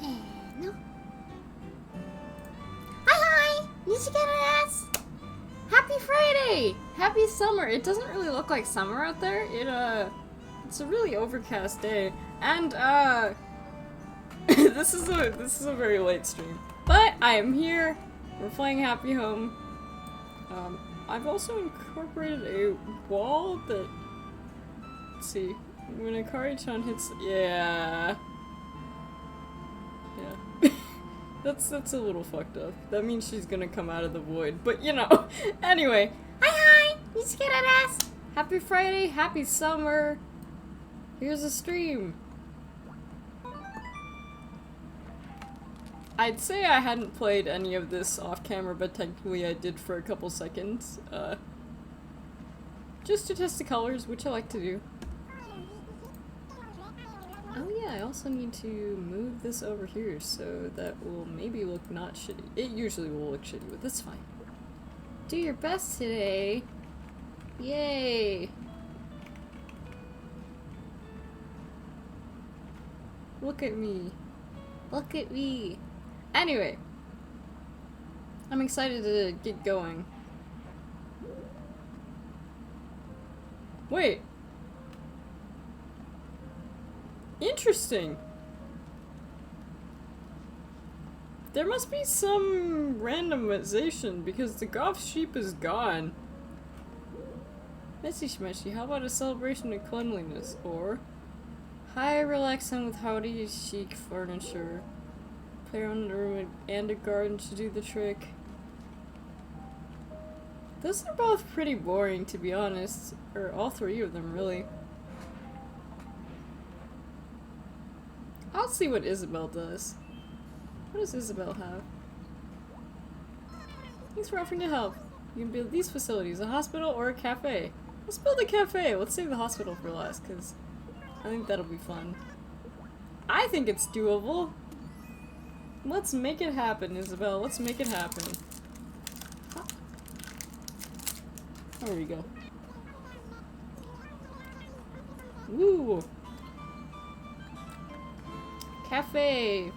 No. Hi! Nicchiketto! Happy Friday! Happy summer! It doesn't really look like summer out there. It's a really overcast day. And, this is a very late stream. But I am here. We're playing Happy Home. I've also incorporated a wall that, let's see, when Akari-chan hits, yeah. That's a little fucked up. That means she's gonna come out of the void, but you know. Anyway, hi! Nicchiketto! Happy Friday, happy summer. Here's a stream. I'd say I hadn't played any of this off camera, but technically I did for a couple seconds. Just to test the colors, which I like to do. Oh yeah, I also need to move this over here so that will maybe look not shitty. It usually will look shitty, but that's fine. Do your best today. Yay! Look at me. Look at me. Anyway. I'm excited to get going. Wait. Interesting. There must be some randomization because the goth sheep is gone. Messy Schmeshy, how about a celebration of cleanliness? Or hi, relaxing with howdy chic furniture. Play around in a room and a garden to do the trick. Those are both pretty boring, to be honest. Or all three of them, really. I'll see what Isabel does. What does Isabel have? Thanks for offering to help. You can build these facilities, a hospital or a cafe. Let's build a cafe. Let's save the hospital for last, because I think that'll be fun. I think it's doable. Let's make it happen, Isabel. Let's make it happen. There we go. Woo! Cafe!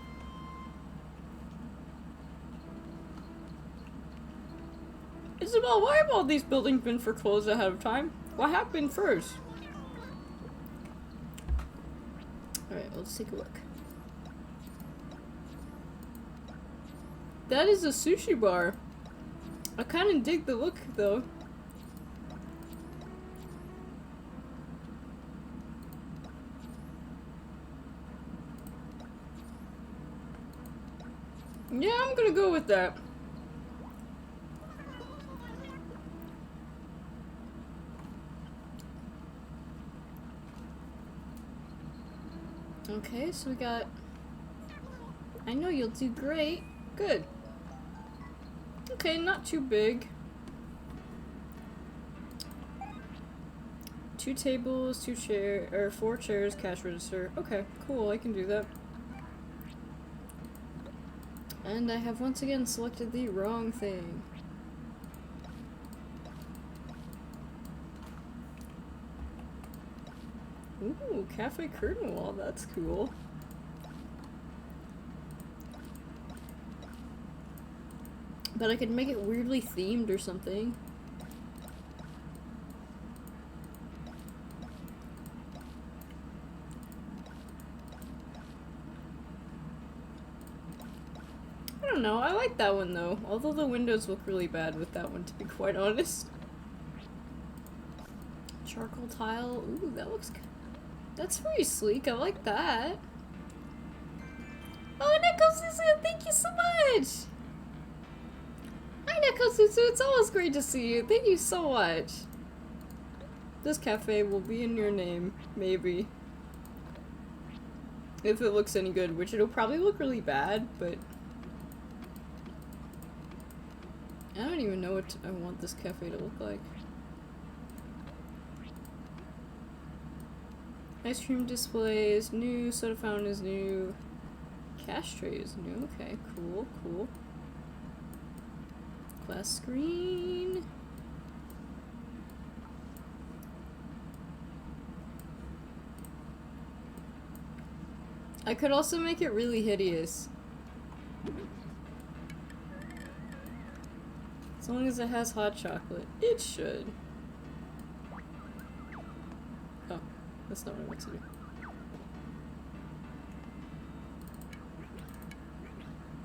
Isabel, why have all these buildings been foreclosed ahead of time? What happened first? Alright, let's take a look. That is a sushi bar. I kinda dig the look, though. Yeah, I'm gonna go with that. Okay, so we got... I know you'll do great. Good. Okay, not too big. 2 tables, 2 chairs, or 4 chairs, cash register. Okay, cool, I can do that. And I have once again selected the wrong thing. Ooh, cafe curtain wall, that's cool. But I could make it weirdly themed or something. I don't know, I like that one though. Although the windows look really bad with that one, to be quite honest. Charcoal tile, ooh, that looks good. That's very sleek, I like that. Oh, Neko-Suzu, thank you so much! Hi, Neko-Suzu, it's always great to see you. Thank you so much. This cafe will be in your name, maybe. If it looks any good, which it'll probably look really bad, but... I don't even know what I want this cafe to look like. Ice cream display is new, soda fountain is new, cash tray is new, okay, cool, cool. Glass screen. I could also make it really hideous. As long as it has hot chocolate. It should. Oh, that's not what I meant to do.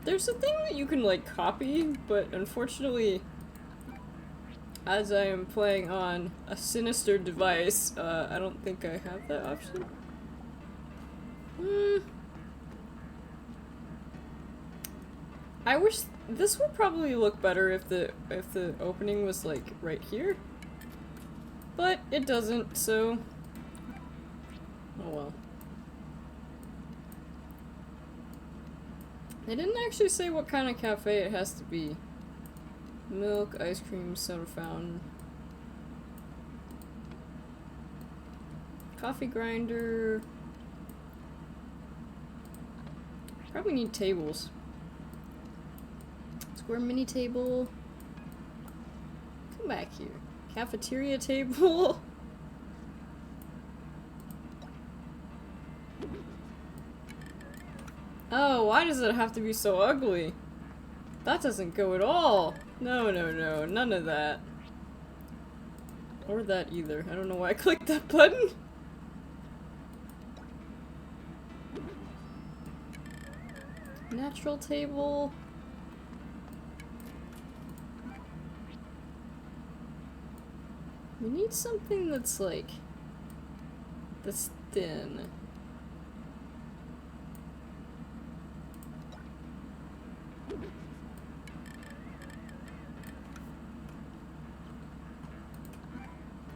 There's a thing that you can, like, copy, but unfortunately, as I am playing on a sinister device, I don't think I have that option. I wish this would probably look better if the opening was, like, right here. But it doesn't, so oh well. They didn't actually say what kind of cafe it has to be. Milk, ice cream, soda fountain. Coffee grinder. Probably need tables. Square mini table. Come back here. Cafeteria table. Oh, why does it have to be so ugly? That doesn't go at all. No, no, no, none of that. Or that either. I don't know why I clicked that button. Natural table. We need something that's like, that's thin.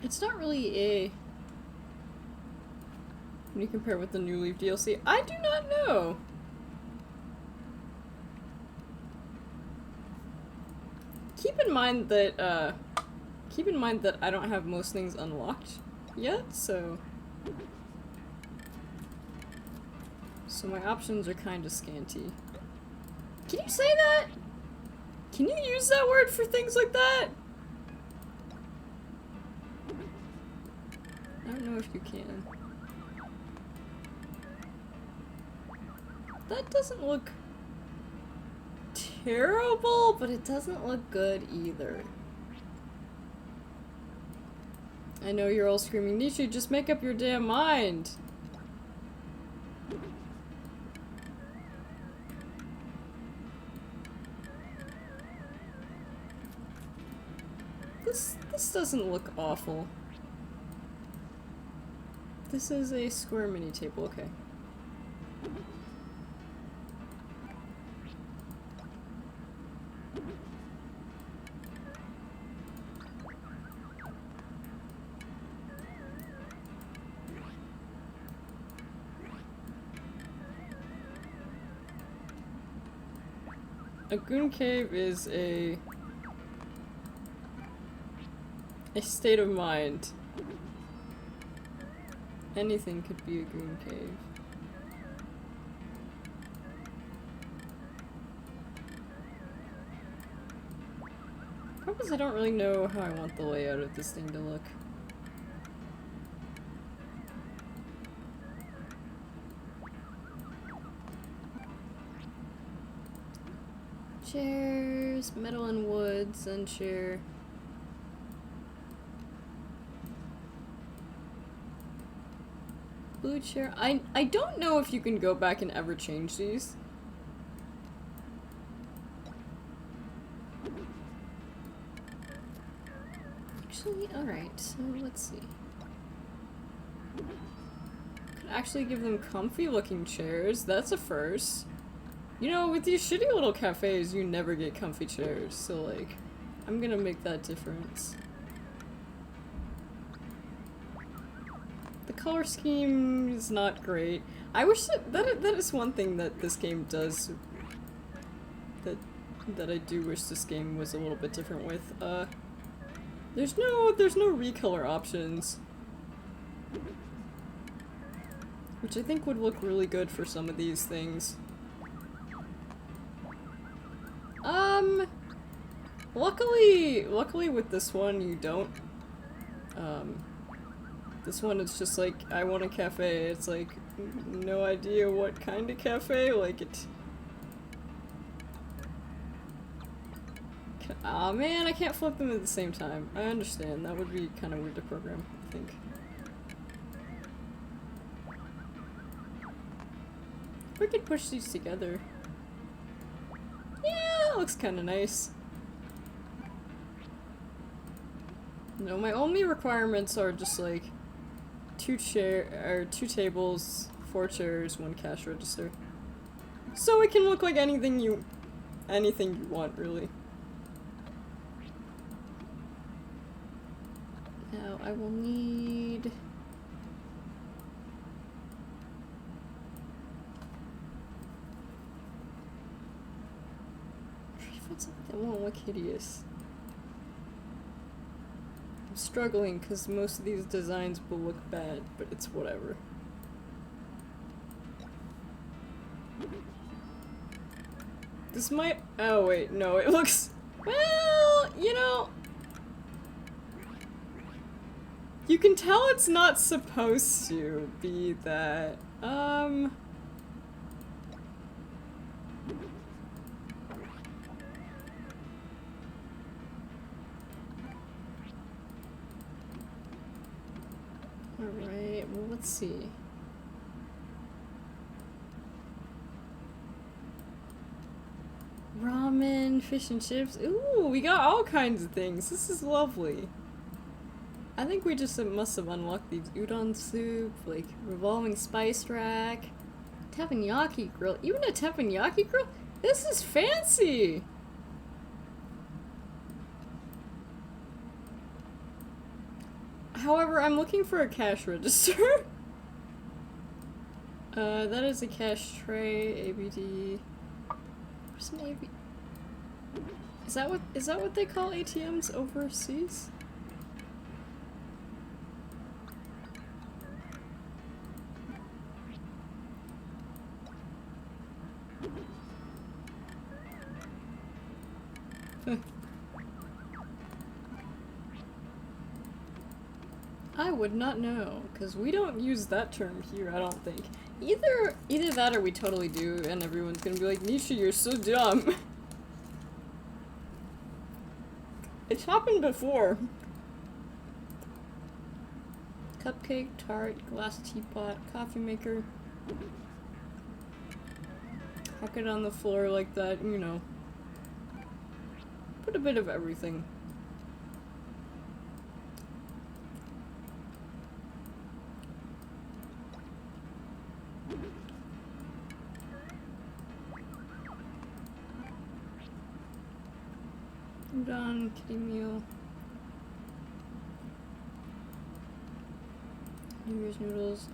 It's not really a... When you compare it with the New Leaf DLC, I do not know. Keep in mind that I don't have most things unlocked yet, so my options are kind of scanty. Can you say that? Can you use that word for things like that? I don't know if you can. That doesn't look terrible, but it doesn't look good either. I know you're all screaming, Nietzsche, just make up your damn mind! This doesn't look awful. This is a square mini table, okay. A goon cave is a state of mind. Anything could be a goon cave. Problem is I don't really know how I want the layout of this thing to look. Chairs, metal and woods, and chair. Blue chair. I don't know if you can go back and ever change these. Actually, alright, so let's see. Could actually give them comfy looking chairs. That's a first. You know, with these shitty little cafes, you never get comfy chairs, so like, I'm gonna make that difference. The color scheme is not great. I wish that is one thing that this game does, that I do wish this game was a little bit different with. There's no recolor options. Which I think would look really good for some of these things. Luckily with this one you don't, This one it's just like, I want a cafe. It's like, no idea what kind of cafe, like it... Aw, man, I can't flip them at the same time. I understand, that would be kind of weird to program, I think. We could push these together. Yeah, that looks kind of nice. No, my only requirements are just like two tables, 4 chairs, 1 cash register. So it can look like anything you want, really. Now I will need... That won't look hideous. I'm struggling because most of these designs will look bad, but it's whatever. This might... Oh wait, no, it looks... Well, you know... You can tell it's not supposed to be that. Alright, well, let's see. Ramen, fish and chips. Ooh, we got all kinds of things. This is lovely. I think we just must have unlocked these udon soup, like revolving spice rack, teppanyaki grill. Even a teppanyaki grill? This is fancy! However, I'm looking for a cash register. That is a cash tray, ABD. Where's an ABD? Is that what they call ATMs overseas? I would not know, because we don't use that term here, I don't think. Either that or we totally do, and everyone's gonna be like, Nisha, you're so dumb. It's happened before. Cupcake, tart, glass teapot, coffee maker. Huck it on the floor like that, you know. Put a bit of everything. Udon, kitty meal. New Year's noodles.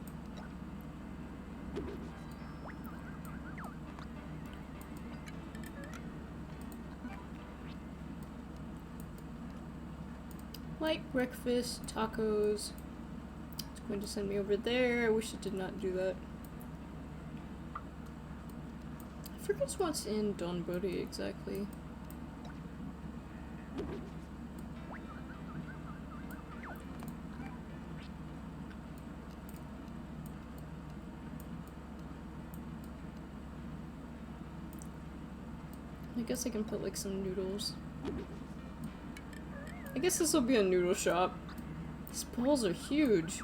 Light breakfast, tacos. It's going to send me over there. I wish it did not do that. I forget what's in Donbori exactly. I guess I can put like some noodles. I guess this will be a noodle shop. These bowls are huge.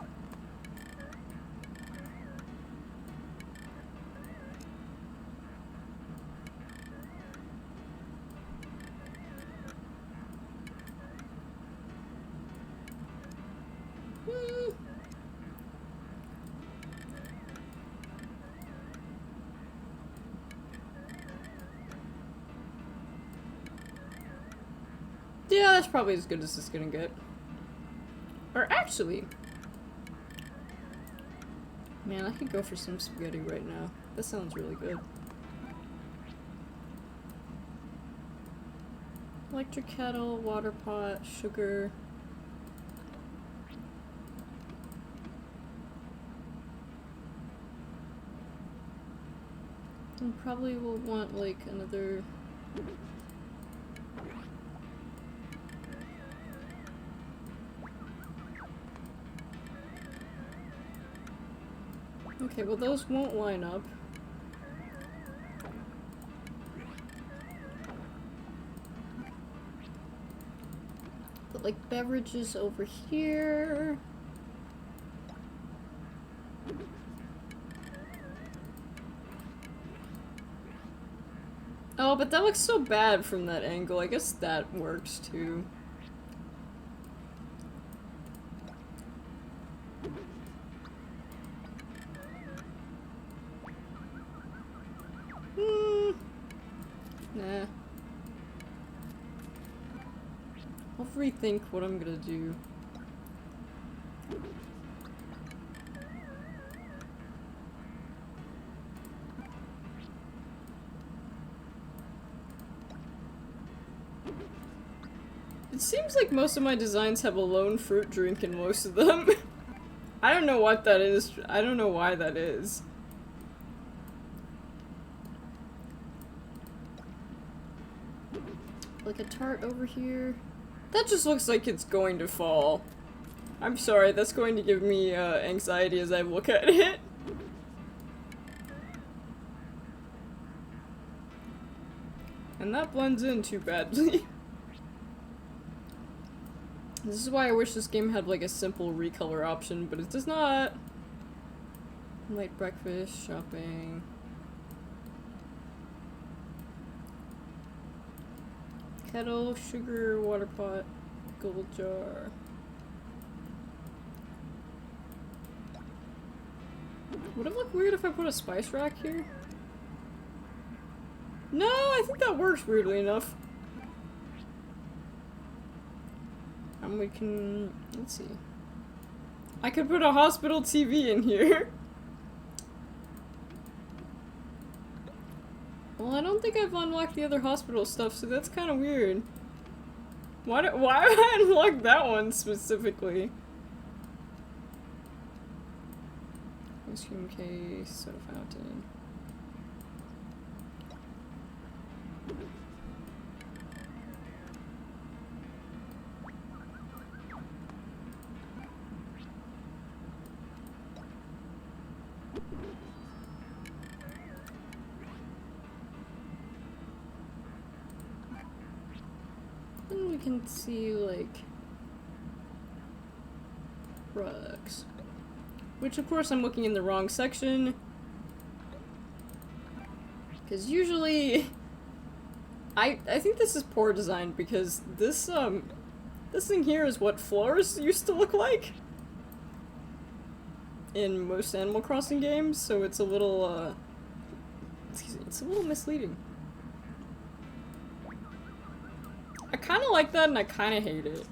Yeah, that's probably as good as it's gonna get. Or actually... Man, I could go for some spaghetti right now. That sounds really good. Electric kettle, water pot, sugar... And probably will want like another... Okay, well those won't line up. But like beverages over here. Oh, but that looks so bad from that angle. I guess that works too. Nah. I'll rethink what I'm gonna do. It seems like most of my designs have a lone fruit drink in most of them. I don't know what that is. I don't know why that is. Like a tart over here. That just looks like it's going to fall. I'm sorry, that's going to give me anxiety as I look at it. And that blends in too badly. This is why I wish this game had like a simple recolor option, but it does not. Light breakfast, shopping. Kettle, sugar, water pot, gold jar. Would it look weird if I put a spice rack here? No, I think that works weirdly enough. And we can, let's see. I could put a hospital TV in here. Well, I don't think I've unlocked the other hospital stuff, so that's kind of weird. Why have I unlocked that one specifically? Ice cream case, soda fountain. Then we can see, like, rugs. Which, of course, I'm looking in the wrong section. Because usually... I think this is poor design, because this thing here is what floors used to look like in most Animal Crossing games, so it's a little, excuse me, it's a little misleading. I kinda like that, and I kinda hate it.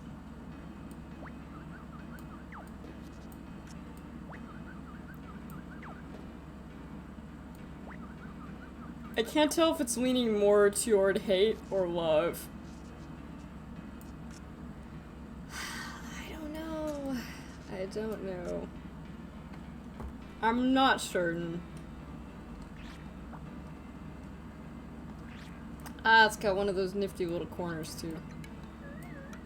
I can't tell if it's leaning more toward hate or love. I don't know. I don't know. I'm not certain. Ah, it's got one of those nifty little corners too.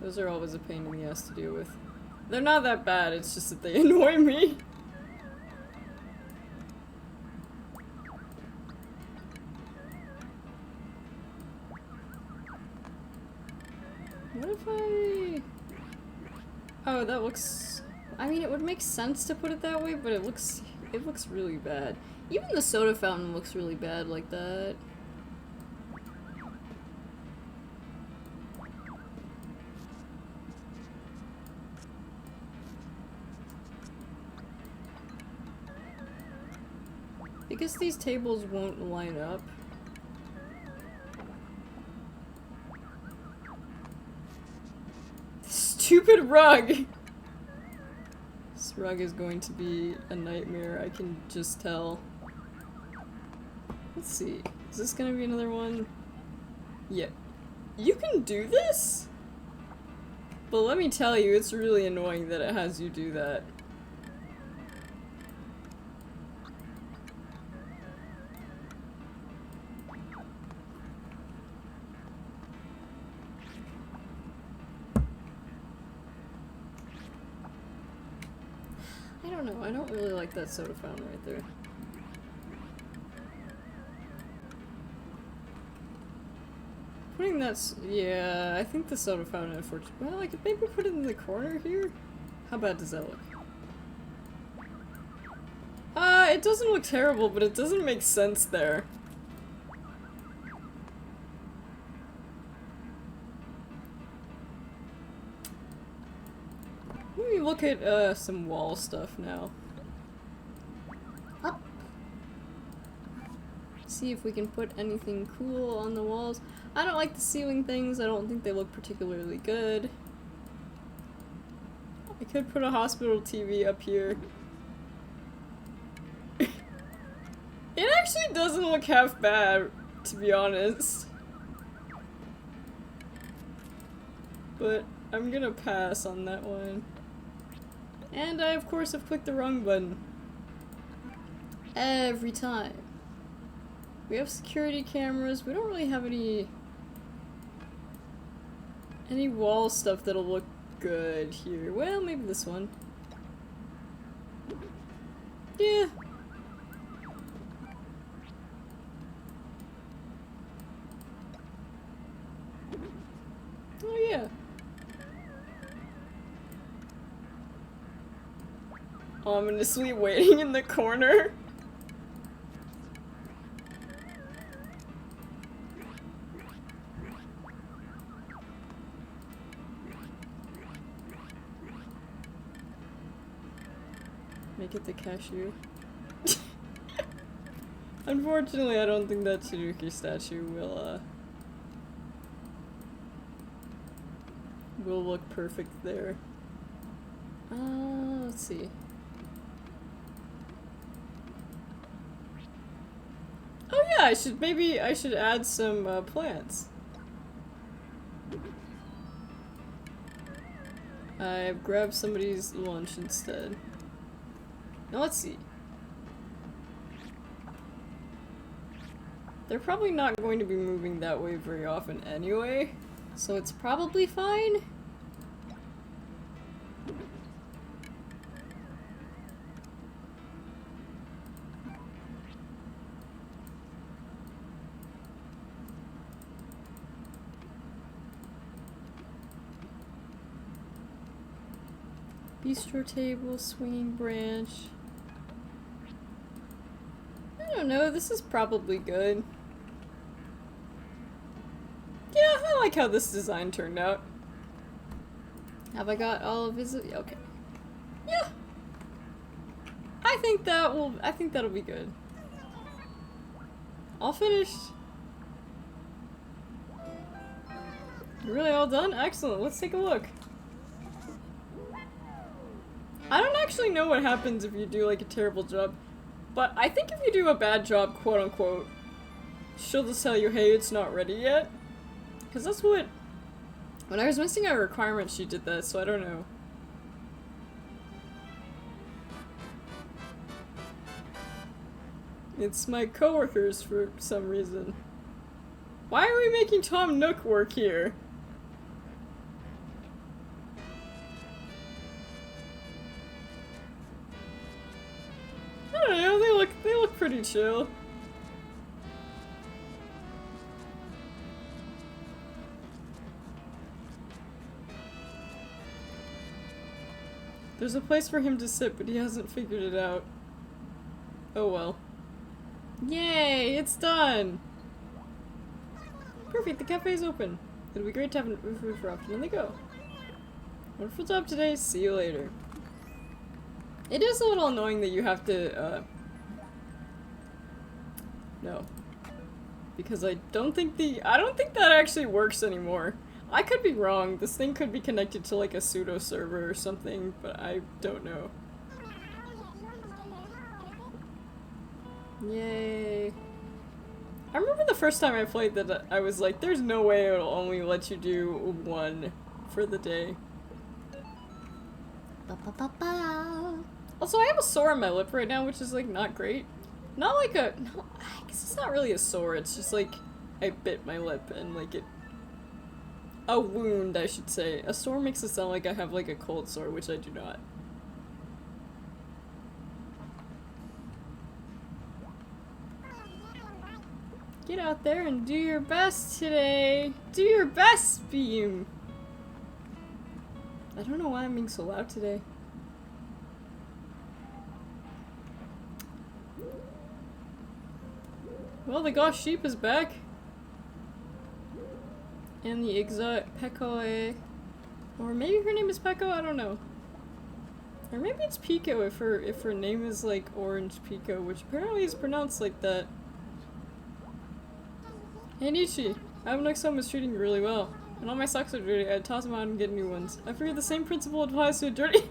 Those are always a pain in the ass to deal with. They're not that bad, it's just that they annoy me. What if I... Oh, that looks... I mean, it would make sense to put it that way, but it looks really bad. Even the soda fountain looks really bad like that. Because these tables won't line up. Stupid rug! This rug is going to be a nightmare, I can just tell. Let's see. Is this gonna be another one? Yeah. You can do this? But let me tell you, it's really annoying that it has you do that. I don't know, I don't really like that soda fountain right there. Putting yeah, I think the soda fountain, unfortunately. Well, I could maybe put it in the corner here? How bad does that look? It doesn't look terrible, but it doesn't make sense there. Let me look at, some wall stuff now. Up! See if we can put anything cool on the walls. I don't like the ceiling things, I don't think they look particularly good. I could put a hospital TV up here. It actually doesn't look half bad, to be honest. But I'm gonna pass on that one. And I, of course, have clicked the wrong button. Every time. We have security cameras. We don't really have any wall stuff that'll look good here. Well, maybe this one. Yeah. Oh yeah. Ominously waiting in the corner. Make it the cashew. Unfortunately, I don't think that Tsuruki statue will look perfect there. Let's see. Oh yeah, I should add some plants. I've grabbed somebody's lunch instead. Now let's see. They're probably not going to be moving that way very often anyway, so it's probably fine. Bistro table, swinging branch. I don't know, this is probably good. Yeah, I like how this design turned out. Have I got all of his? Okay. Yeah. I think that'll be good. All finished. You're really all done? Excellent, let's take a look. I don't actually know what happens if you do like a terrible job, but I think if you do a bad job, quote unquote, she'll just tell you, hey, it's not ready yet. Because that's what... When I was missing a requirement, she did that, so I don't know. It's my coworkers for some reason. Why are we making Tom Nook work here? I don't know, they look pretty chill. There's a place for him to sit, but he hasn't figured it out. Oh well. Yay, it's done! Perfect, the cafe's open. It'll be great to have a food for after when they go. Wonderful job today, see you later. It is a little annoying that you have to, no. Because I don't think that actually works anymore. I could be wrong. This thing could be connected to like a pseudo server or something, but I don't know. Yay. I remember the first time I played that I was like, there's no way it'll only let you do one for the day. Also, I have a sore on my lip right now, which is like not great. Not like I guess it's not really a sore, it's just like I bit my lip and like a wound, I should say. A sore makes it sound like I have like a cold sore, which I do not. Get out there and do your best today. Do your best, Beam. I don't know why I'm being so loud today. Well, the gosh sheep is back. And the exotic Peko, or maybe her name is Peko, I don't know. Or maybe it's Pico if her name is like Orange Pico, which apparently is pronounced like that. Hey Nichi, I have next home is treating you really well. And all my socks are dirty, I'd toss them out and get new ones. I figured the same principle applies to a dirty-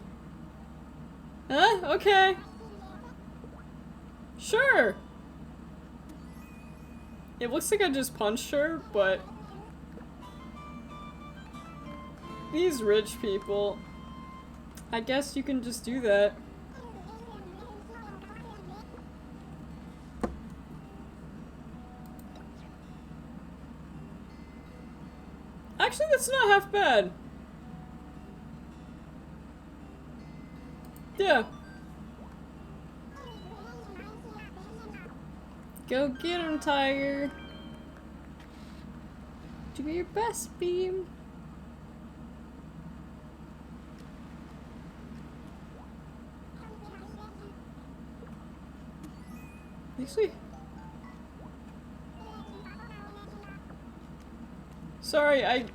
Huh? Okay. Sure! It looks like I just punched her, but... These rich people... I guess you can just do that. Actually, that's not half bad. Yeah. Go get him, Tiger. Do your best, Beam. Actually, sorry,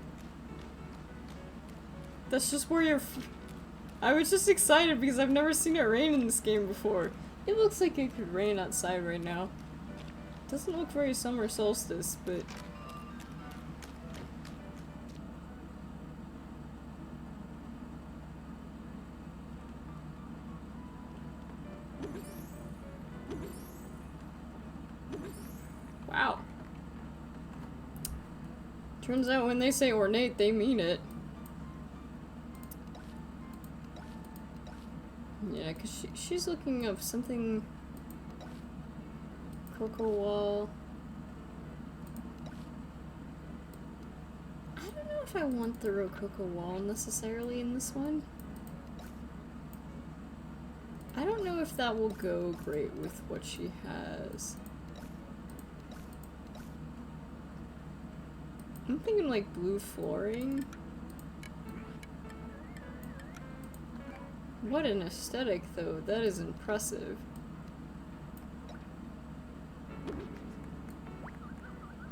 that's just where you're I was just excited because I've never seen it rain in this game before. It looks like it could rain outside right now. Doesn't look very summer solstice, but... Wow. Turns out when they say ornate, they mean it. Yeah, because she's looking up something... Cocoa wall. I don't know if I want the Rococo wall necessarily in this one. I don't know if that will go great with what she has. I'm thinking like blue flooring. What an aesthetic though, that is impressive.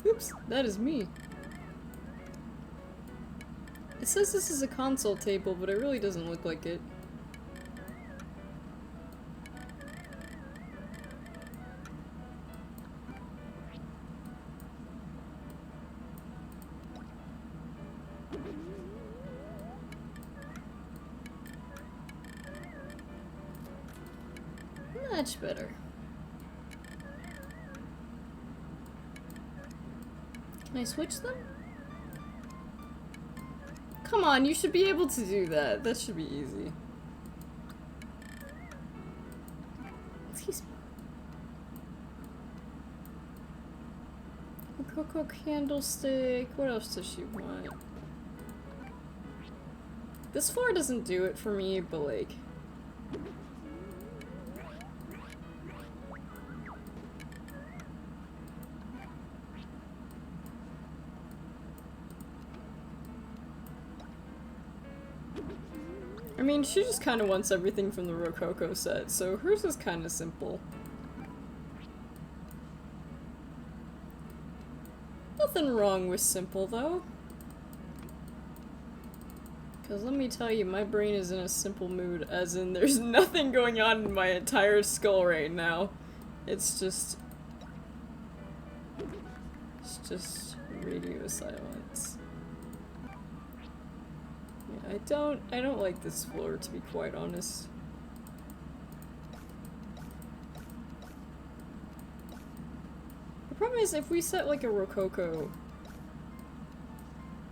Oops, that is me. It says this is a console table, but it really doesn't look like it. Much better. Can I switch them? Come on, you should be able to do that. That should be easy. Excuse me. A cocoa candlestick. What else does she want? This floor doesn't do it for me, but like... I mean, she just kind of wants everything from the Rococo set, so hers is kind of simple. Nothing wrong with simple, though. Because let me tell you, my brain is in a simple mood, as in there's nothing going on in my entire skull right now. It's just radio silence. I don't like this floor, to be quite honest. The problem is, if we set like a Rococo...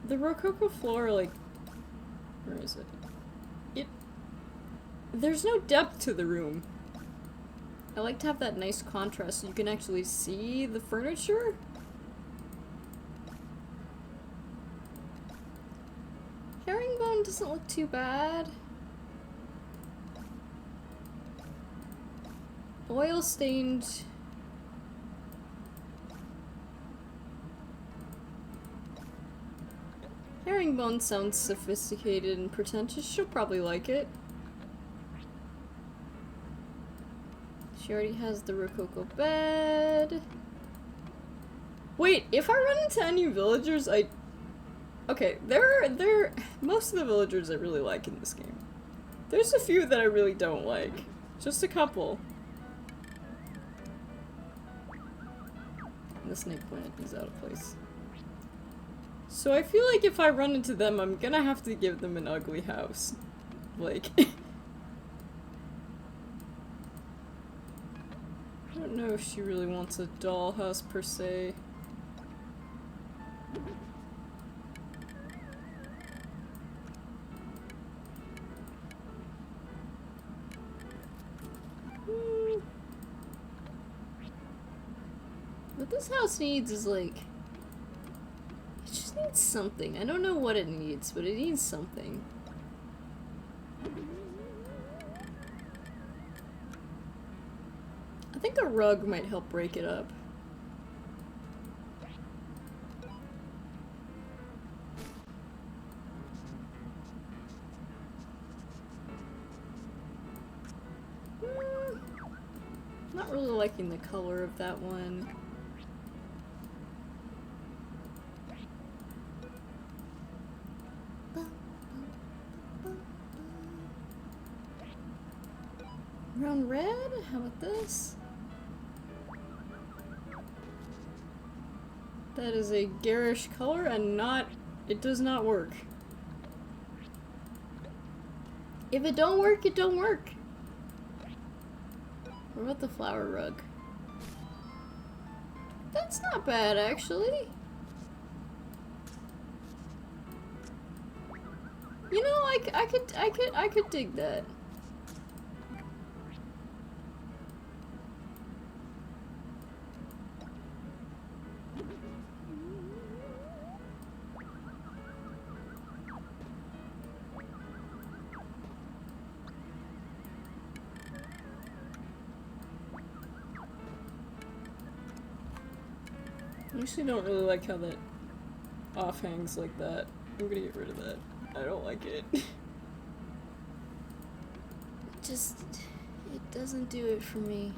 The Rococo floor, like... Where is it? There's no depth to the room. I like to have that nice contrast so you can actually see the furniture. Herringbone doesn't look too bad. Oil stained. herringbone sounds sophisticated and pretentious. She'll probably like it. She already has the Rococo bed. Wait, if I run into any villagers, okay, most of the villagers I really like in this game. There's a few that I really don't like. Just a couple. And the snake plant is out of place. So I feel like if I run into them, I'm gonna have to give them an ugly house. Like... I don't know if she really wants a dollhouse per se. What this house needs is like... It just needs something. I don't know what it needs, but it needs something. I think a rug might help break it up. Not really liking the color of that one. Brown red? How about this? That is a garish color and it does not work. If it don't work, it don't work. What about the flower rug? That's not bad, actually. You know, I could dig that. I actually don't really like how that off hangs like that. I'm gonna get rid of that. I don't like it. It doesn't do it for me.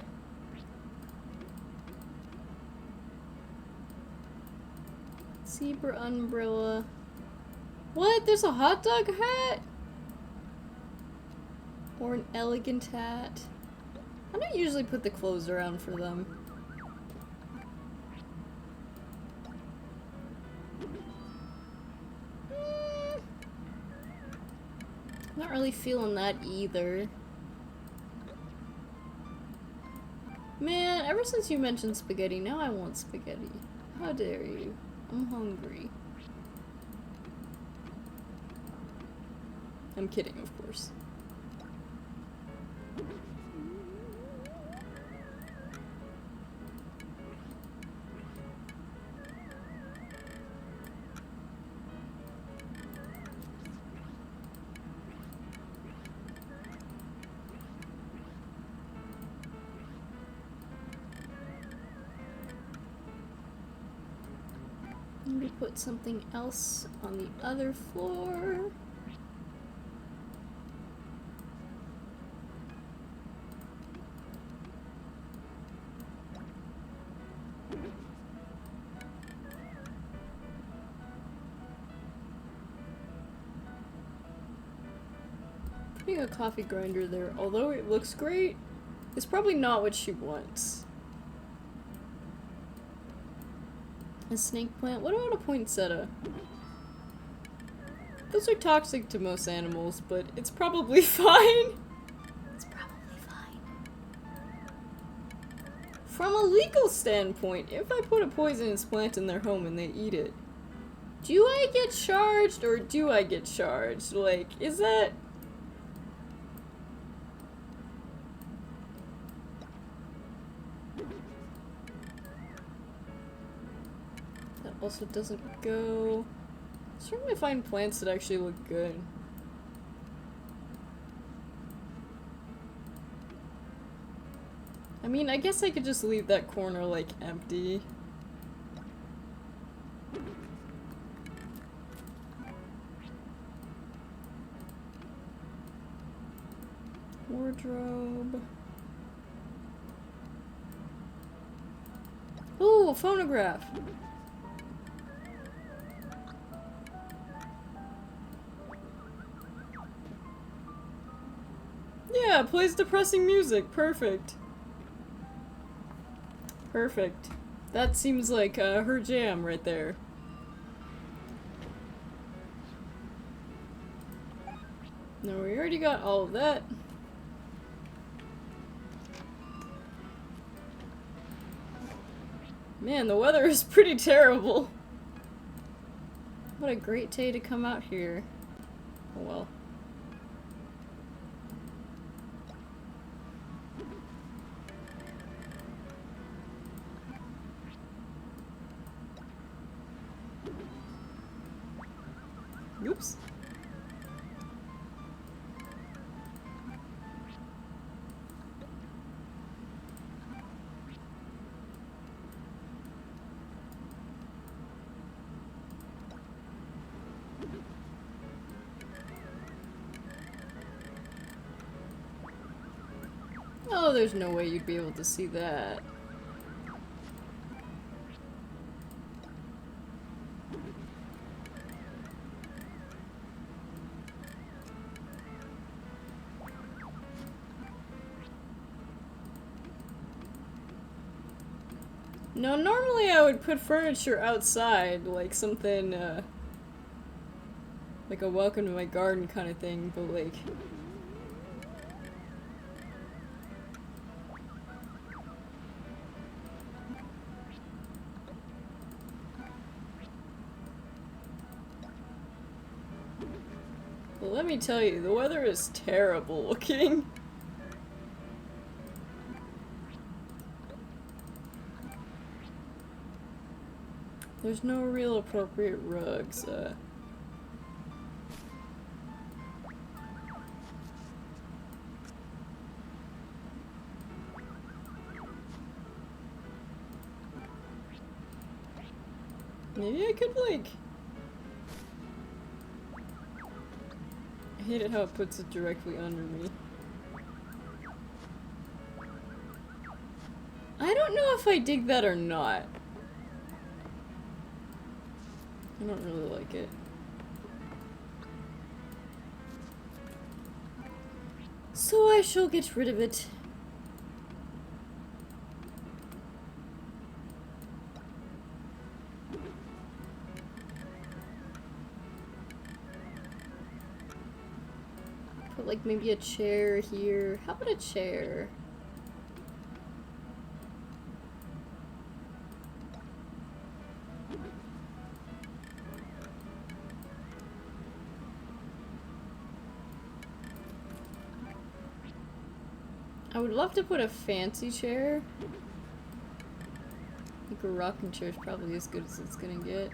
Zebra umbrella. What? There's a hot dog hat? Or an elegant hat? I don't usually put the clothes around for them. Not really feeling that either. Man, ever since you mentioned spaghetti, now I want spaghetti. How dare you? I'm hungry. I'm kidding, of course. Maybe put something else on the other floor. Putting a coffee grinder there, although it looks great, it's probably not what she wants. A snake plant? What about a poinsettia? Those are toxic to most animals, but it's probably fine. It's probably fine. From a legal standpoint, if I put a poisonous plant in their home and they eat it, do I get charged or do I get charged? Like, is that... Also doesn't go. I'm trying to find plants that actually look good. I mean, I guess I could just leave that corner like empty. wardrobe. Ooh, a phonograph. Yeah, it plays depressing music. Perfect. Perfect. That seems like her jam right there. No, we already got all of that. Man, the weather is pretty terrible. What a great day to come out here. Oh well. Oops. Oh, there's no way you'd be able to see that. No, normally I would put furniture outside, like something, like a welcome to my garden kind of thing, but like... But let me tell you, the weather is terrible looking. There's no real appropriate rugs, Maybe I could, like... I hate it how it puts it directly under me. I don't know if I dig that or not. I don't really like it. So I shall get rid of it. Put like maybe a chair here. How about a chair? I would love to put a fancy chair. I think a rocking chair is probably as good as it's gonna get.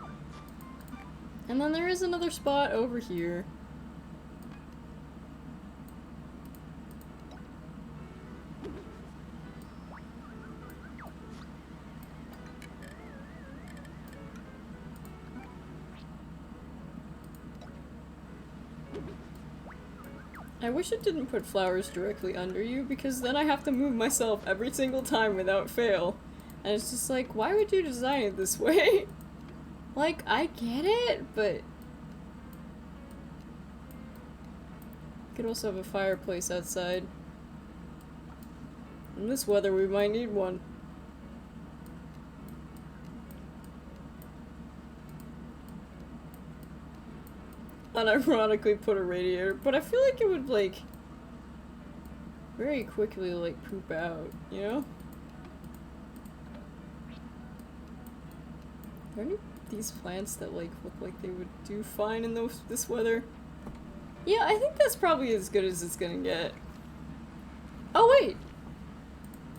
And then there is another spot over here. I wish it didn't put flowers directly under you, because then I have to move myself every single time without fail. And it's just like, why would you design it this way? Like, I get it, but... You could also have a fireplace outside. In this weather, we might need one. Unironically put a radiator, but I feel like it would, like, very quickly, like, poop out, you know? Are there any of these plants that, like, look like they would do fine in this weather? Yeah, I think that's probably as good as it's gonna get. Oh, wait!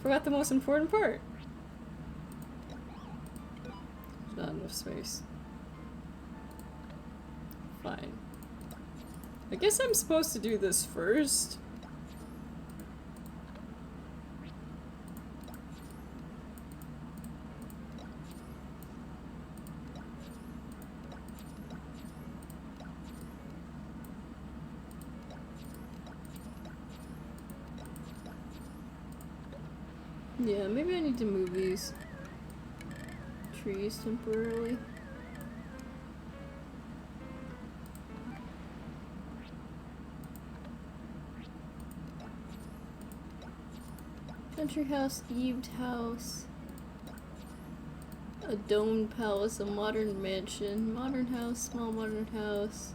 Forgot the most important part. There's not enough space. Fine. I guess I'm supposed to do this first. Yeah, maybe I need to move these trees temporarily. Country house, eaved house, a domed palace, a modern mansion, modern house, small modern house.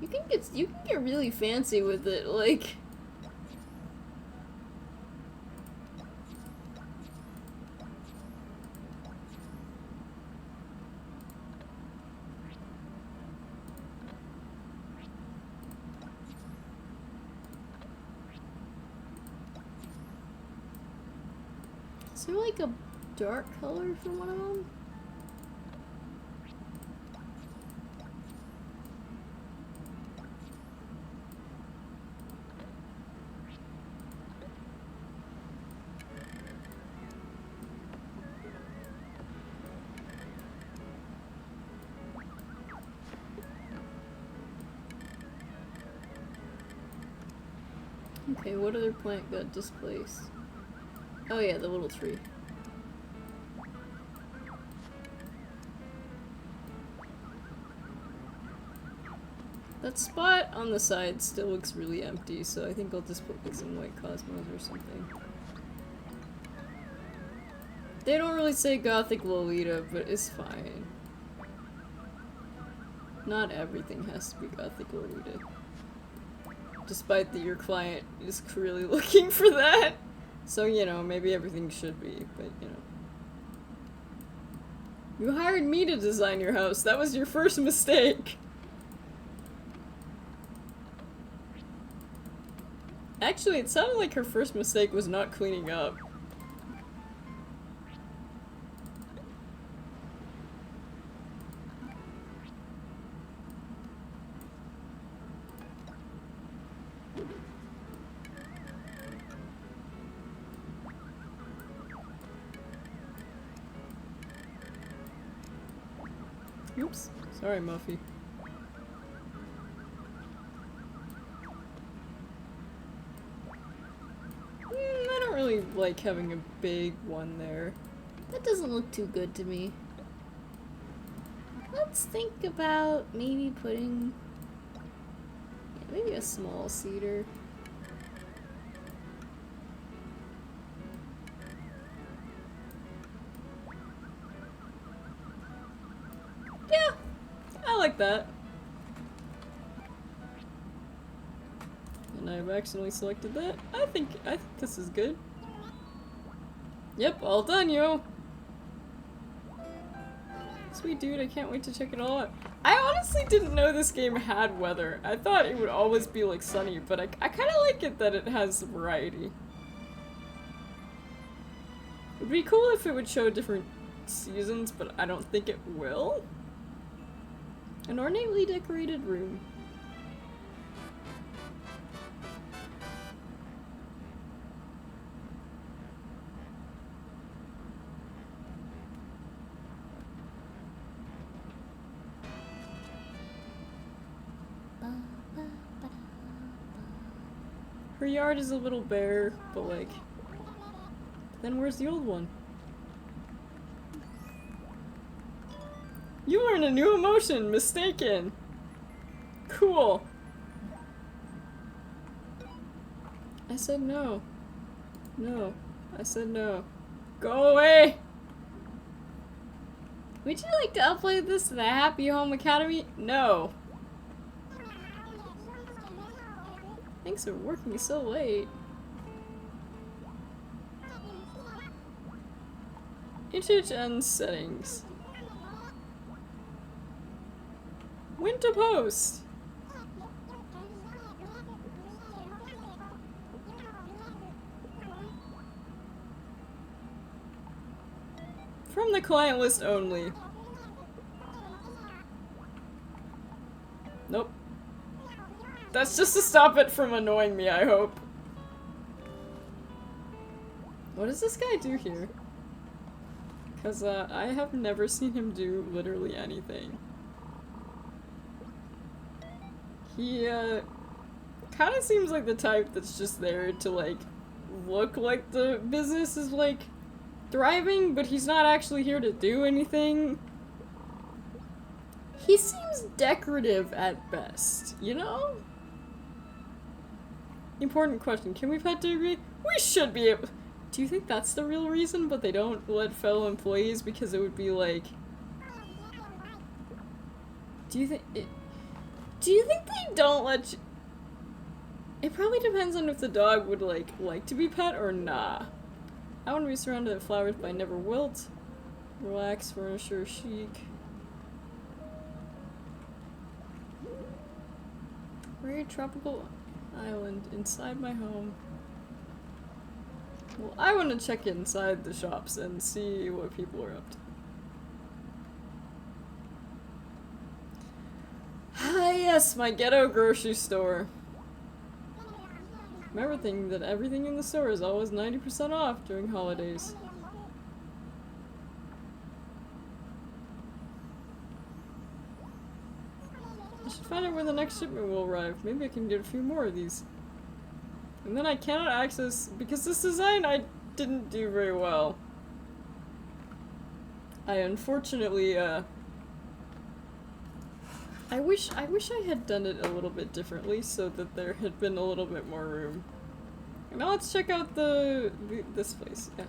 You can get really fancy with it, like. Is there like a dark color for one of them? Okay, what other plant got displaced? Oh yeah, the little tree. That spot on the side still looks really empty, so I think I'll just put like some white cosmos or something. They don't really say Gothic Lolita, but it's fine. Not everything has to be Gothic Lolita. Despite that your client is really looking for that. So, you know, maybe everything should be, but, you know. You hired me to design your house. That was your first mistake. Actually, it sounded like her first mistake was not cleaning up. Oops. Sorry, Muffy. I don't really like having a big one there. That doesn't look too good to me. Let's think about maybe putting... yeah, maybe a small cedar. Yeah, I like that. And I've accidentally selected that. I think this is good. Yep, all done, yo. Sweet dude, I can't wait to check it all out. I honestly didn't know this game had weather. I thought it would always be like sunny, but I kind of like it that it has variety. It'd be cool if it would show different seasons, but I don't think it will. An ornately decorated room. Her yard is a little bare, but like... then where's the old one? You learned a new emotion! Mistaken! Cool! I said no. No. I said no. Go away! Would you like to upload this to the Happy Home Academy? No. Thanks for working so late. HHN settings. When to post? From the client list only. Nope. That's just to stop it from annoying me, I hope. What does this guy do here? Because, I have never seen him do literally anything. He, kind of seems like the type that's just there to, like, look like the business is, like, thriving, but he's not actually here to do anything. He seems decorative at best, you know? Important question. Can we pet Digby? We should be able— Do you think that's the real reason, but they don't let fellow employees because it would be like— Do you think they don't let you— It probably depends on if the dog would like to be pet or nah. I want to be surrounded by flowers but I never wilt. Relax, furniture, chic. Very tropical island inside my home. Well, I want to check inside the shops and see what people are up to. Ah yes, my ghetto grocery store. Remember thinking that everything in the store is always 90% off during holidays. I should find out where the next shipment will arrive. Maybe I can get a few more of these. And then I cannot access, because this design I didn't do very well. I unfortunately, I wish I had done it a little bit differently so that there had been a little bit more room. And now let's check out this place. Yeah.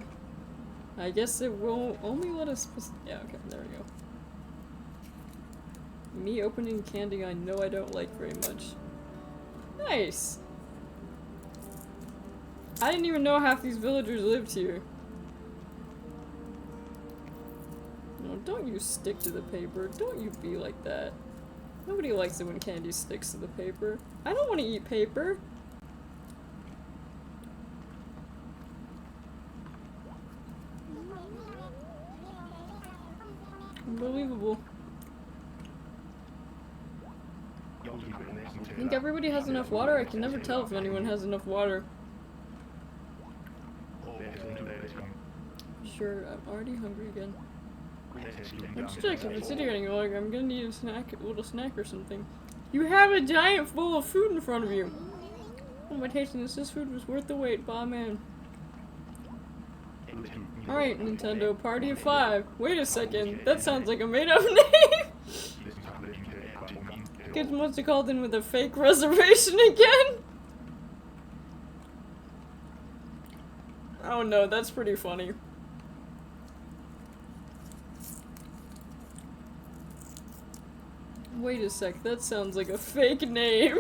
I guess it will only let us, yeah, okay, there we go. Me opening candy I know I don't like very much. Nice! I didn't even know half these villagers lived here. No, don't you stick to the paper. Don't you be like that. Nobody likes it when candy sticks to the paper. I don't want to eat paper. Unbelievable. I think everybody has enough water. I can never tell if anyone has enough water. Sure, I'm already hungry again. I'm just checking. If it's sitting here any longer, I'm gonna need a snack, a little snack or something. You have a giant bowl of food in front of you. Oh my tasting this food was worth the wait, bah man. Alright, Nintendo, party of 5. Wait a second, that sounds like a made-up name! Kids must have called in with a fake reservation again? Oh no, that's pretty funny. Wait a sec, that sounds like a fake name.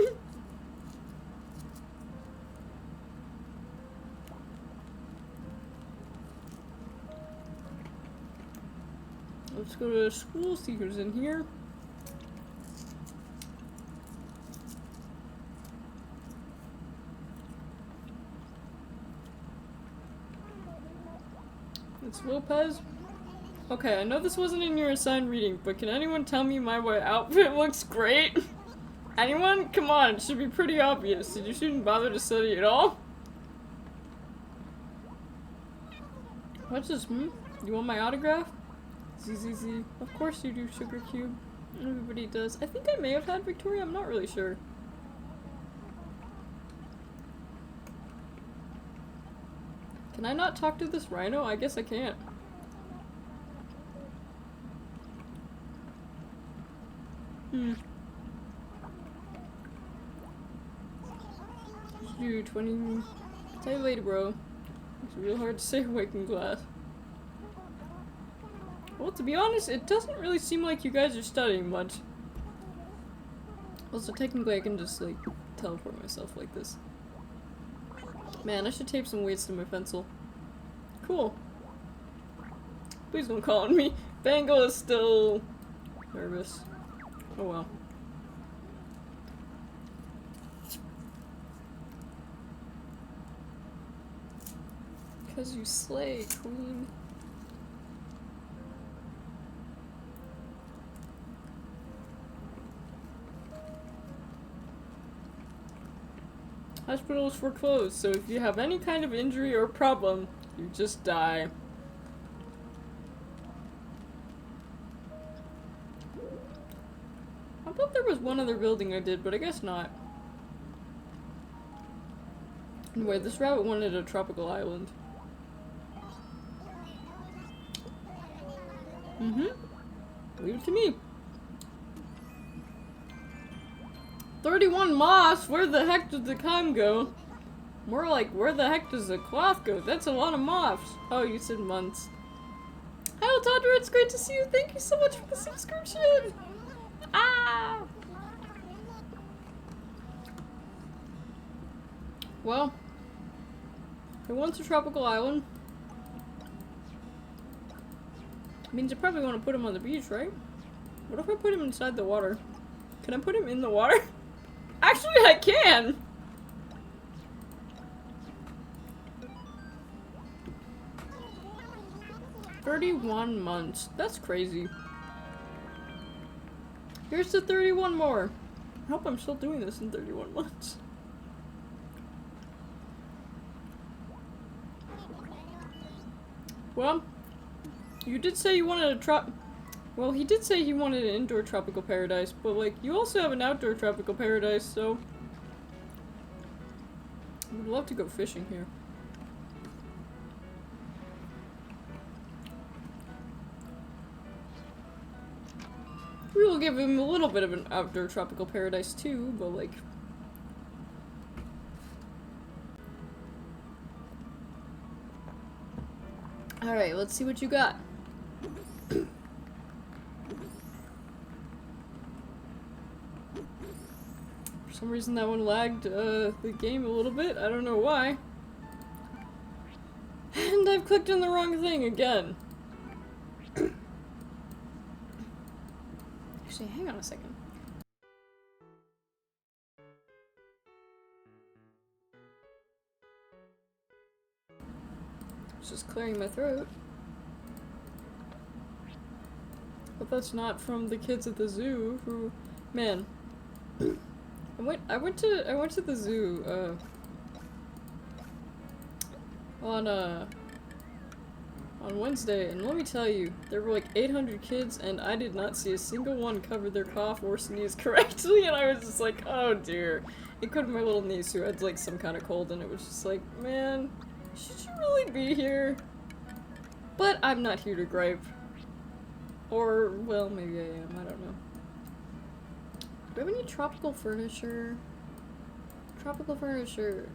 Let's go to school, see who's in here. It's Lopez. Okay, I know this wasn't in your assigned reading, but can anyone tell me my white outfit looks great? Anyone? Come on, it should be pretty obvious. Did you shouldn't bother to study at all? What's this, You want my autograph? ZZZ. Of course you do, Sugar Cube. Everybody does. I think I may have had Victoria, I'm not really sure. Can I not talk to this rhino? I guess I can't. You 20. Tell you later, bro. It's real hard to stay awake in class. Well, to be honest, it doesn't really seem like you guys are studying much. Also, technically, I can just, like, teleport myself like this. Man, I should tape some weights to my pencil. Cool. Please don't call on me. Bangle is still nervous. Oh well. Because you slay, queen. Hospital is foreclosed, so if you have any kind of injury or problem, you just die. I thought there was one other building I did, but I guess not. Anyway, this rabbit wanted a tropical island. Leave it to me. 31 moths? Where the heck did the time go? More like, where the heck does the cloth go? That's a lot of moths. Oh, you said months. Hi, Tundra, it's great to see you. Thank you so much for the subscription. Ah! Well, who wants a tropical island? Means I probably want to put him on the beach, right? What if I put him inside the water? Can I put him in the water? Actually, I can! 31 months. That's crazy. Here's to 31 more. I hope I'm still doing this in 31 months. Well, you did say you wanted a well, he did say he wanted an indoor tropical paradise, but like, you also have an outdoor tropical paradise, so I would love to go fishing here. We will give him a little bit of an outdoor tropical paradise too, but like... Alright, let's see what you got. For some reason that one lagged the game a little bit, I don't know why. And I've clicked on the wrong thing again. Actually, hang on a second. Just clearing my throat. But that's not from the kids at the zoo who, man. I went to the zoo on Wednesday, and let me tell you, there were like 800 kids, and I did not see a single one cover their cough or sneeze correctly, and I was just like, oh dear. It could have been my little niece who had like some kind of cold, and it was just like, man, should you really be here? But I'm not here to gripe. Or, well, maybe I am, I don't know. Do I have any tropical furniture? Tropical furniture.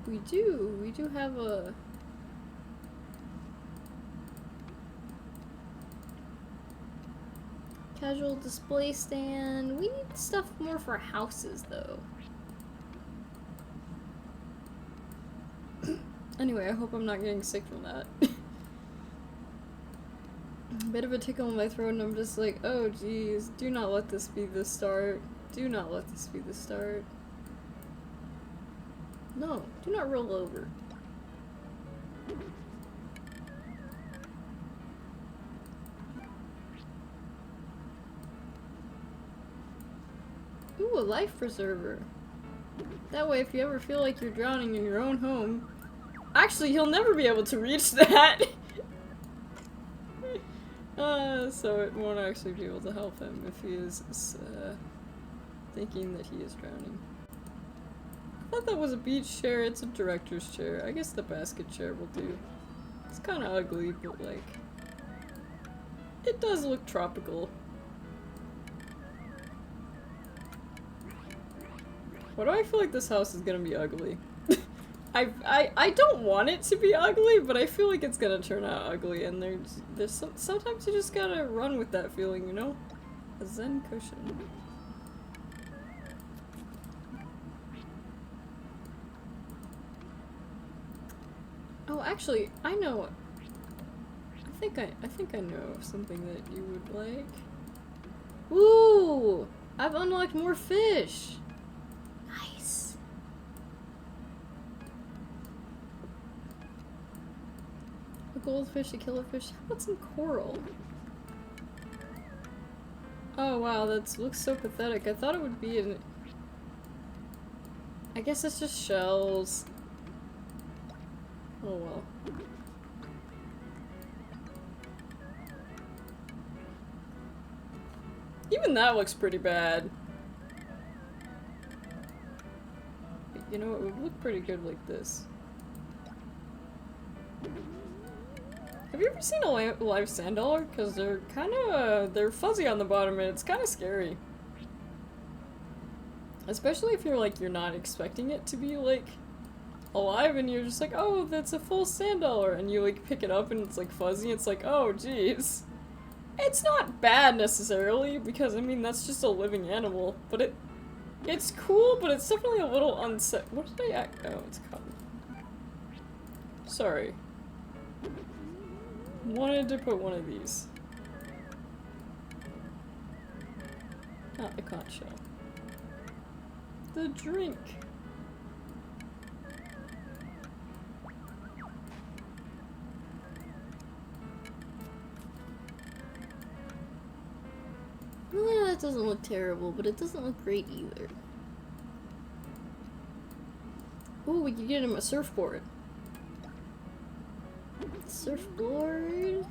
We do have a... casual display stand. We need stuff more for houses, though. Anyway, I hope I'm not getting sick from that. Bit of a tickle in my throat, and I'm just like, oh geez, do not let this be the start. Do not let this be the start. No, do not roll over. Ooh, a life preserver. That way, if you ever feel like you're drowning in your own home... Actually, he'll never be able to reach that! So it won't actually be able to help him if he is thinking that he is drowning. I thought that was a beach chair. It's a director's chair. I guess the basket chair will do. It's kind of ugly, but like... it does look tropical. Why do I feel like this house is gonna be ugly? I don't want it to be ugly, but I feel like it's gonna turn out ugly, and sometimes you just gotta run with that feeling, you know? A Zen cushion. Oh, actually, I know. I think I know something that you would like. Ooh! I've unlocked more fish! Nice. A goldfish, a killerfish. How about some coral? Oh wow, that looks so pathetic. I thought it would be an... I guess it's just shells. Oh well. Even that looks pretty bad. you know, it would look pretty good like this. Have you ever seen a live sand dollar? Because they're kind of, they're fuzzy on the bottom and it's kind of scary. Especially if you're like, you're not expecting it to be like alive and you're just like, oh, that's a full sand dollar, and you like pick it up and it's like fuzzy, it's like, oh jeez. It's not bad necessarily, because I mean that's just a living animal, but it's cool, but it's definitely a little unset. What did I act? Oh, it's cotton. Sorry. Wanted to put one of these. Not the conch shell. The drink. Yeah, that doesn't look terrible, but it doesn't look great either. Ooh, we could get him a surfboard. Surfboard?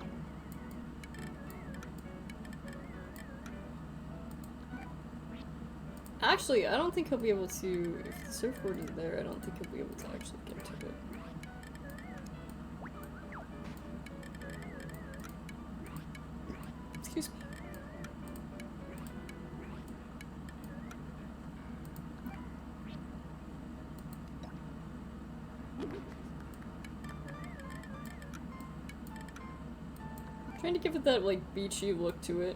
Actually, I don't think he'll be able to, if the surfboard is there, I don't think he'll be able to actually get to it. Excuse me. Trying to give it that, like, beachy look to it.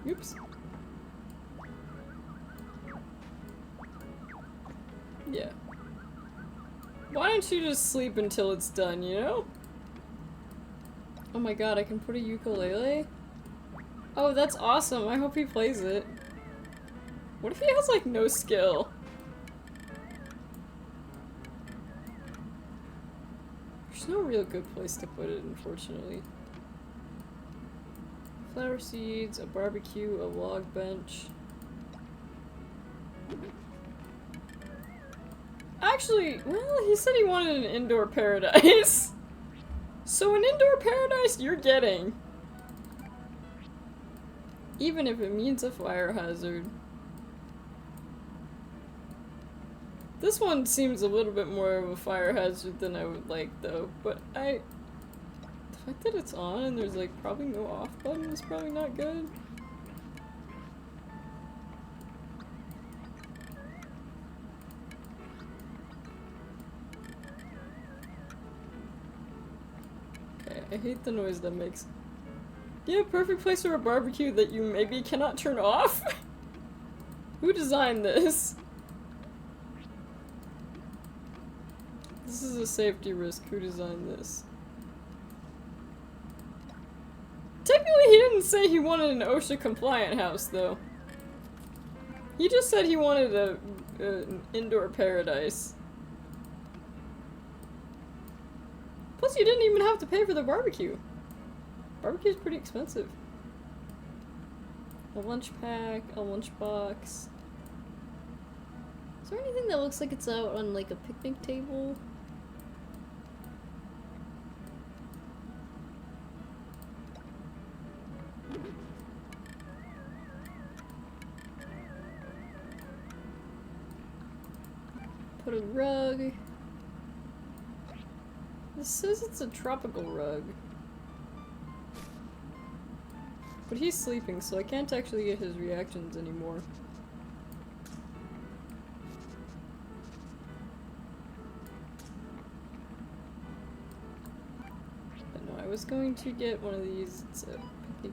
Oops. Yeah. Why don't you just sleep until it's done, you know? Oh my god, I can put a ukulele? Oh, that's awesome. I hope he plays it. What if he has, like, no skill? There's no real good place to put it, unfortunately. Flower seeds, a barbecue, a log bench. Actually, well, he said he wanted an indoor paradise. So an indoor paradise you're getting. Even if it means a fire hazard. This one seems a little bit more of a fire hazard than I would like, though, but the fact that it's on and there's like probably no off button is probably not good. Okay, I hate the noise that makes. Yeah, perfect place for a barbecue that you maybe cannot turn off? Who designed this? This is a safety risk. Who designed this? Technically, he didn't say he wanted an OSHA-compliant house, though. He just said he wanted an indoor paradise. Plus, you didn't even have to pay for the barbecue. Barbecue's pretty expensive. A lunch pack, a lunch box. Is there anything that looks like it's out on, like, a picnic table? Put a rug. This says it's a tropical rug. But he's sleeping, so I can't actually get his reactions anymore. But no, I was going to get one of these. It's a picnic.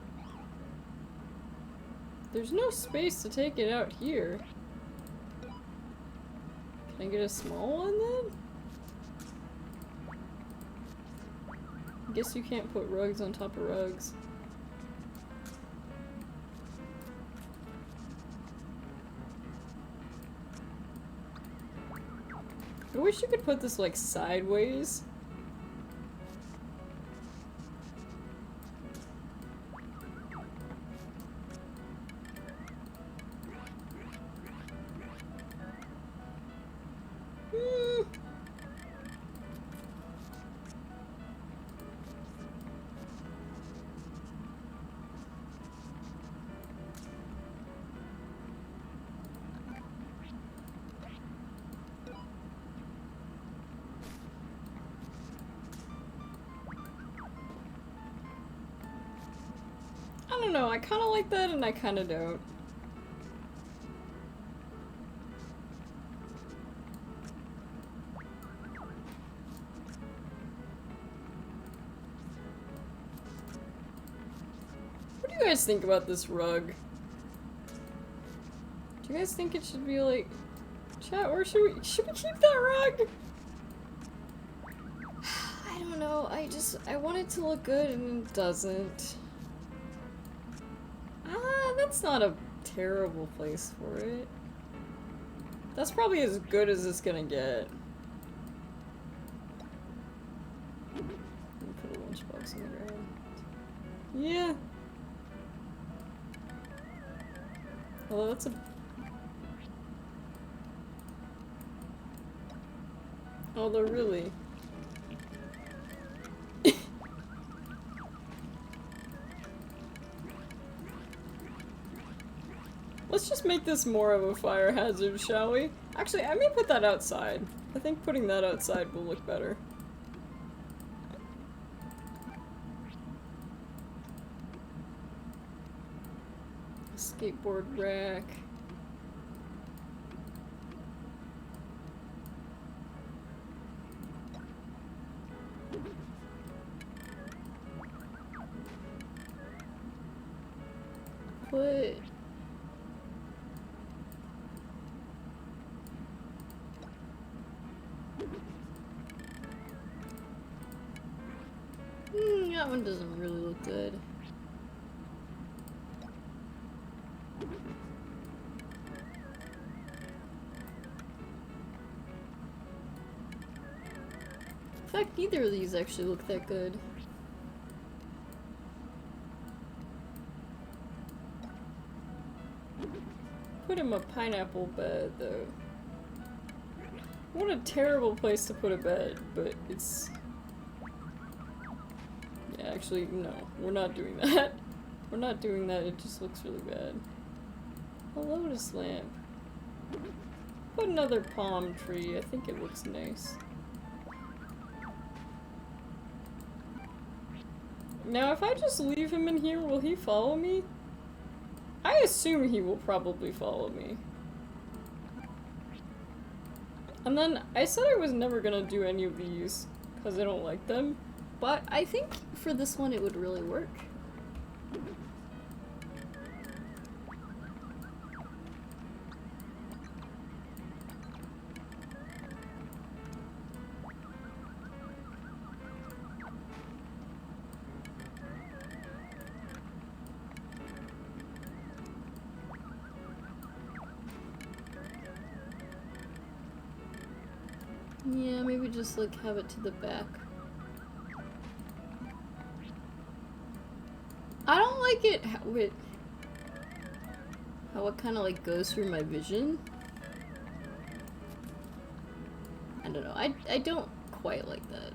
There's no space to take it out here. Can I get a small one then? I guess you can't put rugs on top of rugs. I wish you could put this like sideways. don't know, I kinda like that and I kinda don't. What do you guys think about this rug? Do you guys think it should be like... Chat, or should we keep that rug? I don't know, I want it to look good and it doesn't. That's not a terrible place for it. That's probably as good as it's gonna get. Put a lunchbox on the ground. Yeah. Although that's a... Although really... Let's just make this more of a fire hazard, shall we? Actually, I may put that outside. I think putting that outside will look better. Skateboard rack. Put... that one doesn't really look good. In fact, neither of these actually look that good. Put him a pineapple bed, though. What a terrible place to put a bed, but it's... Yeah, actually, no. We're not doing that. We're not doing that, it just looks really bad. A lotus lamp. Put another palm tree, I think it looks nice. Now, if I just leave him in here, will he follow me? I assume he will probably follow me. And then, I said I was never gonna do any of these, because I don't like them. But I think for this one it would really work. Yeah, maybe just like have it to the back. I don't like it how it kind of like goes through my vision. I don't know. I don't quite like that.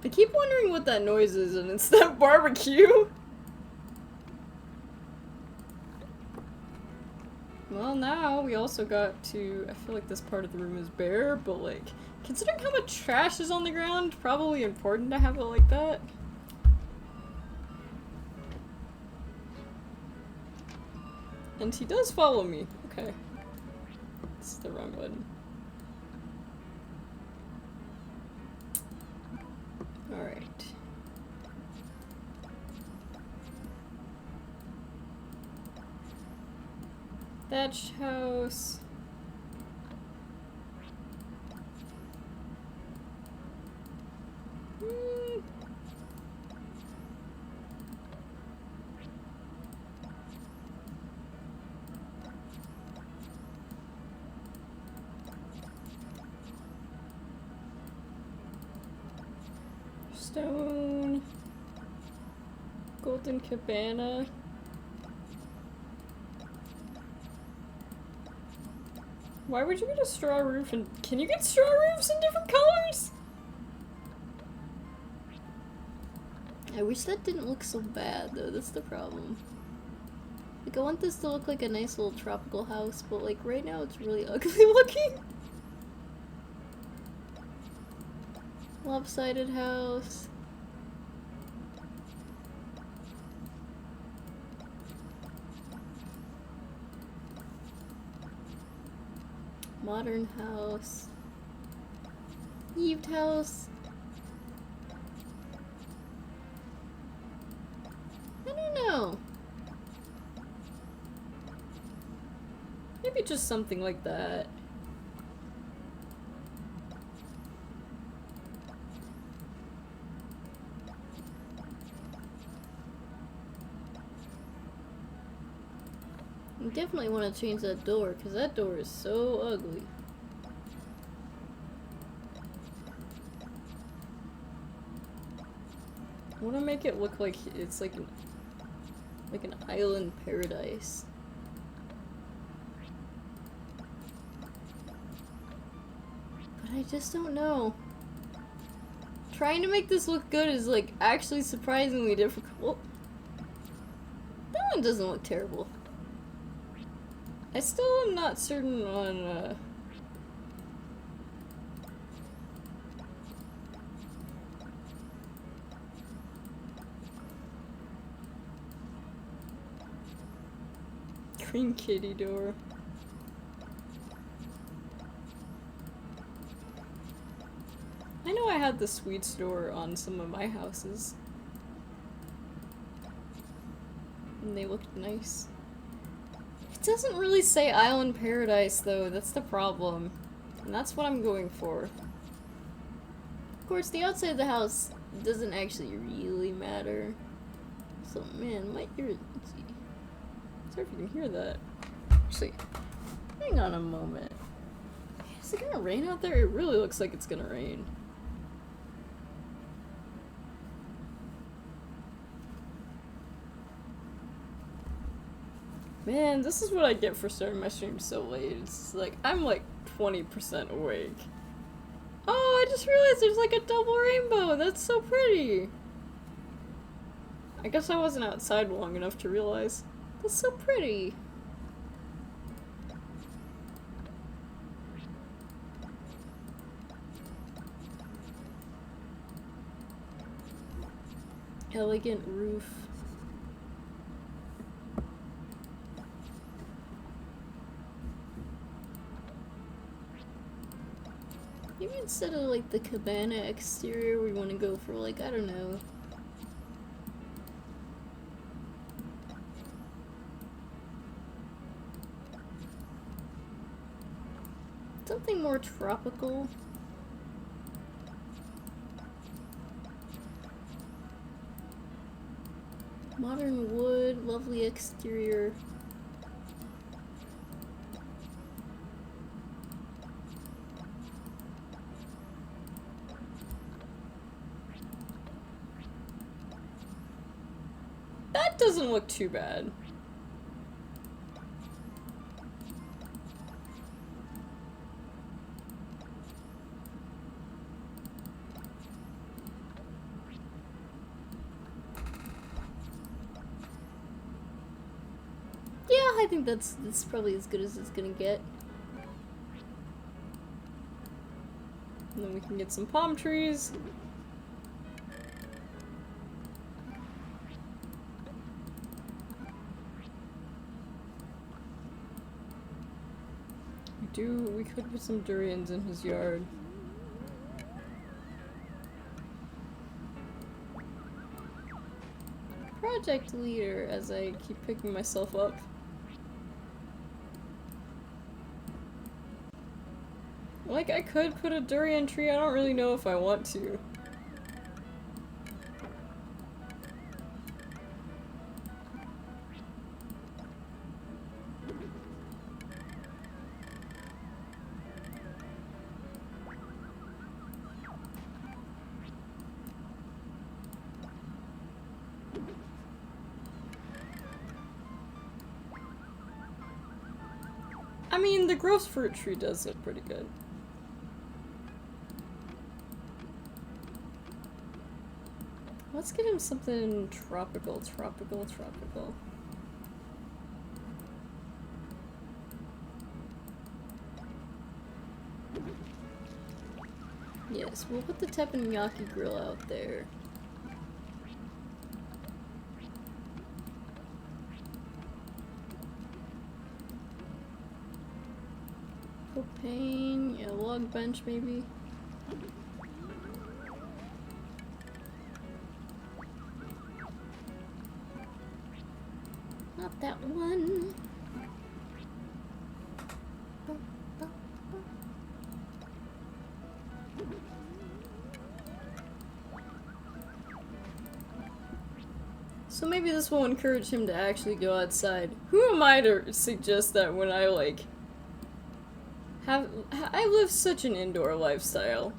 I keep wondering what that noise is, and it's that barbecue! Well, now we also got to... I feel like this part of the room is bare, but like, considering how much trash is on the ground, probably important to have it like that. And he does follow me. Okay. This is the wrong button. Alright. Thatched house. Stone. Golden cabana. Why would you get a straw roof and can you get straw roofs in different colors? I wish that didn't look so bad though, that's the problem. Like, I want this to look like a nice little tropical house, but like right now it's really ugly looking. Lopsided house. Modern house. Eaved house. I don't know. Maybe just something like that. I definitely want to change that door, because that door is so ugly. I want to make it look like it's like an island paradise. But I just don't know. Trying to make this look good is like actually surprisingly difficult. That one doesn't look terrible. I still am not certain on Green Kitty door. I know I had the sweets door on some of my houses. And they looked nice. It doesn't really say Island Paradise though, that's the problem. And that's what I'm going for. Of course, the outside of the house doesn't actually really matter. So, man, my ears. Let's see. Sorry if you can hear that. Actually, hang on a moment. Is it gonna rain out there? It really looks like it's gonna rain. Man, this is what I get for starting my stream so late. It's like, I'm like 20% awake. Oh, I just realized there's like a double rainbow! That's so pretty! I guess I wasn't outside long enough to realize. That's so pretty! Elegant roof. Maybe instead of like the cabana exterior, we want to go for like, I don't know. Something more tropical. Modern wood, lovely exterior. That doesn't look too bad. Yeah, I think that's probably as good as it's gonna get. And then we can get some palm trees. We could put some durians in his yard. Project leader, as I keep picking myself up. Like, I could put a durian tree, I don't really know if I want to. I mean, the gross fruit tree does look pretty good. Let's get him something tropical. Yes, we'll put the teppanyaki grill out there. Propane, yeah, log bench maybe. Not that one. So maybe this will encourage him to actually go outside. Who am I to suggest that when I, like, I live such an indoor lifestyle.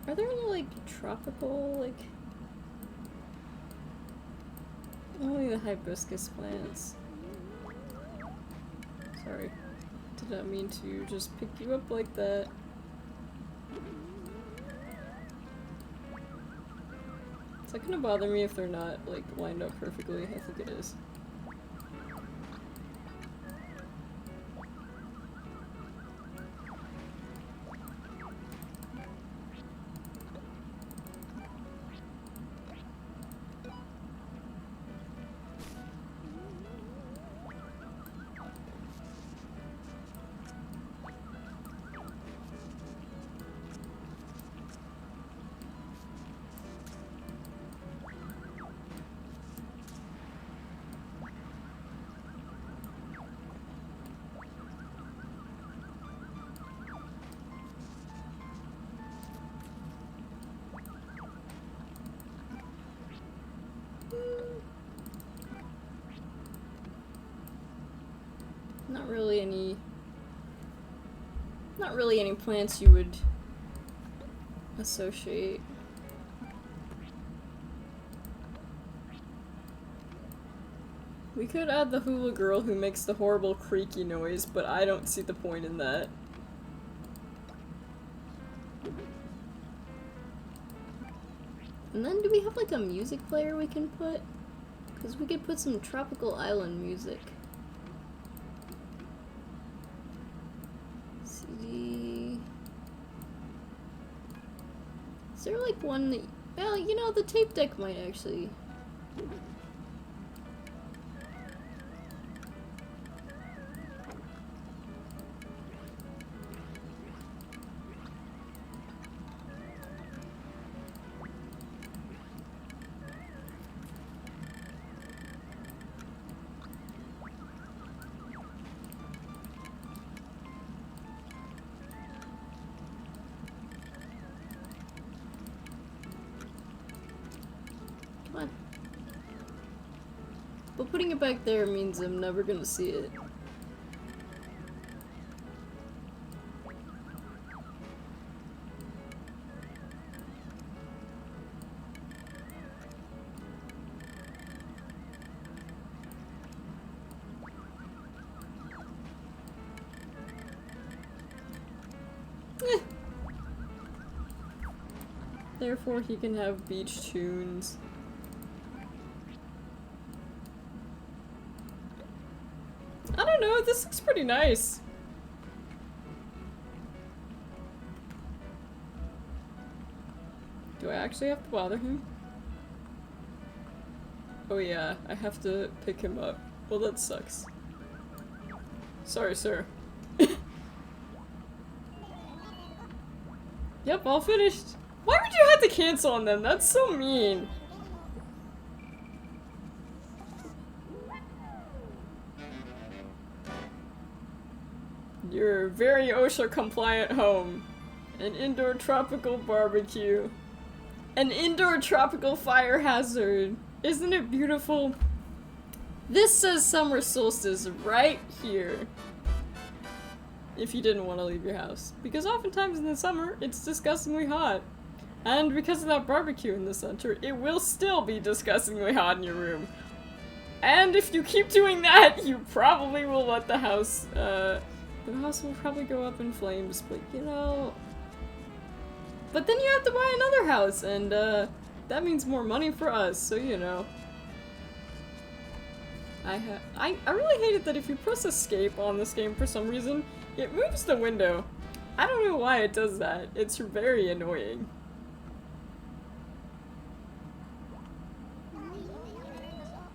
Are there any, like, tropical, like... Only the hibiscus plants. Sorry. Did not mean to just pick you up like that. Is that gonna bother me if they're not, like, lined up perfectly? I think it is. Not really any plants you would associate. We could add the hula girl who makes the horrible creaky noise, but I don't see the point in that. And then do we have like a music player we can put? Because we could put some tropical island music. CD. Is there like one that... Well, you know, the tape deck might actually... But putting it back there means I'm never gonna see it. Therefore, he can have beach tunes. I don't know, this looks pretty nice. Do I actually have to bother him? Oh yeah, I have to pick him up. Well, that sucks. Sorry, sir. Yep, all finished. Why would you have to cancel on them? That's so mean. Your very OSHA compliant home. An indoor tropical barbecue. An indoor tropical fire hazard. Isn't it beautiful? This says summer solstice right here. If you didn't want to leave your house. Because oftentimes in the summer, it's disgustingly hot. And because of that barbecue in the center, it will still be disgustingly hot in your room. And if you keep doing that, you probably will let the house will probably go up in flames, but you know... But then you have to buy another house, and that means more money for us, so you know. I really hate it that if you press escape on this game for some reason, it moves the window. I don't know why it does that. It's very annoying.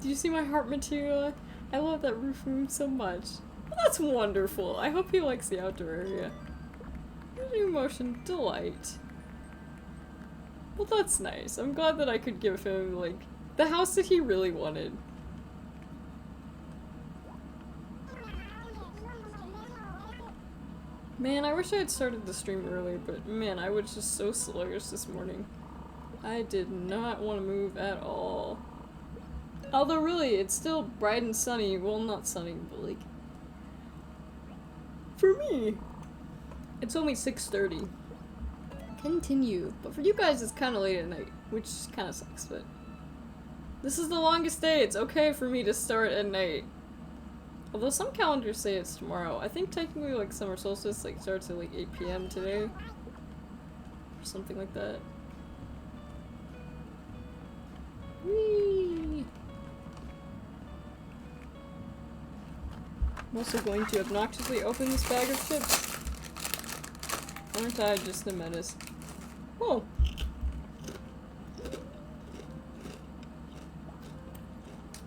Do you see my heart material? I love that roof room so much. Well, that's wonderful. I hope he likes the outdoor area. New motion delight. Well, that's nice. I'm glad that I could give him, like, the house that he really wanted. Man, I wish I had started the stream earlier, but man, I was just so sluggish this morning. I did not want to move at all. Although really, it's still bright and sunny. Well, not sunny, but like... For me, it's only 6:30. Continue. But for you guys, it's kind of late at night, which kind of sucks, but... This is the longest day. It's okay for me to start at night. Although some calendars say it's tomorrow. I think technically, like, summer solstice, like, starts at, like, 8 PM today. Or something like that. Whee! I'm also going to obnoxiously open this bag of chips. Aren't I just a menace? Whoa!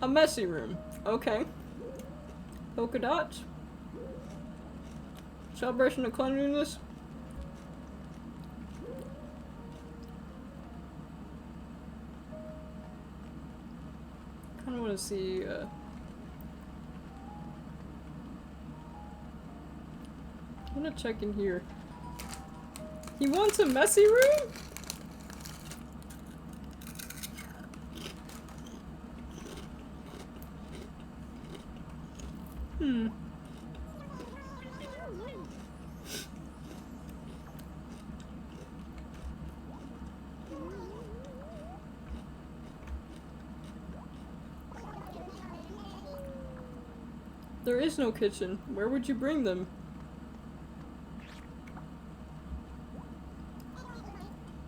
A messy room. Okay. Polka dots. Celebration of cleanliness. Kinda wanna see, I wanna check in here. He wants a messy room? Hmm. There is no kitchen. Where would you bring them?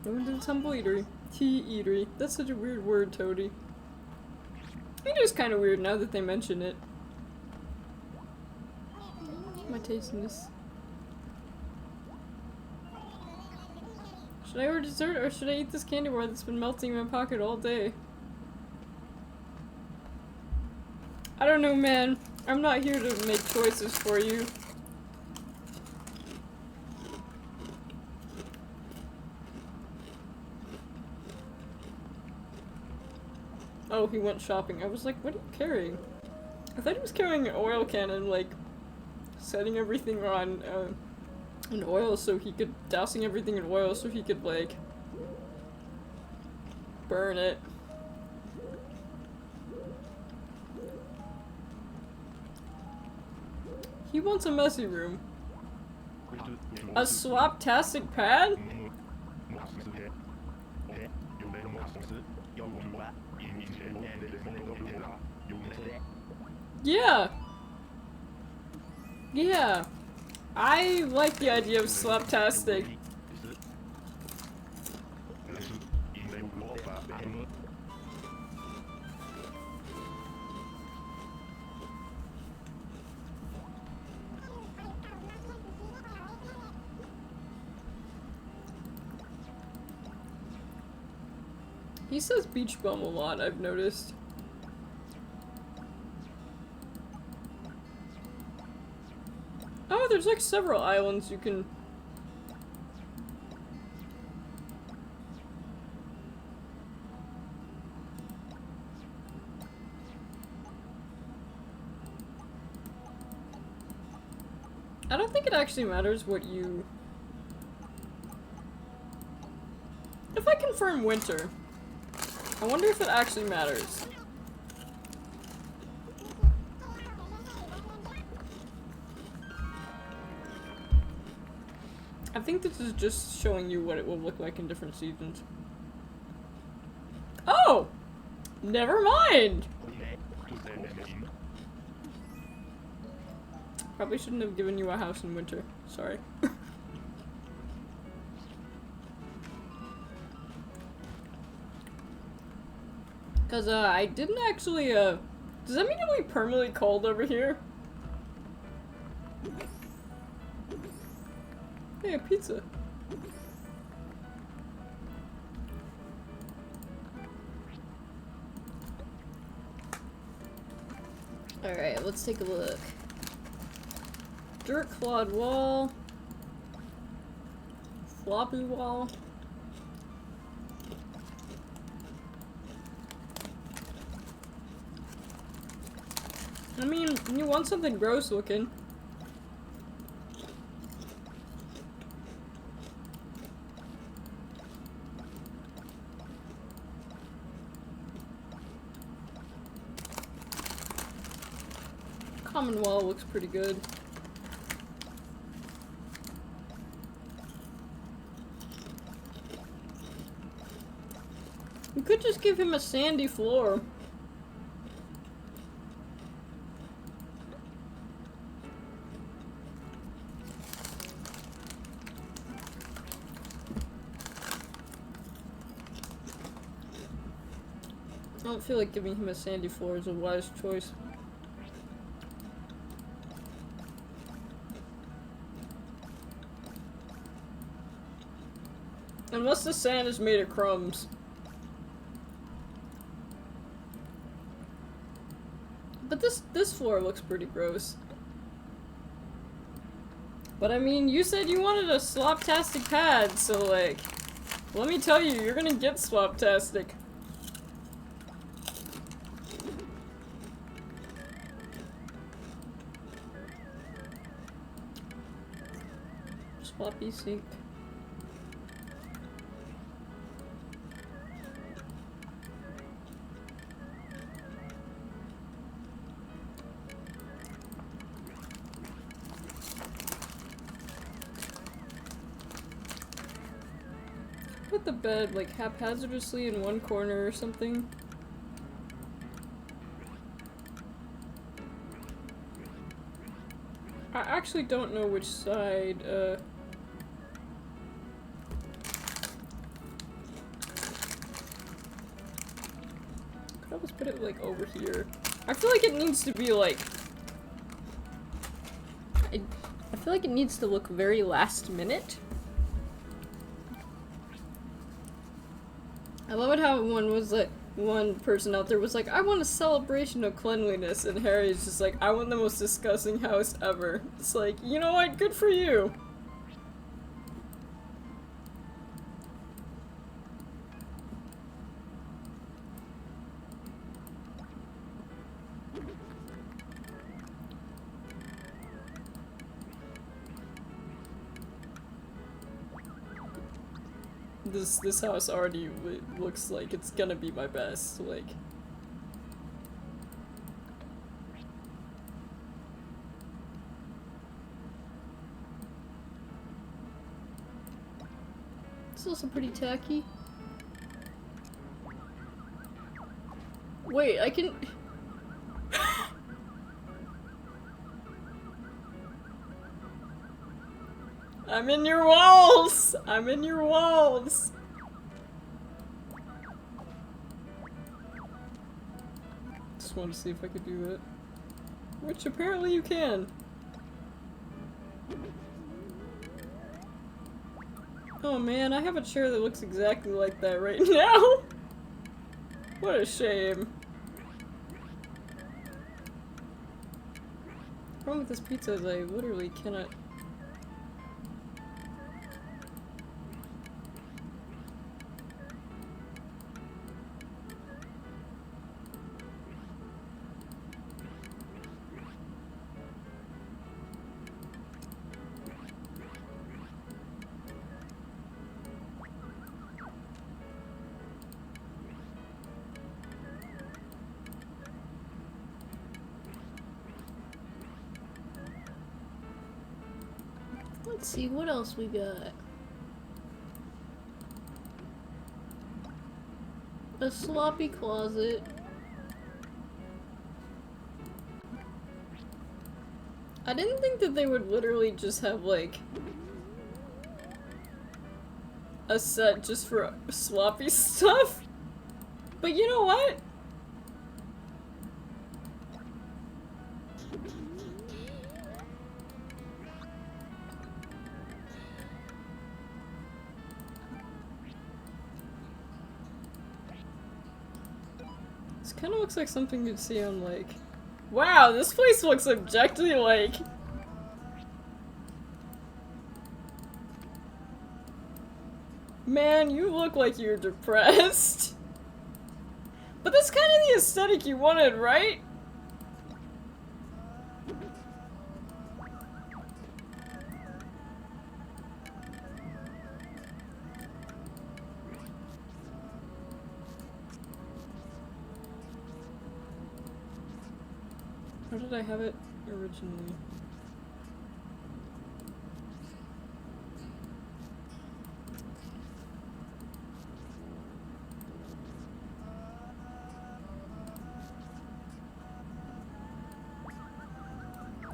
Going to the temple eatery. Tea eatery. That's such a weird word, Toady. It is kind of weird now that they mention it. My tastiness. Should I order dessert or should I eat this candy bar that's been melting in my pocket all day? I don't know, man. I'm not here to make choices for you. Oh, he went shopping. I was like, what are you carrying? I thought he was carrying an oil can and, like, setting everything on, in oil so he could- dousing everything in oil so he could, like, burn it. He wants a messy room. A swaptastic pad? Yeah. Yeah. I like the idea of sloptastic. He says beach bum a lot, I've noticed. Oh, there's like several islands you can... I don't think it actually matters what you... If I confirm winter, I wonder if it actually matters. I think this is just showing you what it will look like in different seasons. Oh! Never mind! Probably shouldn't have given you a house in winter. Sorry. Cause, I didn't actually, does that mean it'll be permanently cold over here? Hey, a pizza. Alright, let's take a look. Dirt clawed wall. Floppy wall. I mean, you want something gross looking. Common wall looks pretty good. We could just give him a sandy floor. I don't feel like giving him a sandy floor is a wise choice. Unless the sand is made of crumbs. But this floor looks pretty gross. But I mean, you said you wanted a sloptastic pad, so like, let me tell you, you're gonna get sloptastic. Sloppy sink. Put the bed like haphazardously in one corner or something. I actually don't know which side, could always put it like over here. I feel like it needs to be like, I feel like it needs to look very last minute. I love it how one person out there was like, I want a celebration of cleanliness, and Harry's just like, I want the most disgusting house ever. It's like, you know what? Good for you. This house already looks like it's gonna be my best, like. It's also pretty tacky. Wait, I can... I'm in your walls! I'm in your walls! Just wanted to see if I could do that. Which apparently you can. Oh man, I have a chair that looks exactly like that right now! What a shame. The problem with this pizza is I literally cannot... Let's see, what else we got? A sloppy closet. I didn't think that they would literally just have, like, a set just for sloppy stuff. But you know what? This kind of looks like something you'd see on, like... Wow, this place looks objectively like... Man, you look like you're depressed. But that's kind of the aesthetic you wanted, right? How did I have it originally?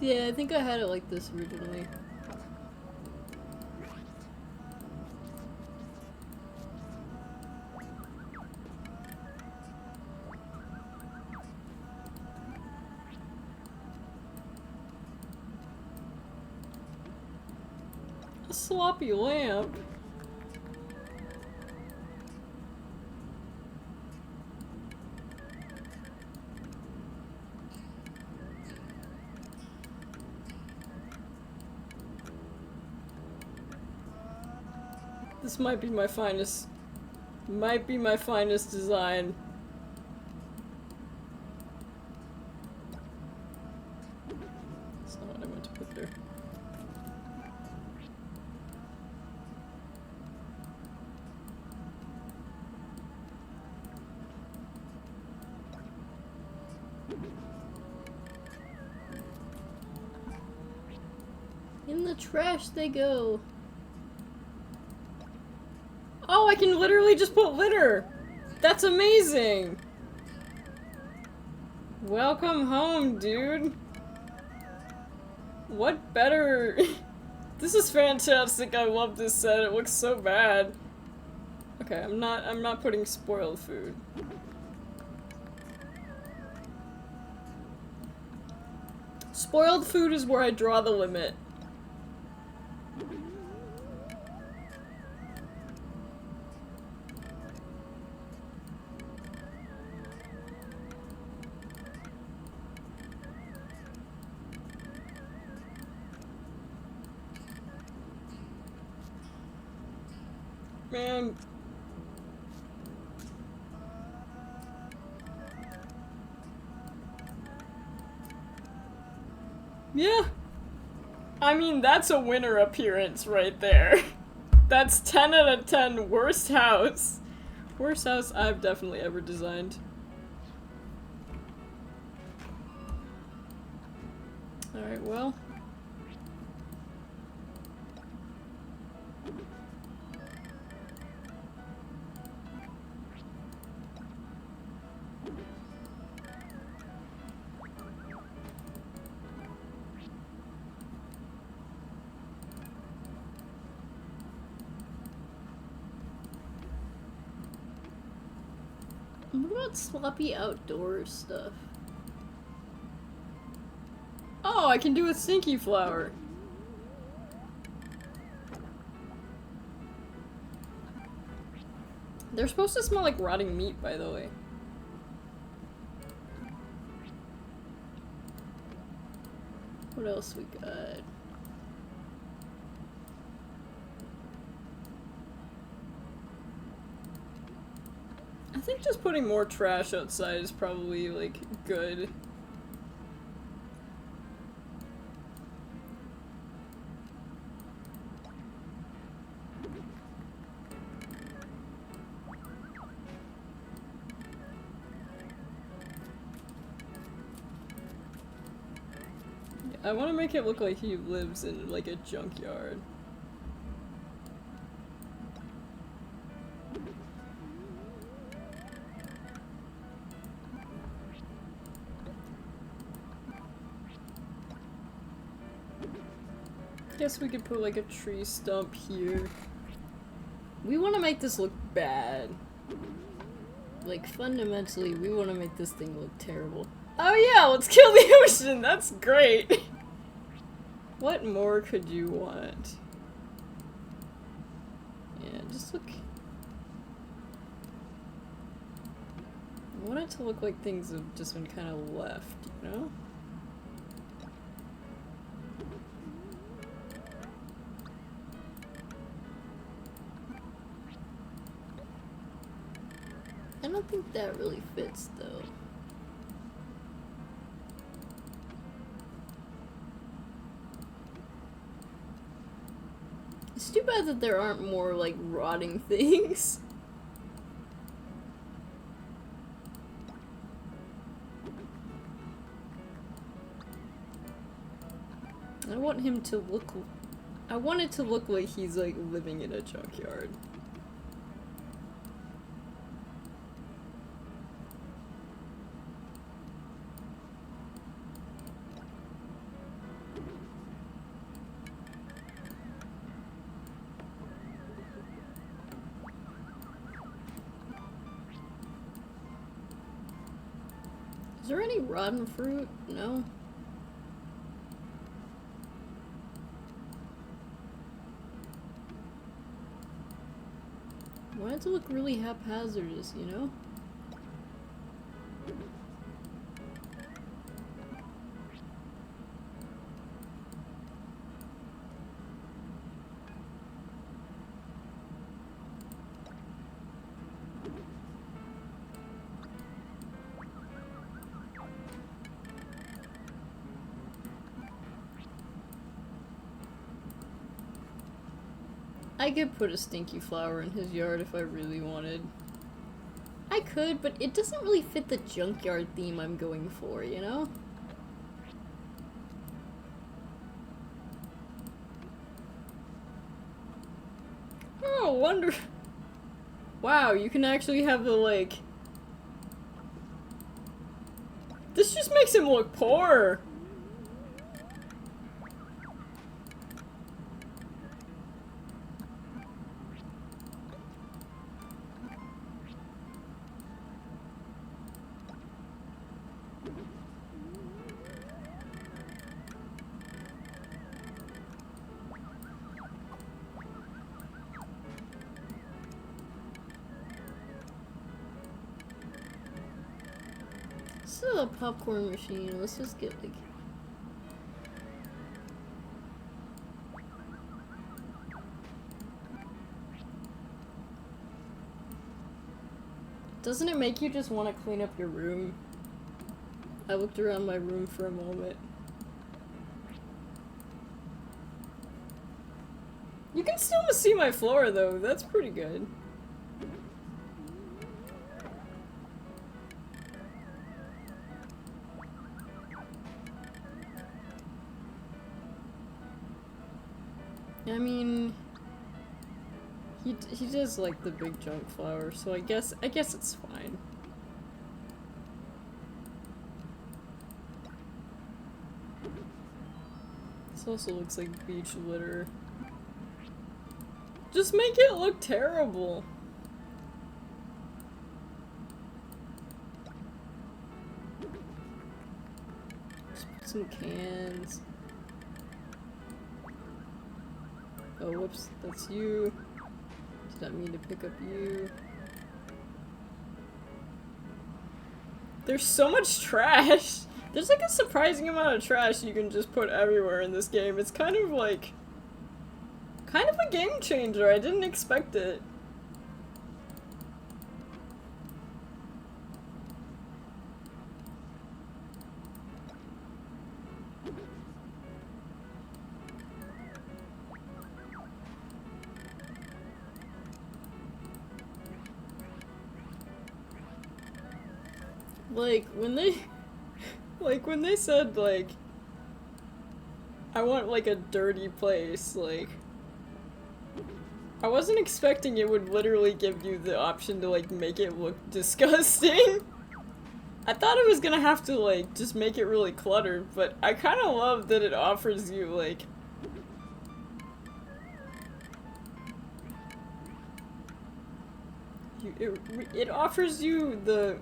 Yeah, I think I had it like this originally. A sloppy lamp. This might be my finest design. That's not what I meant to put there. In the trash they go. Oh, I can literally just put litter! That's amazing! Welcome home, dude! What better... This is fantastic, I love this set, it looks so bad. Okay, I'm not putting spoiled food. Spoiled food is where I draw the limit. Man. Yeah. I mean, that's a winner appearance right there. That's 10 out of 10 worst house. Worst house I've definitely ever designed. Alright, well. What about sloppy outdoor stuff? Oh, I can do a stinky flower. They're supposed to smell like rotting meat, by the way. What else we got? I think just putting more trash outside is probably, like, good. I want to make it look like he lives in, like, a junkyard. Guess we could put like a tree stump here. We want to make this look bad. Like, fundamentally, we want to make this thing look terrible. Oh yeah, let's kill the ocean! That's great! What more could you want? Yeah, just look... I want it to look like things have just been kind of left, you know? I don't think that really fits, though. It's too bad that there aren't more, like, rotting things. I want him to look... I want it to look like he's, like, living in a junkyard. Is there any rotten fruit? No. I want it to look really haphazardous, you know? I could put a stinky flower in his yard if I really wanted. I could, but it doesn't really fit the junkyard theme I'm going for, you know? Oh, wonder... Wow, you can actually have the, like... This just makes him look poor! This is a popcorn machine. Let's just get like... Doesn't it make you just want to clean up your room? I looked around my room for a moment. You can still see my floor though, that's pretty good. I mean, he does like the big junk flower, so I guess it's fine. This also looks like beach litter. Just make it look terrible. Just put some cans. Oh, whoops, that's you. Did not mean to pick up you. There's so much trash! There's like a surprising amount of trash you can just put everywhere in this game. It's kind of like... kind of a game changer. I didn't expect it. Like, when they said, like, I want, like, a dirty place, like, I wasn't expecting it would literally give you the option to, like, make it look disgusting. I thought it was gonna have to, like, just make it really cluttered, but I kinda love that it offers you, like, It offers you the...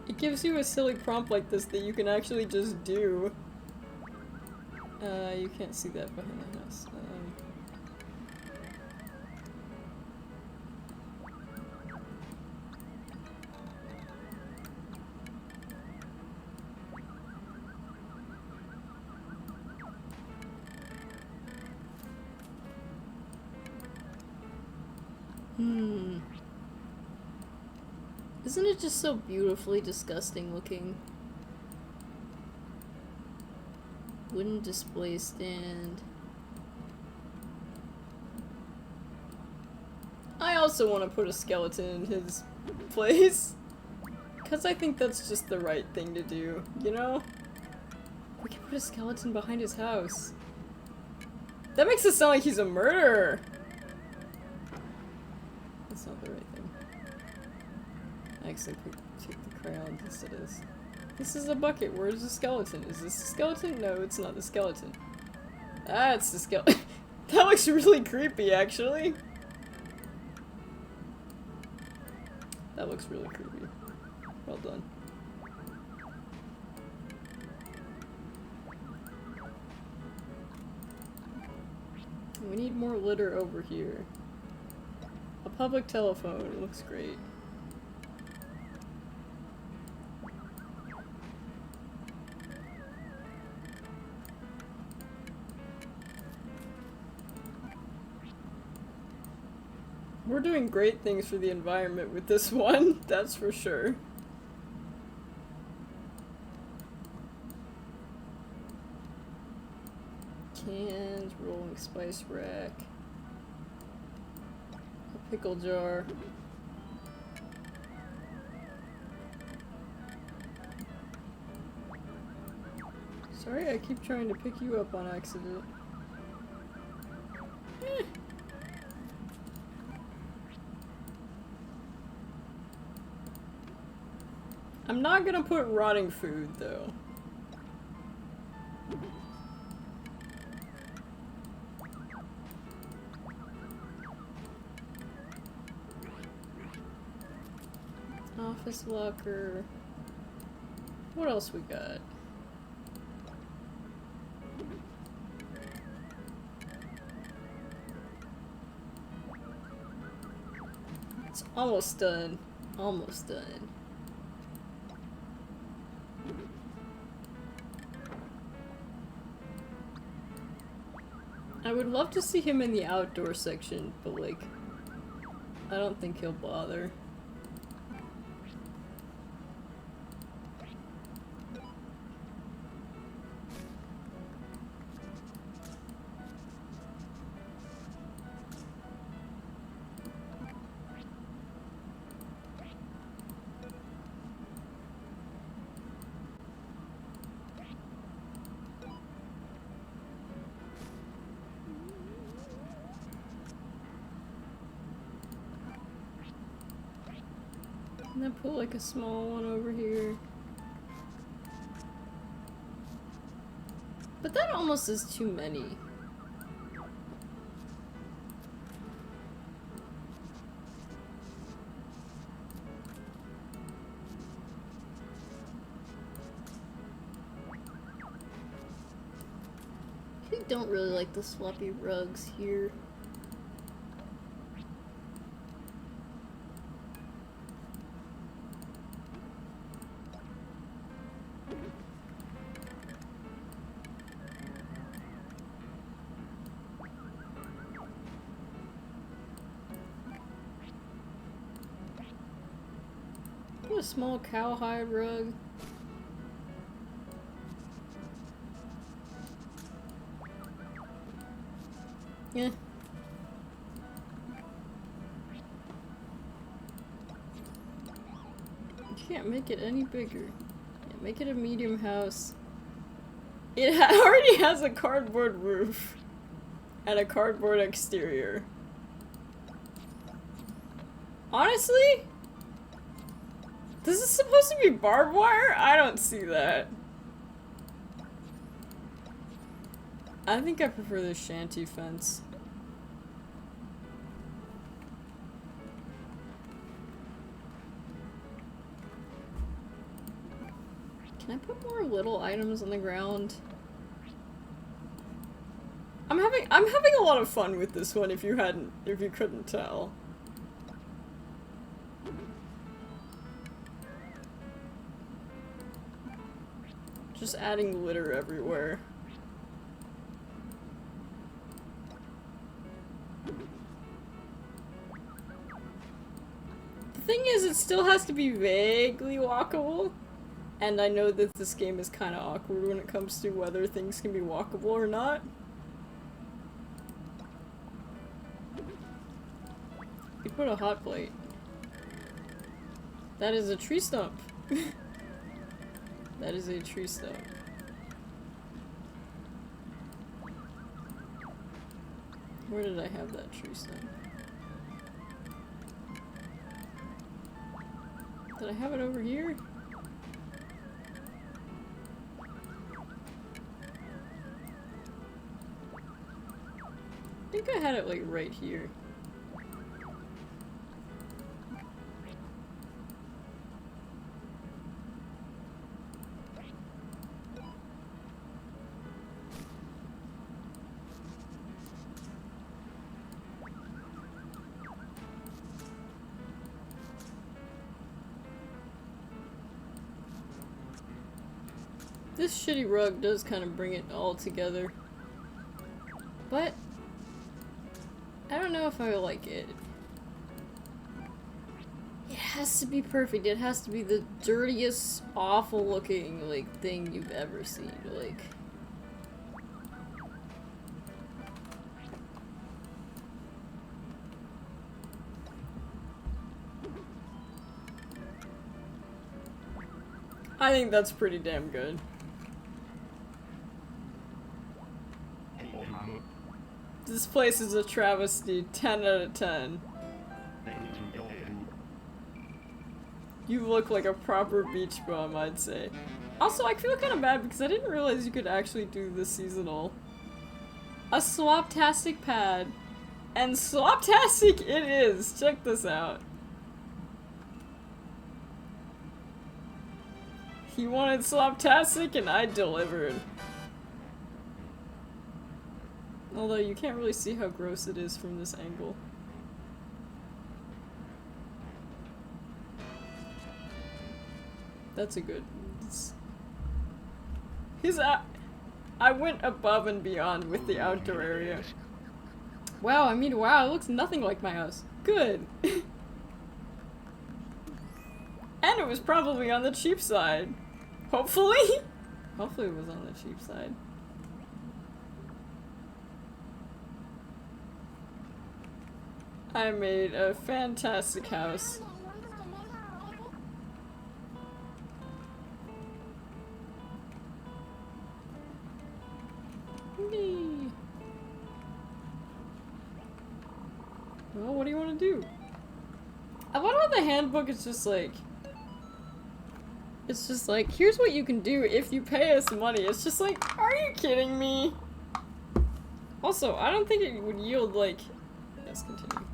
It gives you a silly prompt like this that you can actually just do. You can't see that behind the house. Isn't it just so beautifully disgusting looking? Wooden display stand. I also want to put a skeleton in his place. Because I think that's just the right thing to do, you know? We can put a skeleton behind his house. That makes it sound like he's a murderer. That's not the right thing. I actually took the crayons instead of this. This is a bucket. Where's the skeleton? Is this the skeleton? No, it's not the skeleton. That's the skeleton. That looks really creepy, actually. That looks really creepy. Well done. We need more litter over here. A public telephone. It looks great. We're doing great things for the environment with this one, that's for sure. Cans, rolling spice rack, a pickle jar. Sorry, I keep trying to pick you up on accident. I'm not gonna put rotting food, though. Office locker. What else we got? It's almost done. Almost done. I would love to see him in the outdoor section, but like, I don't think he'll bother. And then put like a small one over here. But that almost is too many. I don't really like the sloppy rugs here. Put a small cowhide rug. Yeah. You can't make it any bigger. Yeah, make it a medium house. It already has a cardboard roof and a cardboard exterior. Honestly? This is supposed to be barbed wire? I don't see that. I think I prefer the shanty fence. Can I put more little items on the ground? I'm having a lot of fun with this one if you couldn't tell. Just adding litter everywhere. The thing is, it still has to be vaguely walkable. And I know that this game is kind of awkward when it comes to whether things can be walkable or not. You put a hot plate. That is a tree stump. That is a tree stump. Where did I have that tree stump? Did I have it over here? I think I had it like right here. This shitty rug does kind of bring it all together. But I don't know if I like it. It has to be perfect. It has to be the dirtiest, awful looking, like, thing you've ever seen. Like, I think that's pretty damn good. This place is a travesty, 10 out of 10. You look like a proper beach bum, I'd say. Also, I feel kind of bad because I didn't realize you could actually do the seasonal. A sloptastic pad. And sloptastic it is! Check this out. He wanted sloptastic and I delivered. Although you can't really see how gross it is from this angle. That's a good... I went above and beyond with the outdoor area. Wow, I mean, wow, it looks nothing like my house. Good. And it was probably on the cheap side. Hopefully? Hopefully it was on the cheap side. I made a fantastic house. Me. Well, what do you want to do? I wonder what the handbook is just like. It's just like, here's what you can do if you pay us money. It's just like, are you kidding me? Also, I don't think it would yield like... Let's continue.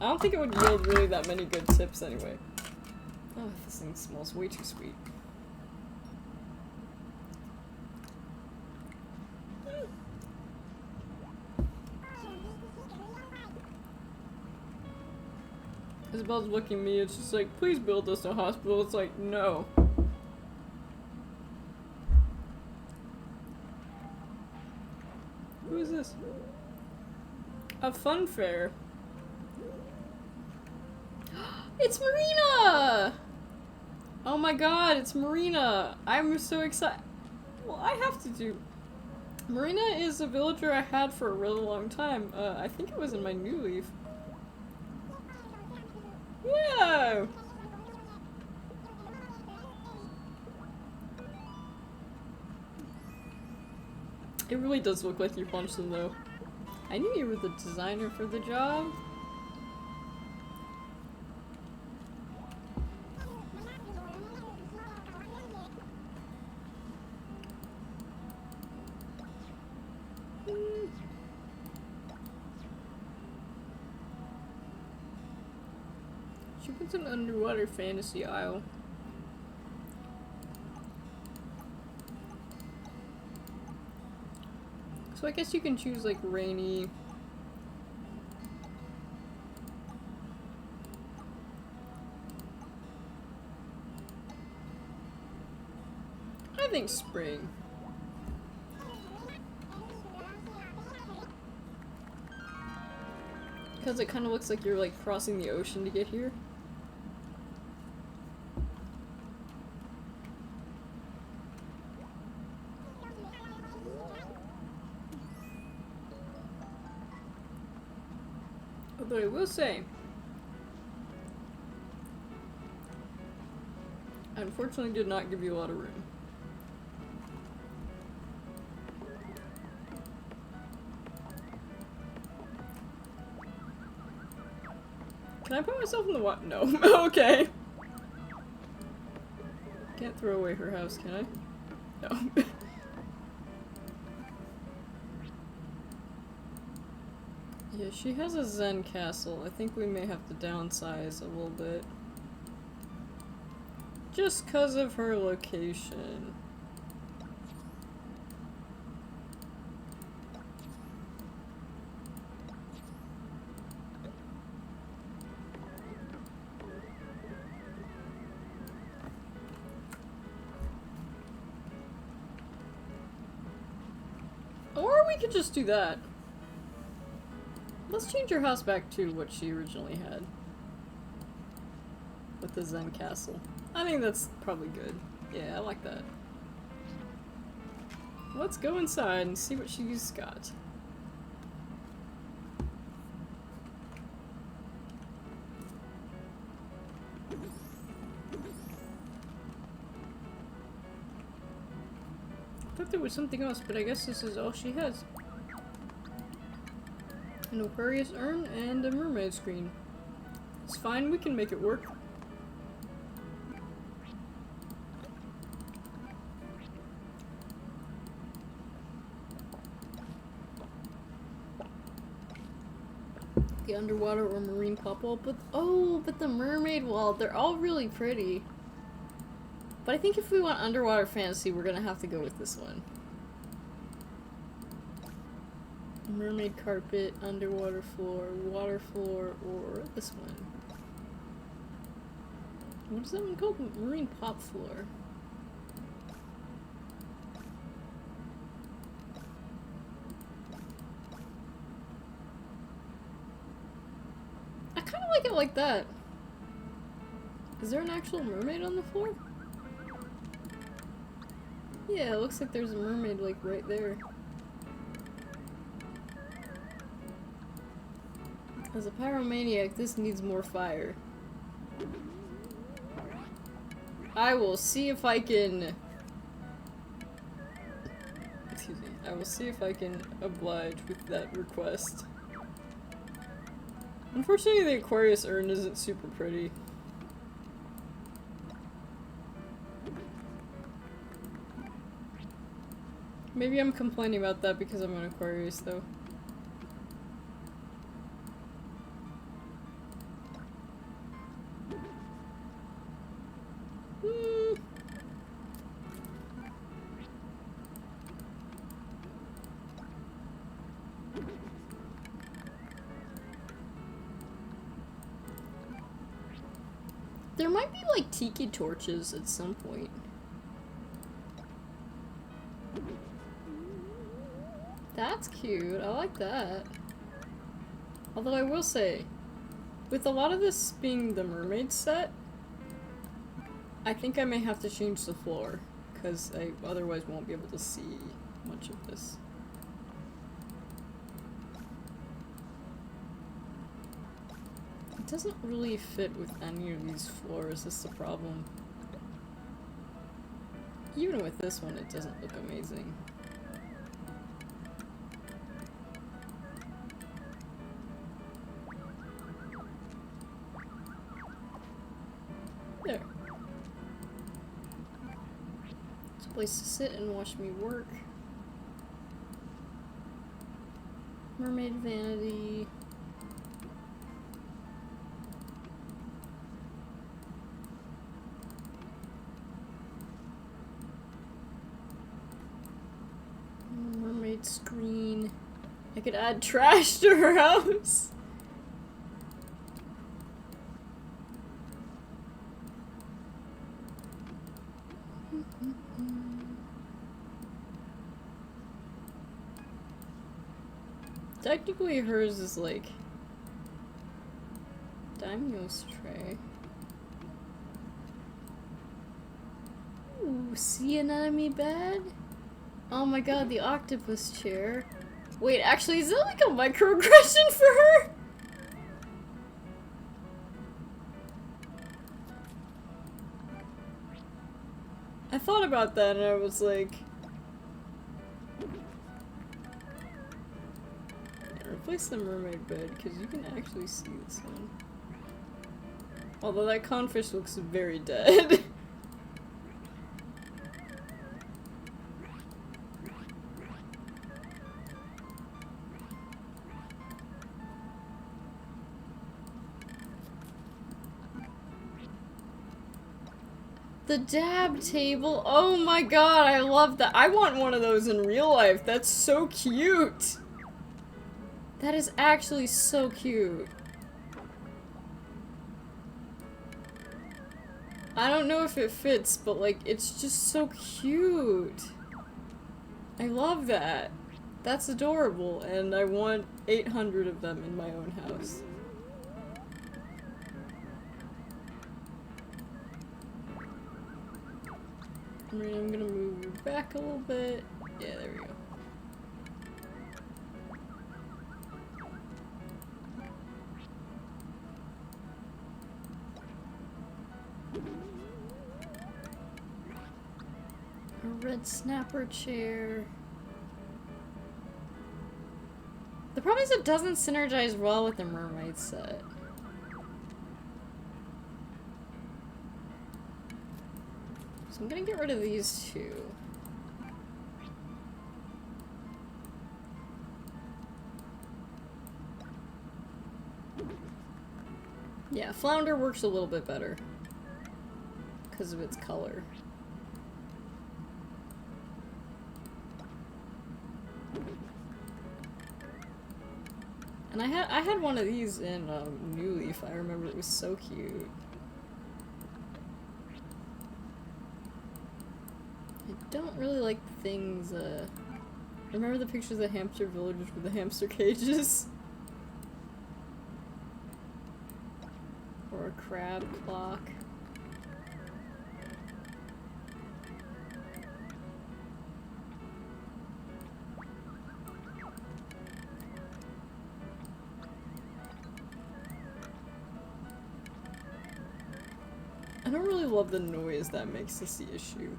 I don't think it would yield really that many good tips anyway. Oh, this thing smells way too sweet. Isabel's looking at me, it's just like, please build us a hospital. It's like, no. Who is this? A fun fair. It's Marina! Oh my god, it's Marina! I'm so excited. Well, I have to do... Marina is a villager I had for a really long time. I think it was in my new leaf. Yeah! It really does look like you punched them though. I knew you were the designer for the job. She puts an underwater fantasy aisle. So I guess you can choose like rainy. I think spring. Because it kind of looks like you're like crossing the ocean to get here. But I will say, I unfortunately did not give you a lot of room. Can I put myself in the water? No. Okay. Can't throw away her house, can I? No. Yeah, she has a Zen castle. I think we may have to downsize a little bit. Just 'cause of her location. Or we could just do that. Let's change her house back to what she originally had. With the Zen castle. I think that's probably good. Yeah, I like that. Let's go inside and see what she's got. I thought there was something else, but I guess this is all she has. An Aquarius urn and a mermaid screen. It's fine, we can make it work. The underwater or marine pop wall, but but the mermaid wall, they're all really pretty. But I think if we want underwater fantasy, we're gonna have to go with this one. Mermaid carpet, underwater floor, water floor, or this one. What is that one called? Marine pop floor. I kind of like it like that. Is there an actual mermaid on the floor? Yeah, it looks like there's a mermaid like right there. As a pyromaniac, this needs more fire. I will see if I can... Excuse me. I will see if I can oblige with that request. Unfortunately, the Aquarius urn isn't super pretty. Maybe I'm complaining about that because I'm an Aquarius, though. There might be like tiki torches at some point. That's cute. I like that. Although I will say, with a lot of this being the mermaid set, I think I may have to change the floor, because I otherwise won't be able to see much of this. It doesn't really fit with any of these floors, that's the problem. Even with this one, it doesn't look amazing. There. It's a place to sit and watch me work. Mermaid vanity. Mermaid light screen. I could add trash to her house. Technically hers is like Daimyo's tray. Ooh, sea anemone bed? Oh my god, the octopus chair. Wait, actually, is that like a microaggression for her? I thought about that and I was like... replace the mermaid bed, because you can actually see this one. Although that confish looks very dead. The dab table, oh my god, I love that. I want one of those in real life, that's so cute. That is actually so cute. I don't know if it fits, but like, it's just so cute. I love that. That's adorable, and I want 800 of them in my own house. I mean, I'm gonna move it back a little bit. Yeah, there we go. A red snapper chair. The problem is it doesn't synergize well with the mermaid set. So I'm gonna get rid of these two. Yeah, flounder works a little bit better because of its color. And I had one of these in New Leaf. I remember it was so cute. I don't really like the things. Remember the pictures of the hamster villagers with the hamster cages? Or a crab clock. I don't really love the noise that makes this the issue.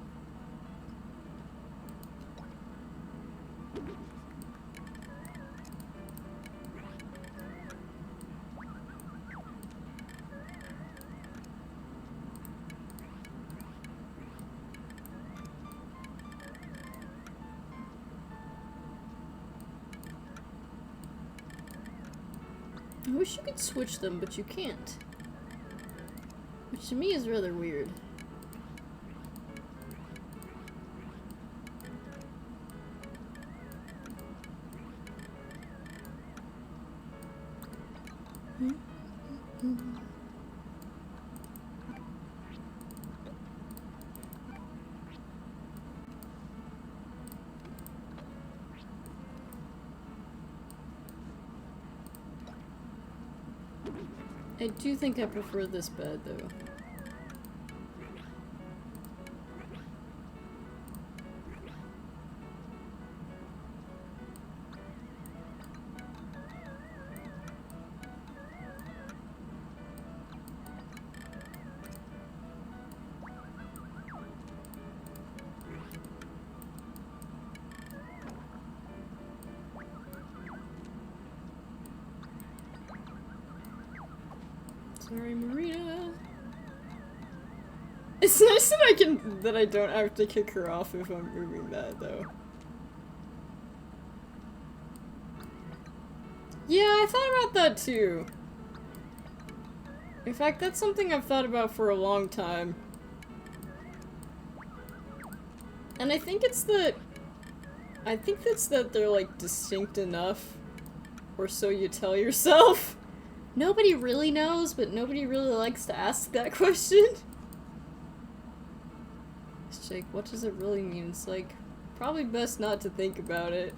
I wish you could switch them, but you can't. Which to me is rather weird. I do think I prefer this bed, though. Sorry, Marina. It's nice that I don't have to kick her off if I'm moving that, though. Yeah, I thought about that too. In fact, that's something I've thought about for a long time. And I think it's that I think that's that they're like distinct enough, or so you tell yourself. Nobody really knows, but nobody really likes to ask that question. It's like, what does it really mean? It's like, probably best not to think about it.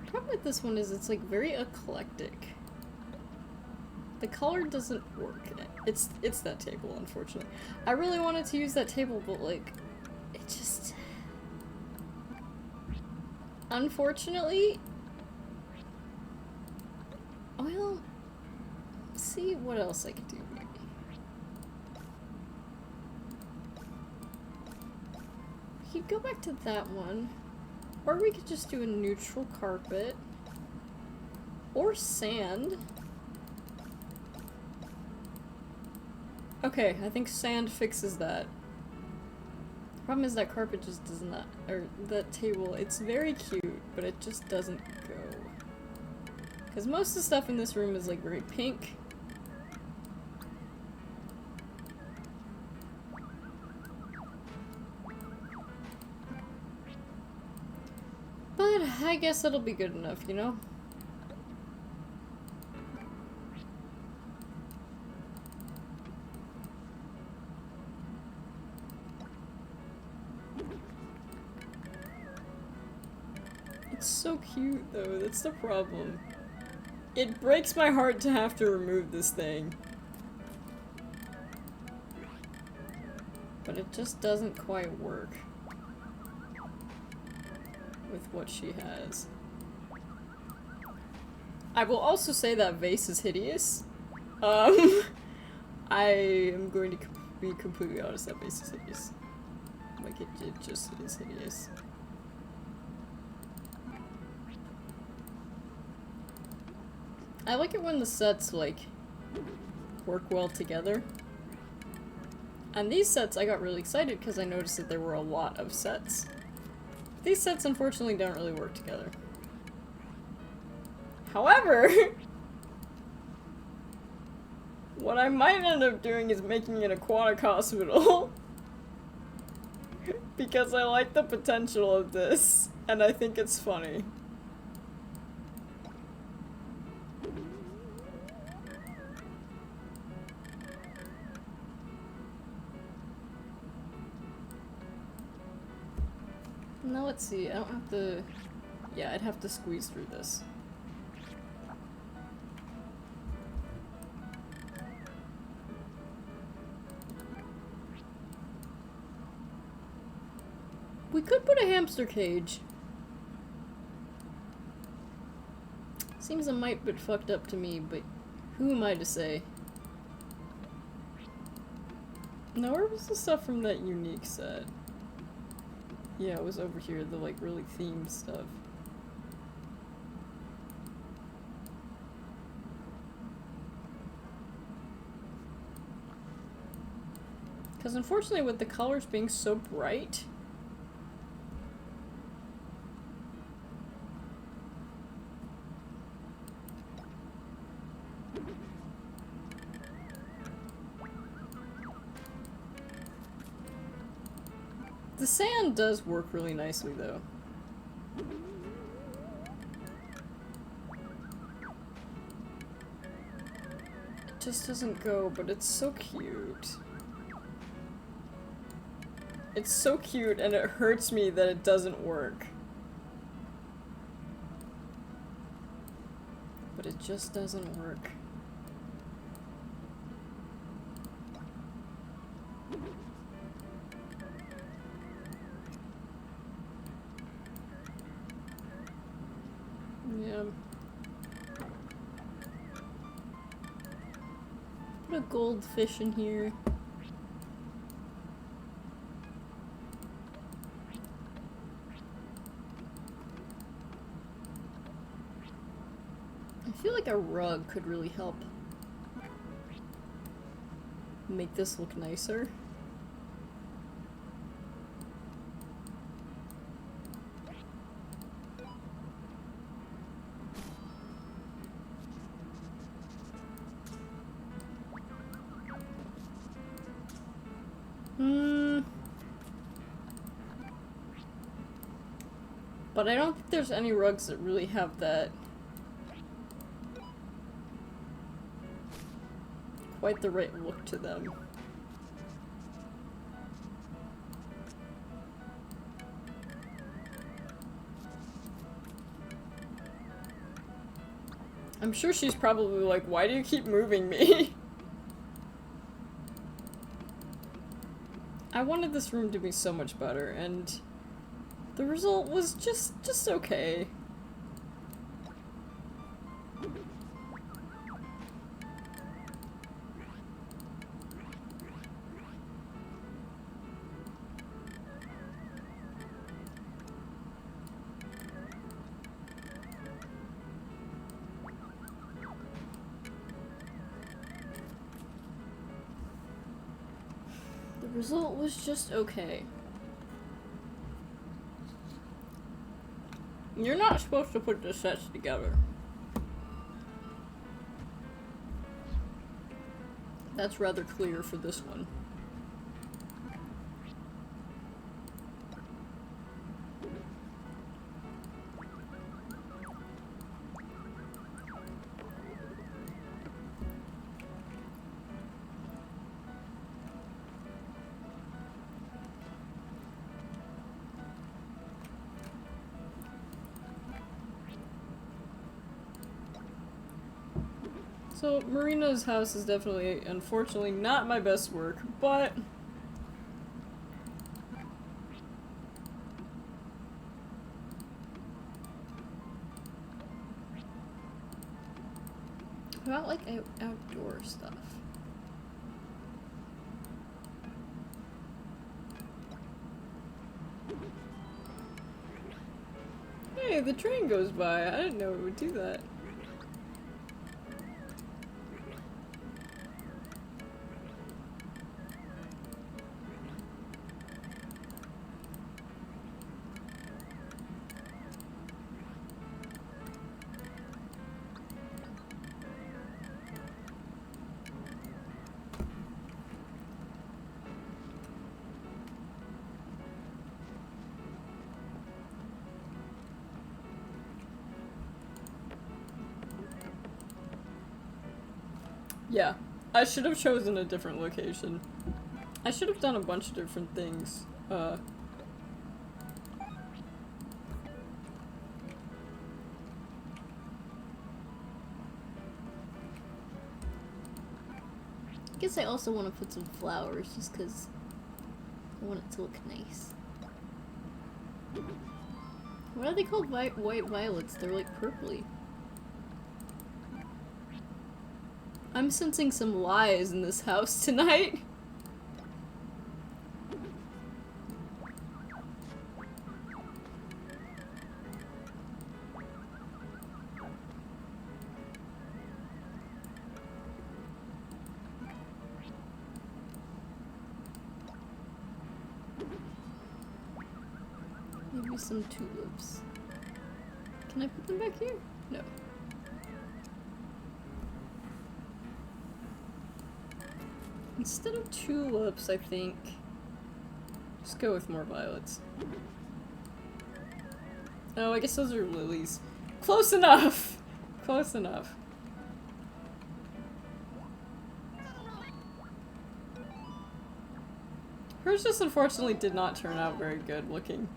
The problem with this one is it's like very eclectic. The color doesn't work. It's that table, unfortunately. I really wanted to use that table, but like, it just... Unfortunately... Well... See what else I could do, maybe. We could go back to that one. Or we could just do a neutral carpet. Or sand. Okay, I think sand fixes that. The problem is that carpet just does not, or that table, it's very cute, but it just doesn't go. Because most of the stuff in this room is like very pink. But I guess it'll be good enough, you know? It's so cute, though. That's the problem. It breaks my heart to have to remove this thing. But it just doesn't quite work with what she has. I will also say that vase is hideous. I am going to be completely honest, that vase is hideous. Like, it just is hideous. I like it when the sets, like, work well together. And these sets, I got really excited because I noticed that there were a lot of sets. These sets, unfortunately, don't really work together. However, what I might end up doing is making an aquatic hospital. Because I like the potential of this, and I think it's funny. Now let's see, I don't have to... Yeah, I'd have to squeeze through this. We could put a hamster cage. Seems a mite bit fucked up to me, but who am I to say? Now, where was the stuff from that unique set? Yeah, it was over here, the like really themed stuff. Because unfortunately with the colors being so bright, the sand does work really nicely, though. It just doesn't go, but it's so cute. It's so cute, and it hurts me that it doesn't work. But it just doesn't work. Yeah. Put a goldfish in here. I feel like a rug could really help make this look nicer. But I don't think there's any rugs that really have that quite the right look to them. I'm sure she's probably like, why do you keep moving me? I wanted this room to be so much better, and the result was just okay. The result was just okay. You're not supposed to put the sets together. That's rather clear for this one. So, Marina's house is definitely, unfortunately, not my best work, but about like outdoor stuff. Hey, the train goes by. I didn't know it would do that. Yeah, I should have chosen a different location. I should have done a bunch of different things. I guess I also want to put some flowers just because I want it to look nice. What are they called? White violets. They're like purpley. I'm sensing some lies in this house tonight. Maybe some tulips. Can I put them back here? No. Instead of tulips, I think, just go with more violets. Oh, I guess those are lilies. Close enough! Close enough. Hers just unfortunately did not turn out very good looking.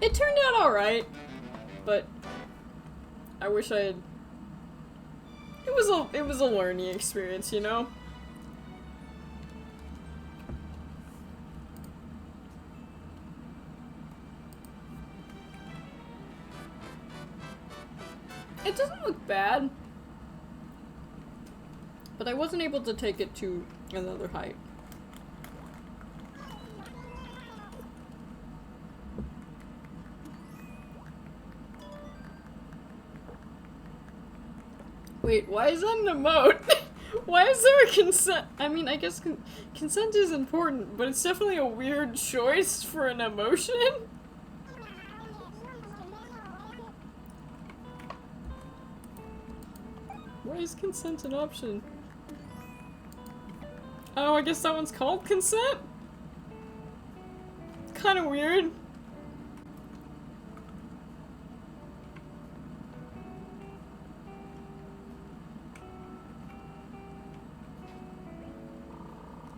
It turned out alright, but I wish I had... It was a learning experience, you know? It doesn't look bad, but I wasn't able to take it to another height. Wait, why is that an emote? Why is there a consent? I mean, I guess consent is important, but it's definitely a weird choice for an emotion. Why is consent an option? Oh, I guess that one's called consent? Kinda weird.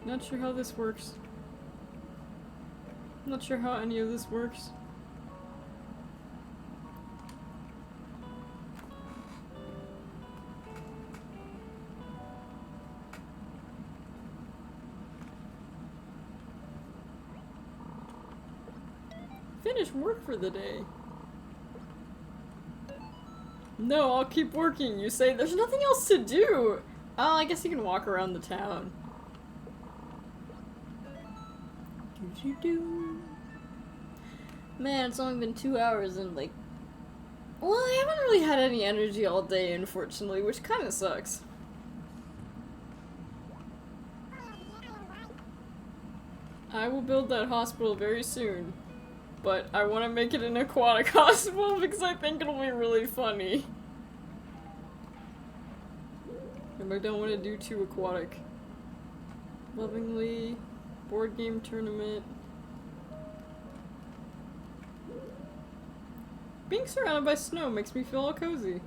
Not sure how this works. Not sure how any of this works. Finish work for the day. No, I'll keep working. You say there's nothing else to do. Oh, I guess you can walk around the town. Man, it's only been 2 hours and like... Well, I haven't really had any energy all day, unfortunately, which kind of sucks. I will build that hospital very soon. But I want to make it an aquatic hospital because I think it'll be really funny. And I don't want to do too aquatic. Lovingly, board game tournament. Being surrounded by snow makes me feel all cozy.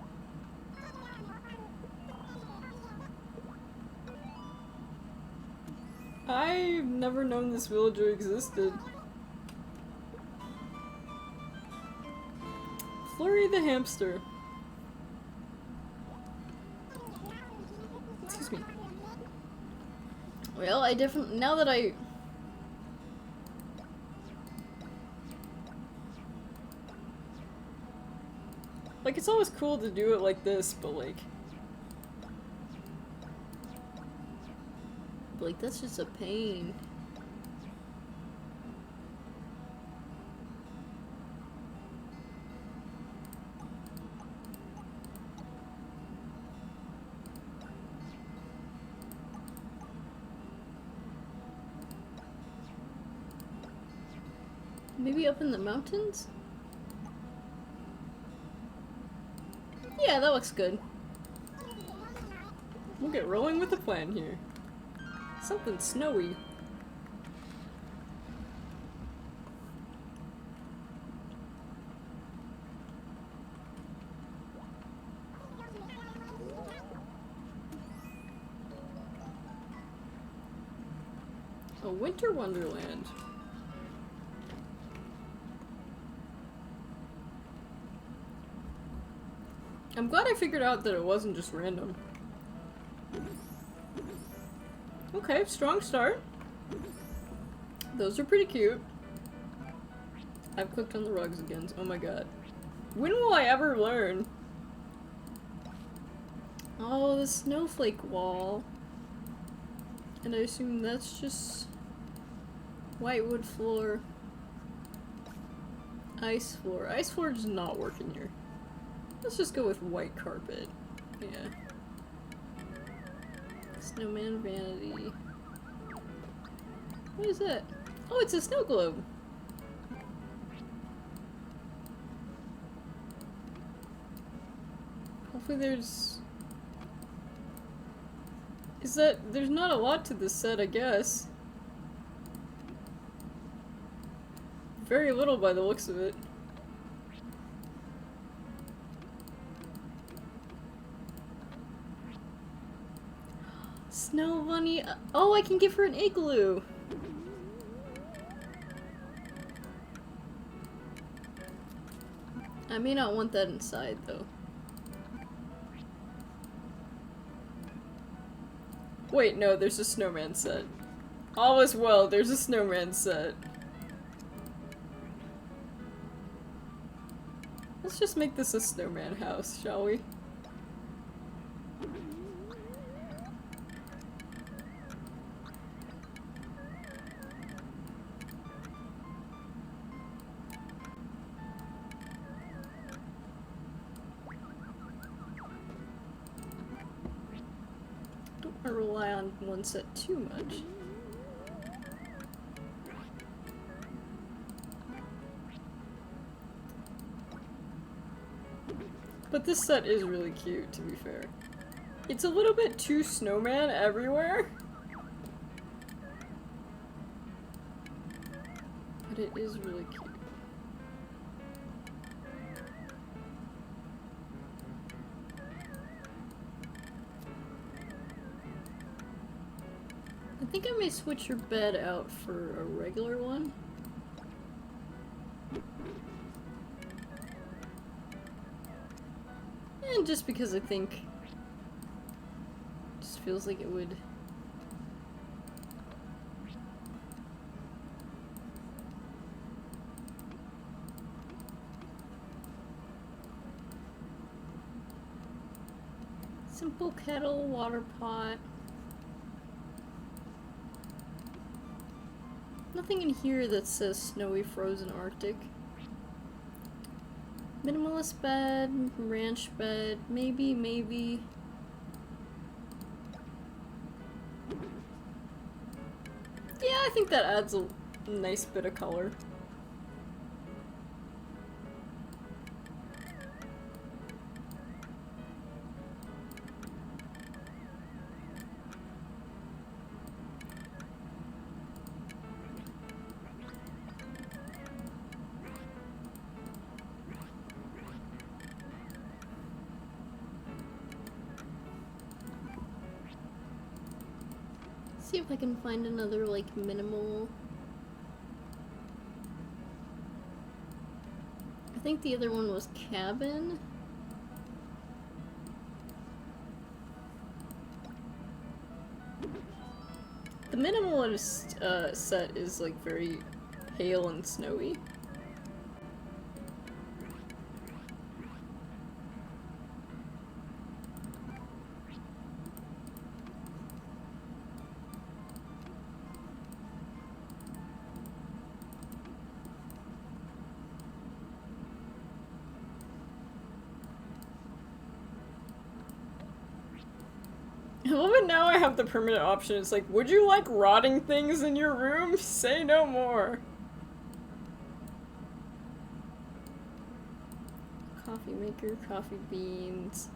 I've never known this villager existed. Flurry the hamster. Excuse me. Well, I definitely, now that I... Like, it's always cool to do it like this, but like, that's just a pain. Maybe up in the mountains? Yeah, that looks good. We'll get rolling with the plan here. Something snowy. A winter wonderland. I'm glad I figured out that it wasn't just random. Okay, strong start. Those are pretty cute. I've clicked on the rugs again. Oh my god. When will I ever learn? Oh, the snowflake wall. And I assume that's just whitewood floor. Ice floor. Ice floor does not work in here. Let's just go with white carpet. Yeah. Snowman vanity. What is that? Oh, it's a snow globe. Hopefully there's... There's not a lot to this set, I guess. Very little by the looks of it. Snow bunny. Oh, I can give her an igloo. I may not want that inside, though. Wait, no, there's a snowman set. All is well, there's a snowman set. Let's just make this a snowman house, shall we? Rely on one set too much. But this set is really cute, to be fair. It's a little bit too snowman everywhere. But it is really cute. think I may switch your bed out for a regular one. And just because I think it just feels like it would. Simple kettle, water pot. Nothing in here that says snowy frozen Arctic. Minimalist bed, ranch bed, maybe. Yeah, I think that adds a nice bit of color. See if I can find another, like, minimal. I think the other one was cabin. The minimalist set is, like, very pale and snowy. I love it now I have the permanent option. It's like, would you like rotting things in your room? Say no more. Coffee maker, coffee beans.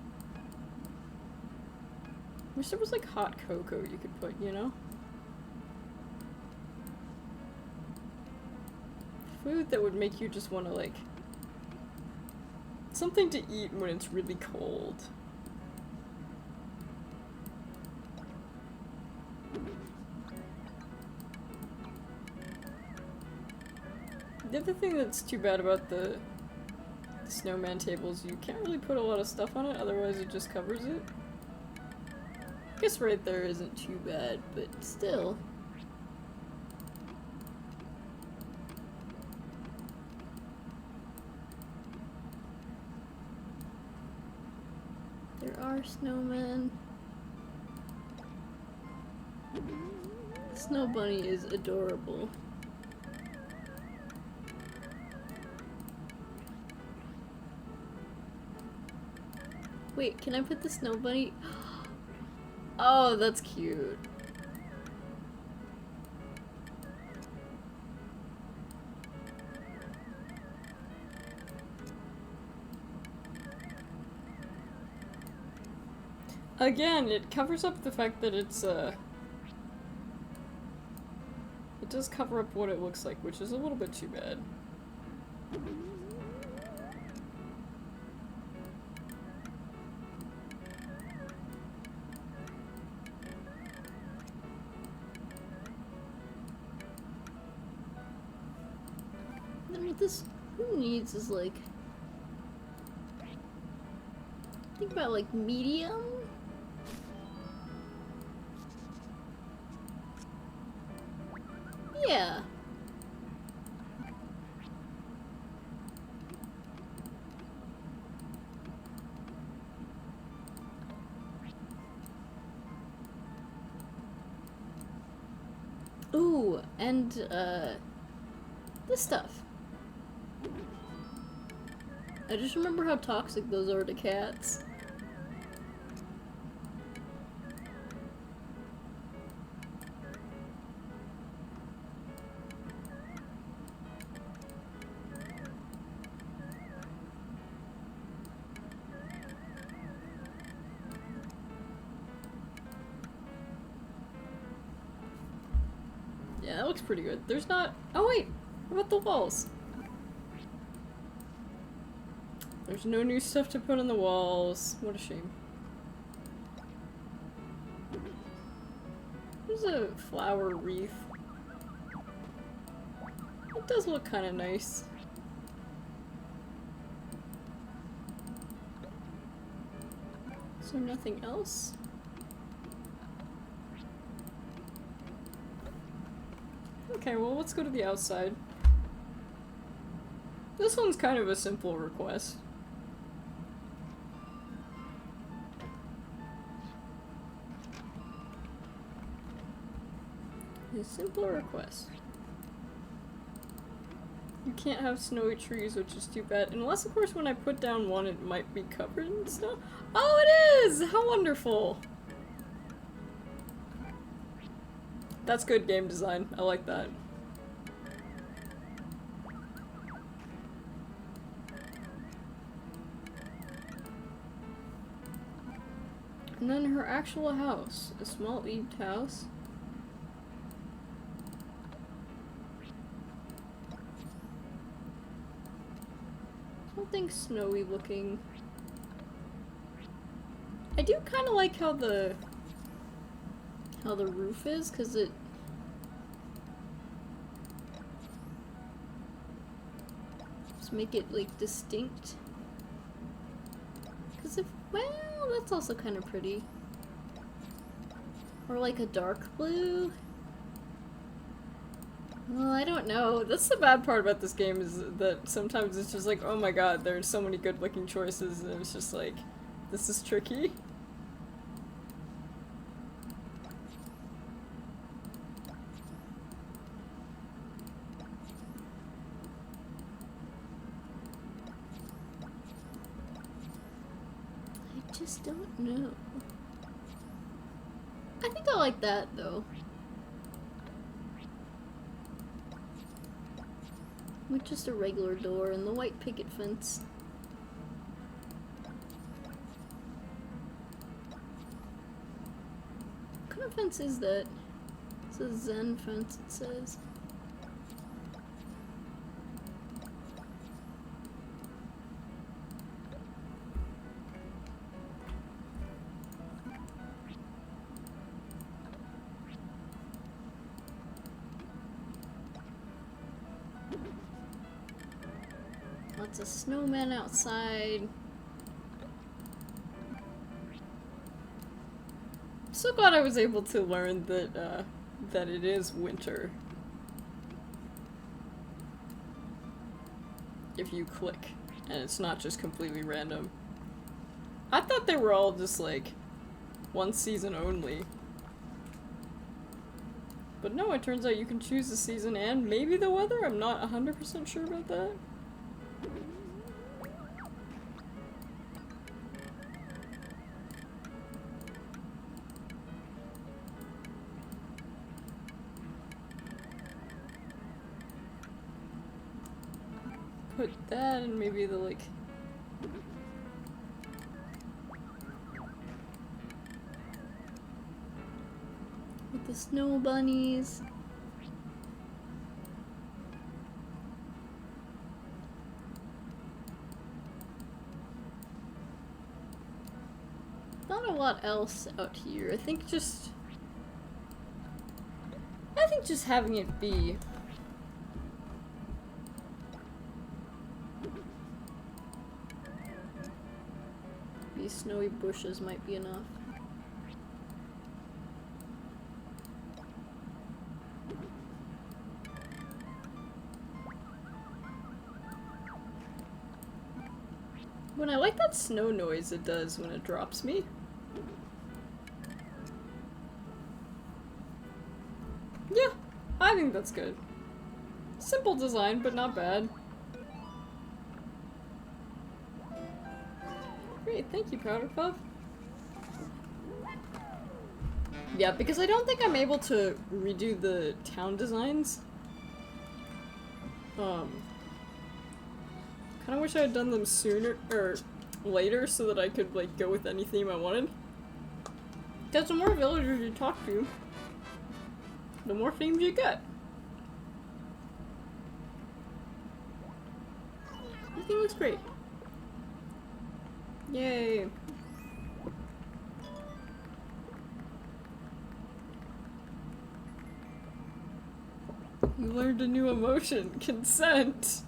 Wish there was like hot cocoa you could put, you know? Food that would make you just want to like... something to eat when it's really cold. The other thing that's too bad about the snowman tables, you can't really put a lot of stuff on it, otherwise it just covers it. I guess right there isn't too bad, but still. There are snowmen. The snow bunny is adorable. Wait, can I put the snow bunny? Oh, that's cute. Again, it covers up the fact that it's, it does cover up what it looks like, which is a little bit too bad. Then what this who needs is like, think about like medium. Yeah. Ooh, and this stuff. I just remember how toxic those are to cats. Yeah, that looks pretty good. There's not... Oh wait! What about the walls? There's no new stuff to put on the walls. What a shame. There's a flower wreath. It does look kind of nice. Is there nothing else? Okay, well, let's go to the outside. This one's kind of a simple request. A simple request. You can't have snowy trees, which is too bad. Unless, of course, when I put down one, it might be covered in snow. Oh, it is! How wonderful! That's good game design. I like that. And then her actual house. A small eaved house. Something snowy looking. I do kind of like how the roof is, because it just make it like distinct. Because if, well, that's also kind of pretty. Or like a dark blue. Well, I don't know. That's the bad part about this game, is that sometimes it's just like, oh my god, there's so many good looking choices, and it's just like, this is tricky. I just don't know. I think I like that, though. With just a regular door and the white picket fence. What kind of fence is that? It's a Zen fence, it says. Lots of snowmen outside. I'm so glad I was able to learn that, that it is winter. If you click, and it's not just completely random. I thought they were all just like, one season only. But no, it turns out you can choose the season and maybe the weather? I'm not 100% sure about that. Put that and maybe the like with the snow bunnies. Not a lot else out here. I think just having it be these snowy bushes might be enough. When I like that snow noise it does when it drops me. Yeah, I think that's good. Simple design, but not bad. Great, thank you, Powder Puff. Yeah, because I don't think I'm able to redo the town designs. Kinda wish I had done them sooner, or later, so that I could, like, go with any theme I wanted. Because the more villagers you talk to, the more themes you get. Everything looks great. Yay. We learned a new emotion. Consent.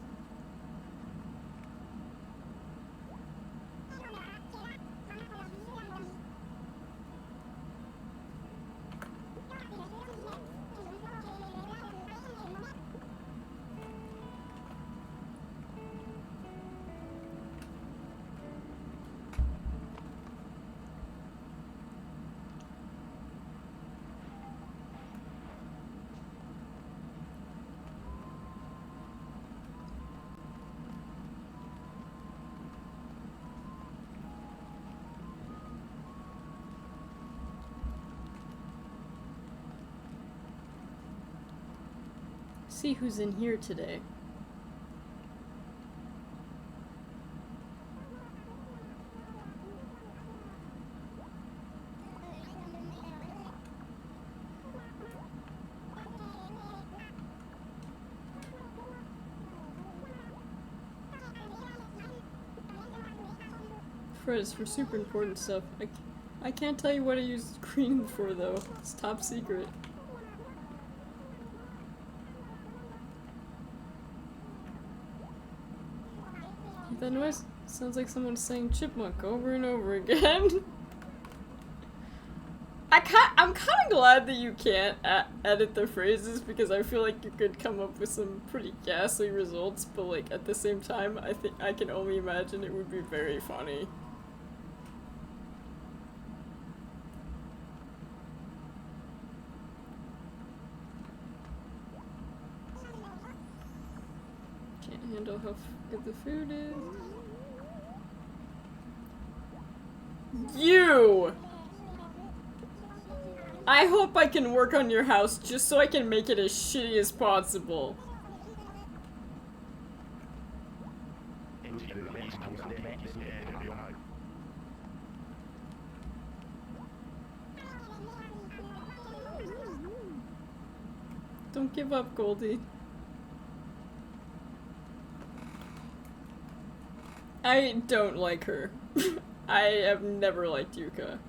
See who's in here today. Fred, it's for super important stuff. I can't tell you what I used green for though. It's top secret. That noise sounds like someone saying chipmunk over and over again. I'm kind of glad that you can't edit the phrases because I feel like you could come up with some pretty ghastly results, but like at the same time, I think I can only imagine it would be very funny. Can't handle how good the food is. You! I hope I can work on your house just so I can make it as shitty as possible. Don't give up, Goldie. I don't like her. I have never liked Yuka.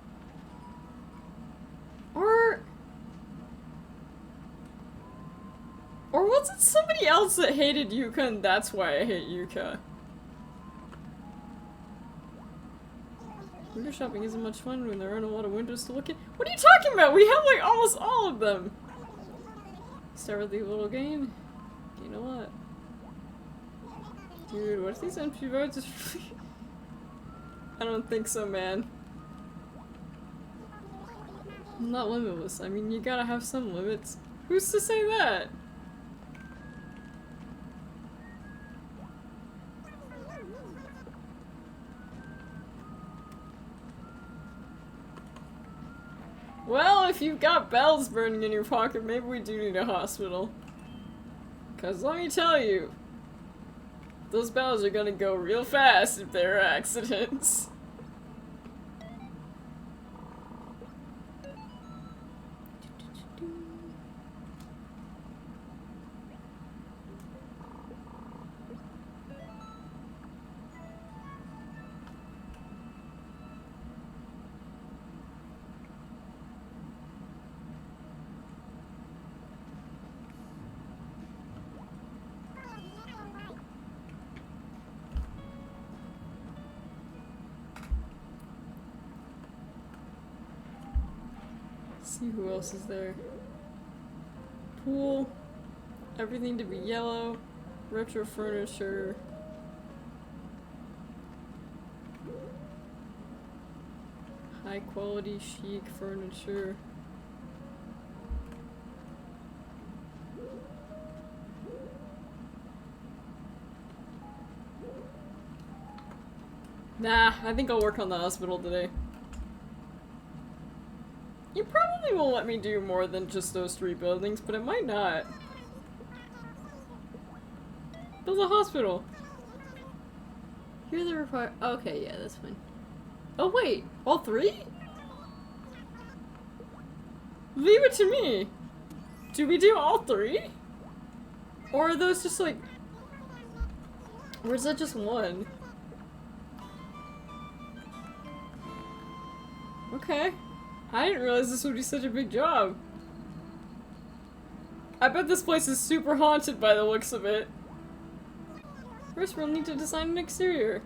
Or was it somebody else that hated Yuka and that's why I hate Yuka? Window shopping isn't much fun when there aren't a lot of windows to look at. What are you talking about? We have like almost all of them. Start with the little game. You know what? Dude, what if these empty roads is I don't think so, man. Not limitless. I mean, you gotta have some limits. Who's to say that? Well, if you've got bells burning in your pocket, maybe we do need a hospital. 'Cause let me tell you, those bells are gonna go real fast if there are accidents. See who else is there. Pool. Everything to be yellow. Retro furniture. High quality chic furniture. Nah, I think I'll work on the hospital today. You probably won't let me do more than just those 3 buildings, but it might not. Build a hospital. Here the require. Okay, yeah, that's fine. Oh wait, all 3? Leave it to me. Do we do all 3? Or are those just like? Or is that just 1? Okay. I didn't realize this would be such a big job. I bet this place is super haunted by the looks of it. First, we'll need to design an exterior.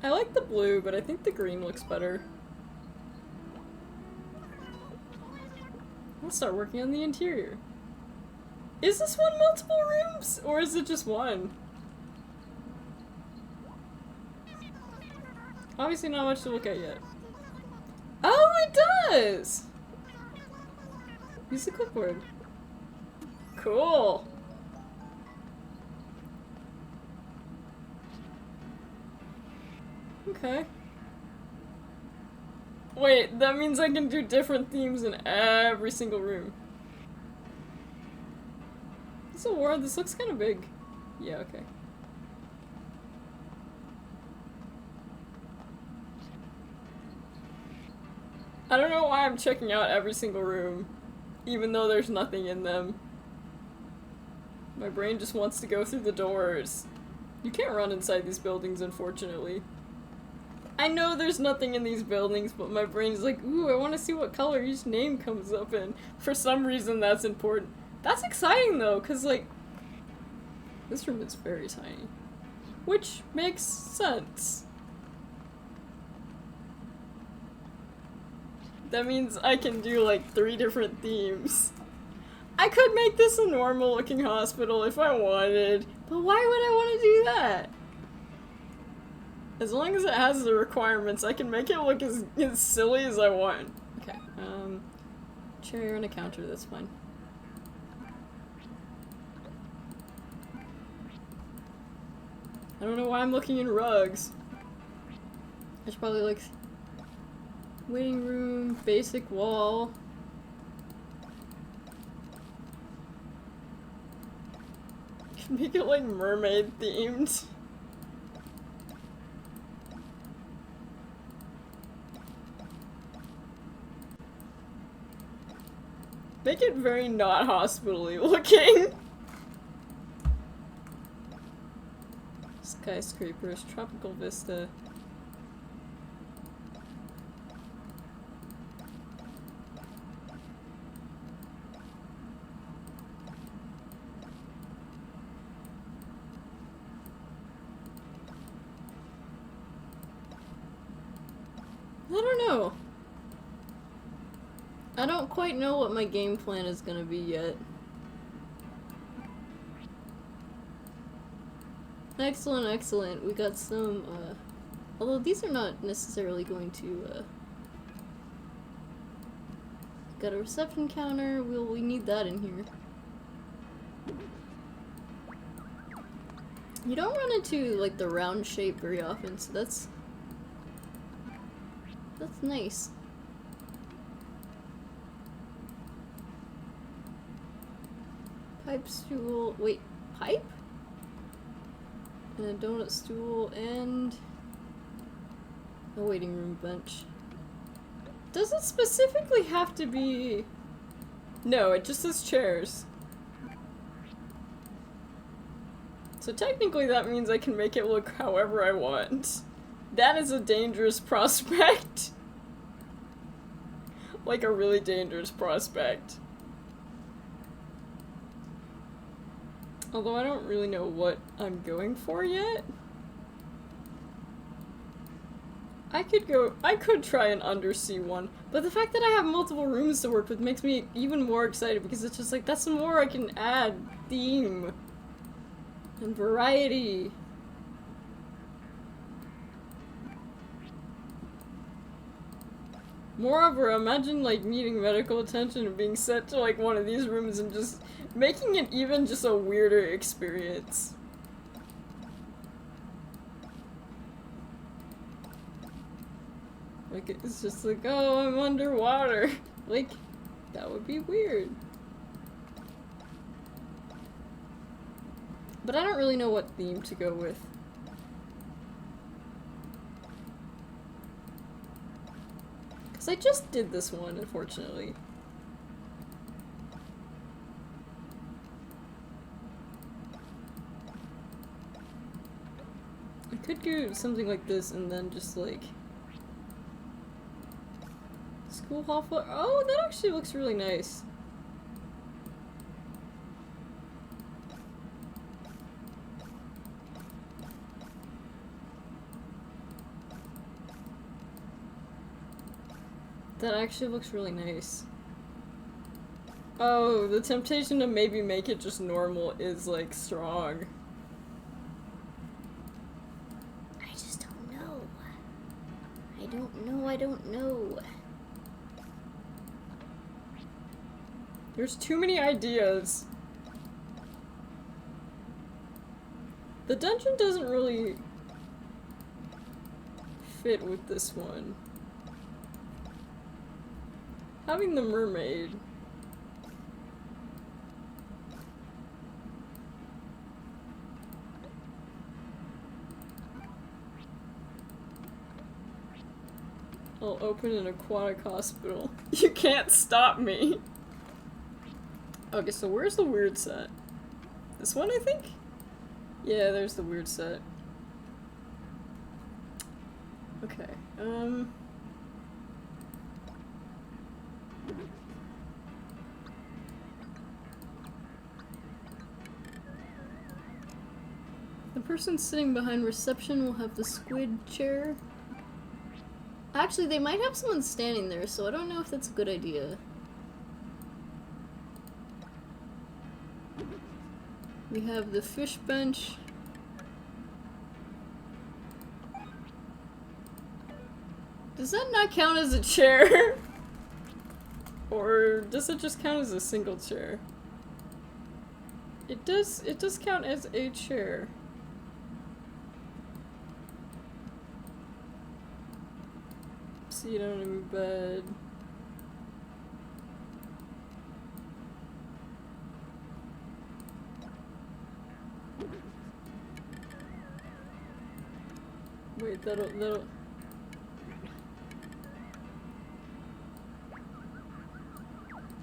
I like the blue, but I think the green looks better. Let's start working on the interior. Is this one multiple rooms, or is it just one? Obviously not much to look at yet. Oh, it does! Use the clipboard. Cool. Okay. Wait, that means I can do different themes in every single room. This is a war. This looks kind of big. Yeah, okay. I don't know why I'm checking out every single room, even though there's nothing in them. My brain just wants to go through the doors. You can't run inside these buildings, unfortunately. I know there's nothing in these buildings, but my brain's like, ooh, I want to see what color each name comes up in. For some reason, that's important. That's exciting, though, because, like, this room is very tiny. Which makes sense. That means I can do, like, 3 different themes. I could make this a normal-looking hospital if I wanted, but why would I want to do that? As long as it has the requirements, I can make it look as silly as I want. Okay, chair and a counter, that's fine. I don't know why I'm looking in rugs. I should probably, like, waiting room, basic wall. Can make it, like, mermaid themed. Make it very not hospital-y looking. Skyscrapers, tropical vista. I don't know. I don't quite know what my game plan is gonna be yet. Excellent, excellent. We got some, although these are not necessarily going to, got a reception counter. We need that in here. You don't run into, like, the round shape very often, so that's nice. Pipe stool, wait, pipe? And a donut stool and a waiting room bench. Does it specifically have to be... No, it just says chairs. So technically that means I can make it look however I want. That is a dangerous prospect. Like a really dangerous prospect. Although I don't really know what I'm going for yet. I could try an undersea one, but the fact that I have multiple rooms to work with makes me even more excited because it's just like, that's some more I can add theme and variety. Moreover, imagine like needing medical attention and being sent to like one of these rooms and just making it even just a weirder experience. Like, it's just like, oh, I'm underwater. Like, that would be weird. But I don't really know what theme to go with. Because I just did this one, unfortunately. I could do something like this and then just like school hall floor. Oh, that actually looks really nice. That actually looks really nice. Oh, the temptation to maybe make it just normal is like strong. I just don't know. I don't know. There's too many ideas. The dungeon doesn't really fit with this one. Having the mermaid. I'll open an aquatic hospital. You can't stop me! Okay, so where's the weird set? This one, I think? Yeah, there's the weird set. Okay, the person sitting behind reception will have the squid chair. Actually, they might have someone standing there, so I don't know if that's a good idea. We have the fish bench. Does that not count as a chair? Or does it just count as a single chair? It does count as a chair. Seat on a bed. Wait, that'll...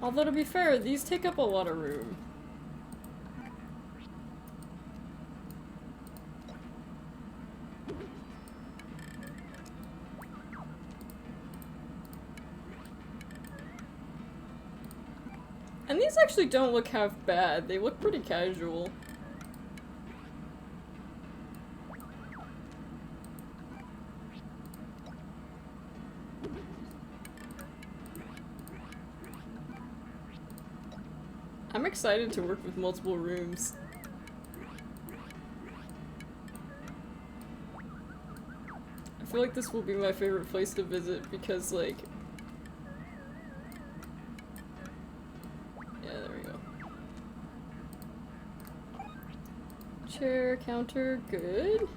Although to be fair, these take up a lot of room. And these actually don't look half bad. They look pretty casual. I'm excited to work with multiple rooms. I feel like this will be my favorite place to visit because, like... Yeah, there we go. Chair, counter, good.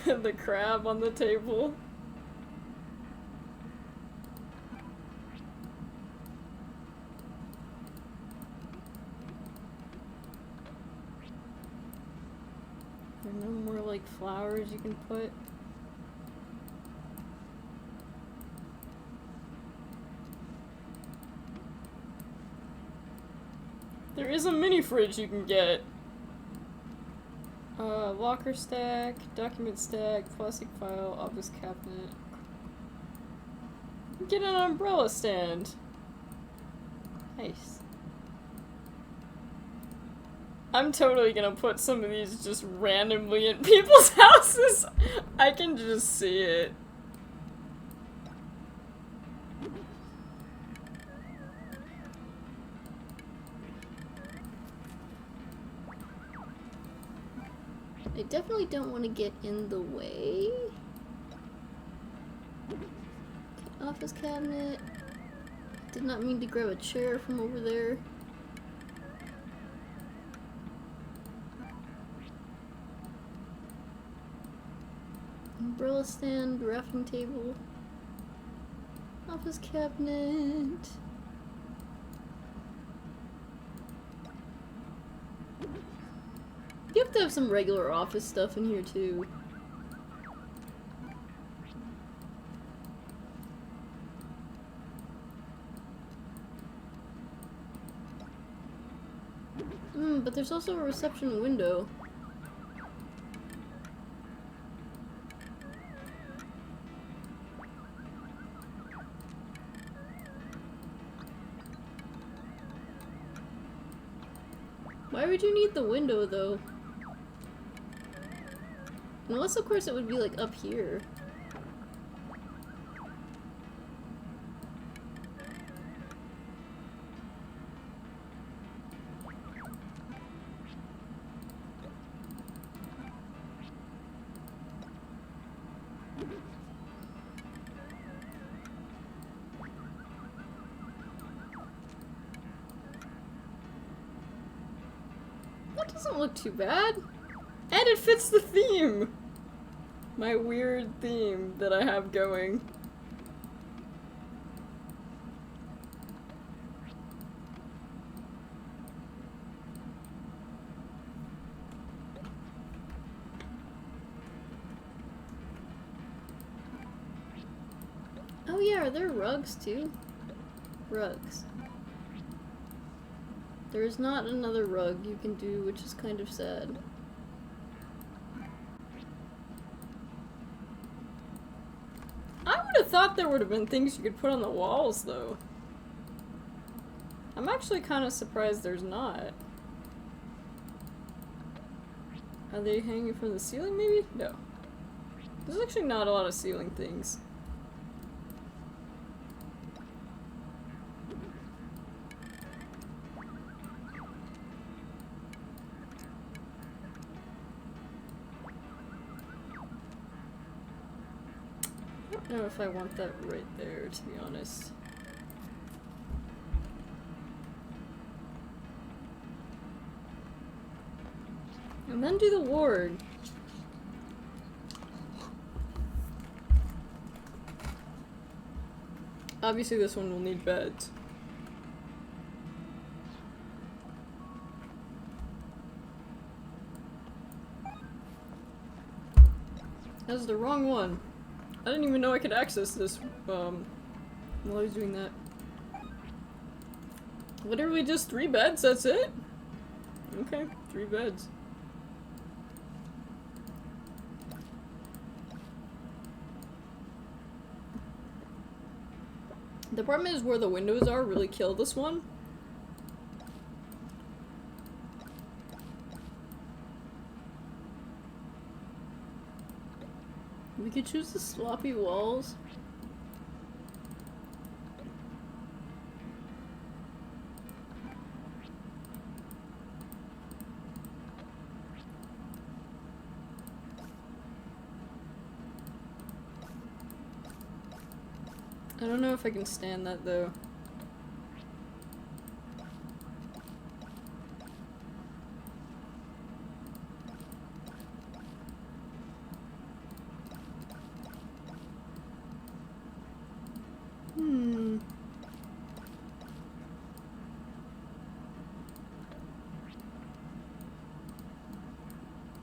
The crab on the table. There are no more like flowers you can put. There is a mini fridge you can get. Locker stack, document stack, plastic file, office cabinet. Get an umbrella stand. Nice. I'm totally gonna put some of these just randomly in people's houses. I can just see it. I definitely don't want to get in the way. Okay, office cabinet. Did not mean to grab a chair from over there. Umbrella stand, rafting table. Office cabinet. You have to have some regular office stuff in here too. But there's also a reception window. Why would you need the window, though? Unless, of course, it would be, like, up here. That doesn't look too bad. And it fits the theme! My weird theme that I have going. Oh yeah, are there rugs too? Rugs. There's not another rug you can do, which is kind of sad. I would have thought there would have been things you could put on the walls, though. I'm actually kind of surprised there's not. Are they hanging from the ceiling, maybe? No. There's actually not a lot of ceiling things. I don't know if I want that right there, to be honest. And then do the ward. Obviously this one will need beds. That was the wrong one. I didn't even know I could access this, While I was doing that. literally just 3 beds, that's it? Okay, 3 beds. The problem is where the windows are really kill this one. We could choose the sloppy walls. I don't know if I can stand that though.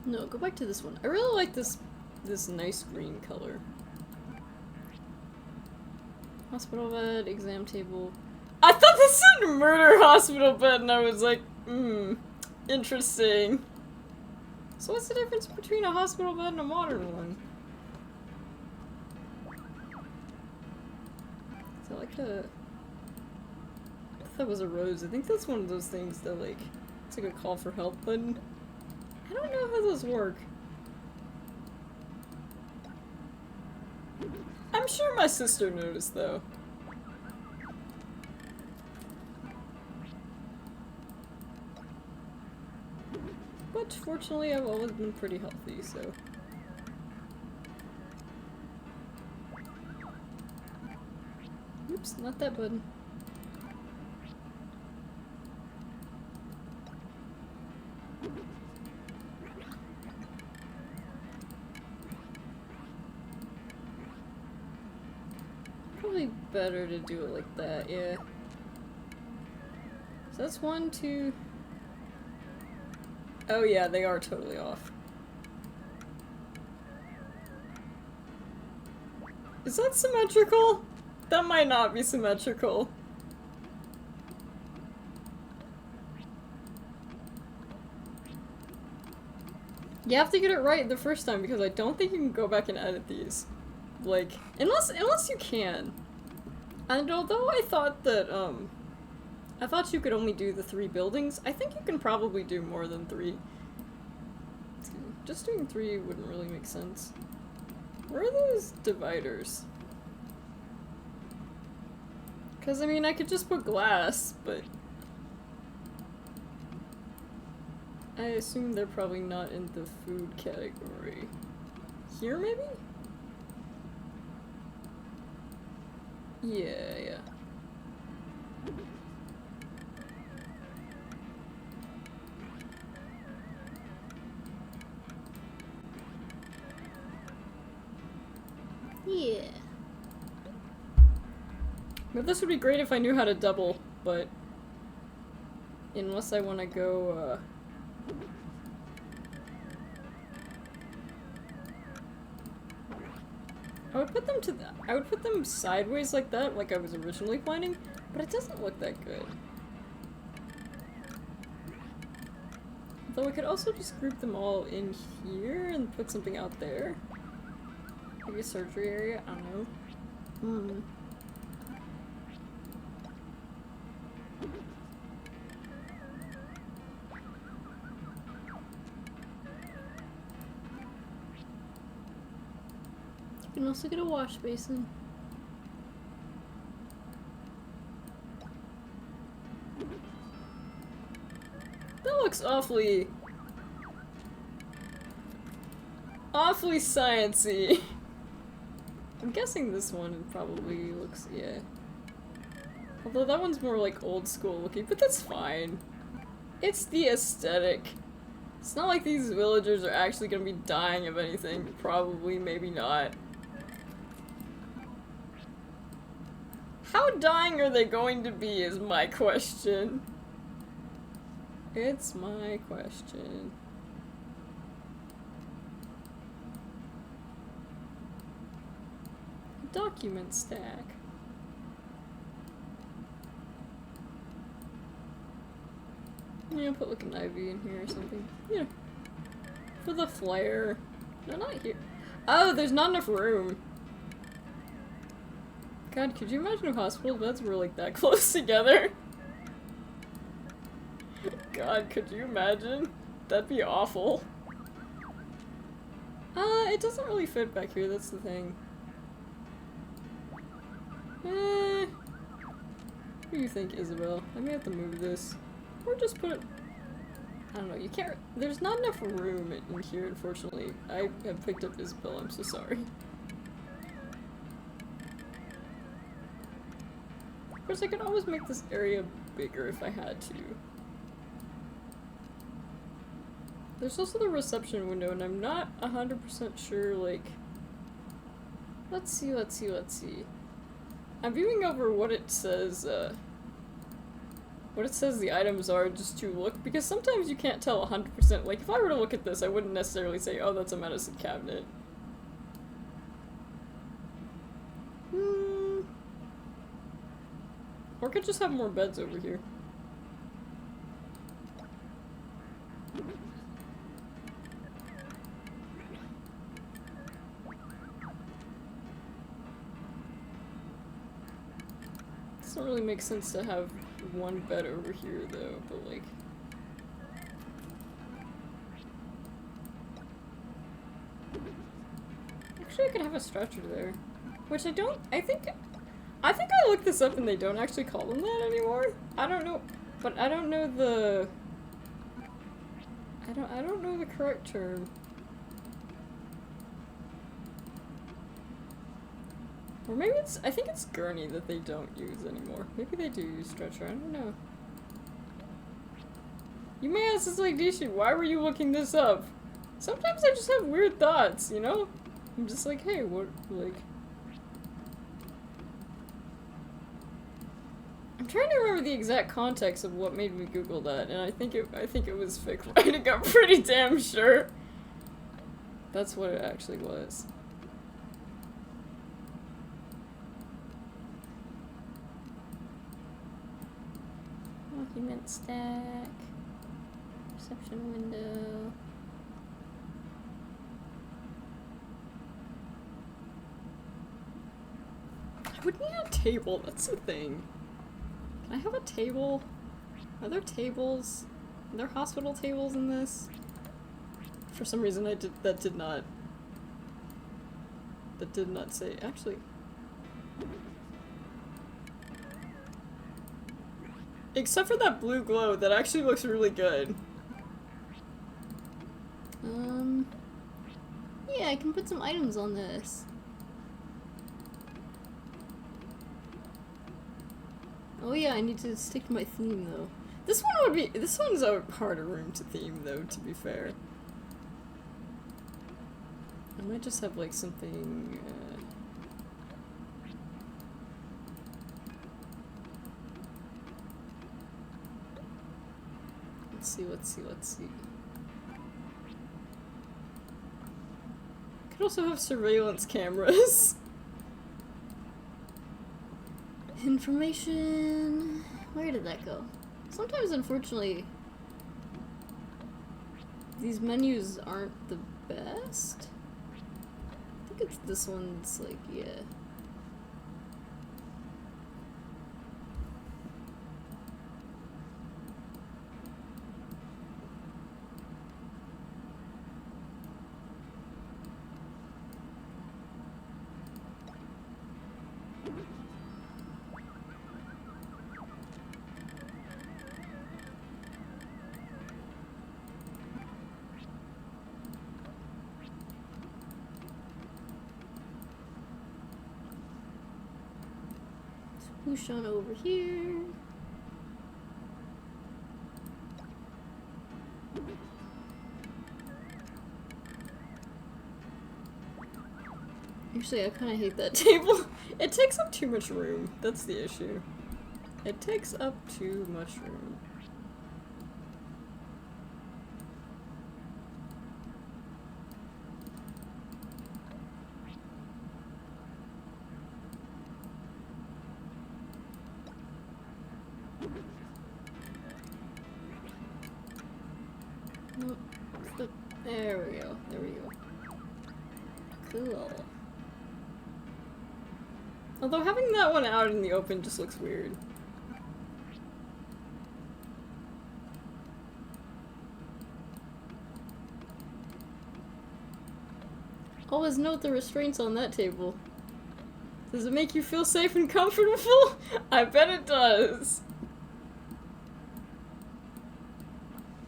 No, go back to this one. I really like this nice green color. Hospital bed, exam table. I thought this said murder hospital bed and I was like, interesting. So what's the difference between a hospital bed and a modern one? Is that like a... I thought that was a rose. I think that's one of those things that like, it's like a call for help button. I don't know how those work. I'm sure my sister noticed though. But fortunately I've always been pretty healthy, so... Oops, not that button. Probably better to do it like that, yeah. So that's 1, 2... Oh yeah, they are totally off. Is that symmetrical? That might not be symmetrical. You have to get it right the first time because I don't think you can go back and edit these. Like, unless you can. And although I thought that, I thought you could only do the 3 buildings, I think you can probably do more than 3. Just doing 3 wouldn't really make sense. Where are those dividers? Because, I mean, I could just put glass, but I assume they're probably not in the food category. Here, maybe? Yeah. Yeah. But this would be great if I knew how to double, but unless I want to go, I would put them sideways like that, like I was originally planning, but it doesn't look that good. Though I could also just group them all in here and put something out there. Maybe a surgery area, I don't know. You can also get a wash basin. That looks awfully sciencey. I'm guessing this one probably looks, yeah. Although that one's more like old school looking, but that's fine. It's the aesthetic. It's not like these villagers are actually gonna be dying of anything. Probably, maybe not. How dying are they going to be is my question. It's my question. Document stack. Yeah, put like an ivy in here or something. Yeah. For the flare. No, not here. Oh, there's not enough room. God, could you imagine if hospital beds were like that close together? God, could you imagine? That'd be awful. It doesn't really fit back here, that's the thing. What do you think, Isabel? I may have to move this. Or just put it... I don't know, you can't... There's not enough room in here, unfortunately. I have picked up Isabel, I'm so sorry. Of course, I could always make this area bigger if I had to. There's also the reception window, and I'm not 100% sure, like... Let's see. I'm viewing over what it says the items are just to look, because sometimes you can't tell 100%. Like, if I were to look at this, I wouldn't necessarily say, oh, that's a medicine cabinet. Or could just have more beds over here. Doesn't really make sense to have one bed over here though, but like... Actually, I could have a stretcher there. Which I don't- I think I looked this up and they don't actually call them that anymore. I don't know, but I don't know the... I don't know the correct term. Or maybe it's- I think it's gurney that they don't use anymore. Maybe they do use stretcher, I don't know. You may ask this like Dishu, why were you looking this up? Sometimes I just have weird thoughts, you know? I'm just like, hey, what, like... I'm trying to remember the exact context of what made me Google that, and I think it was fic writing, I'm pretty damn sure. That's what it actually was. Document stack. Reception window. I would need a table, that's the thing. Can I have a table? Are there tables? Are there hospital tables in this? For some reason that did not say, actually. Except for that blue glow, that actually looks really good. Yeah, I can put some items on this. Oh yeah, I need to stick to my theme though. This one's a harder room to theme though, to be fair. I might just have like something, let's see. Could also have surveillance cameras. Information... Where did that go? Sometimes, unfortunately, these menus aren't the best. I think it's this one's like, yeah. Push on over here. Actually, I kind of hate that table. It takes up too much room. That's the issue. It takes up too much room. There we go. There we go. Cool. Although having that one out in the open just looks weird. Always note the restraints on that table. Does it make you feel safe and comfortable? I bet it does.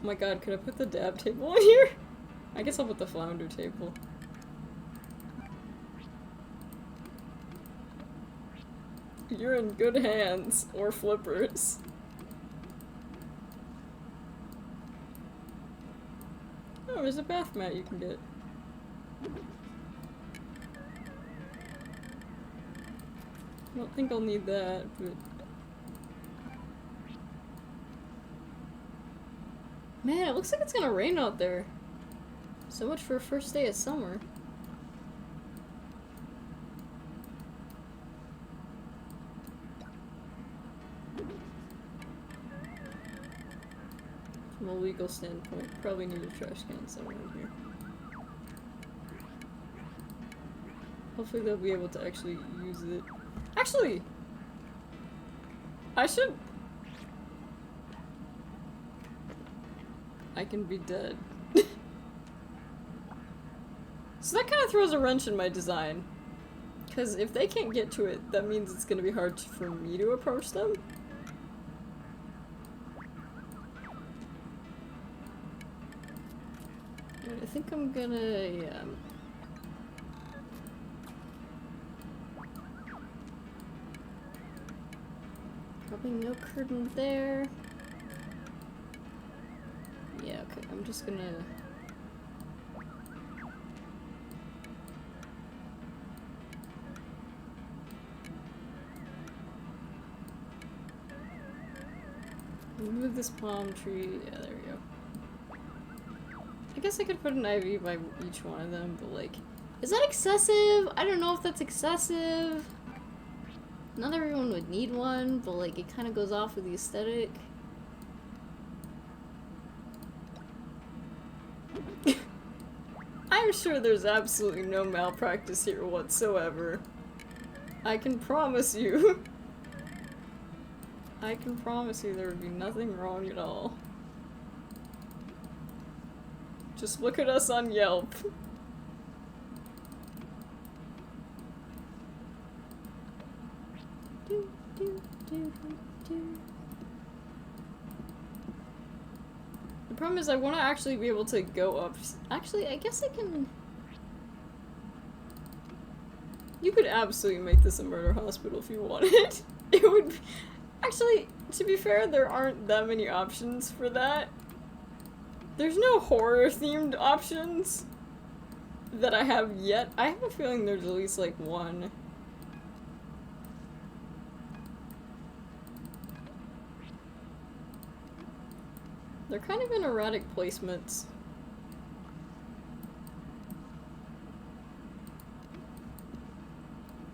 Oh my god, could I put the dab table in here? I guess I'll put the flounder table. You're in good hands, or flippers. Oh, there's a bath mat you can get. I don't think I'll need that, but... Man, it looks like it's gonna rain out there. So much for a first day of summer. From a legal standpoint, probably need a trash can somewhere in here. Hopefully they'll be able to actually use it. Actually! I should... I can be dead. So that kind of throws a wrench in my design. Because if they can't get to it, that means it's going to be hard for me to approach them. And I think I'm gonna, yeah. Probably no curtain there. Yeah, okay, I'm just gonna... Move this palm tree. Yeah, there we go. I guess I could put an ivy by each one of them, but like... Is that excessive? I don't know if that's excessive. Not everyone would need one, but like it kind of goes off with the aesthetic. I'm sure there's absolutely no malpractice here whatsoever. I can promise you. I can promise you there would be nothing wrong at all. Just look at us on Yelp. The problem is I want to actually be able to go up. Actually, I guess I can... You could absolutely make this a murder hospital if you wanted. It would be... Actually, to be fair, there aren't that many options for that. There's no horror-themed options that I have yet. I have a feeling there's at least, like, one. They're kind of in erratic placements.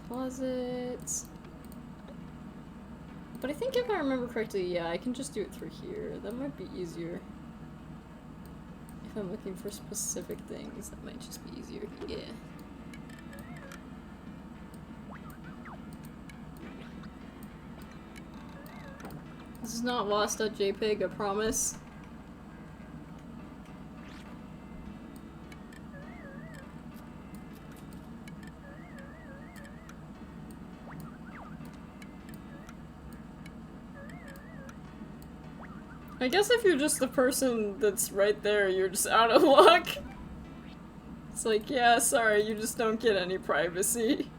Closets. But I think if I remember correctly, yeah, I can just do it through here. That might be easier. If I'm looking for specific things, that might just be easier. Yeah. This is not lost.jpg, I promise. I guess if you're just the person that's right there, you're just out of luck. It's like, yeah, sorry, you just don't get any privacy.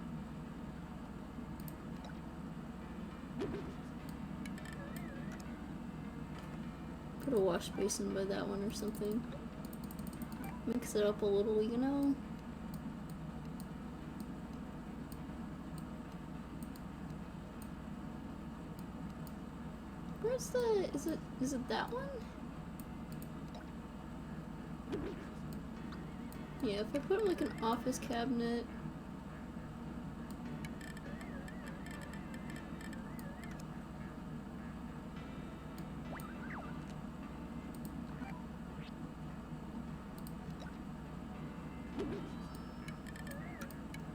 Put a wash basin by that one or something. Mix it up a little, you know? Where's the... Is it that one? Yeah, if I put like an office cabinet...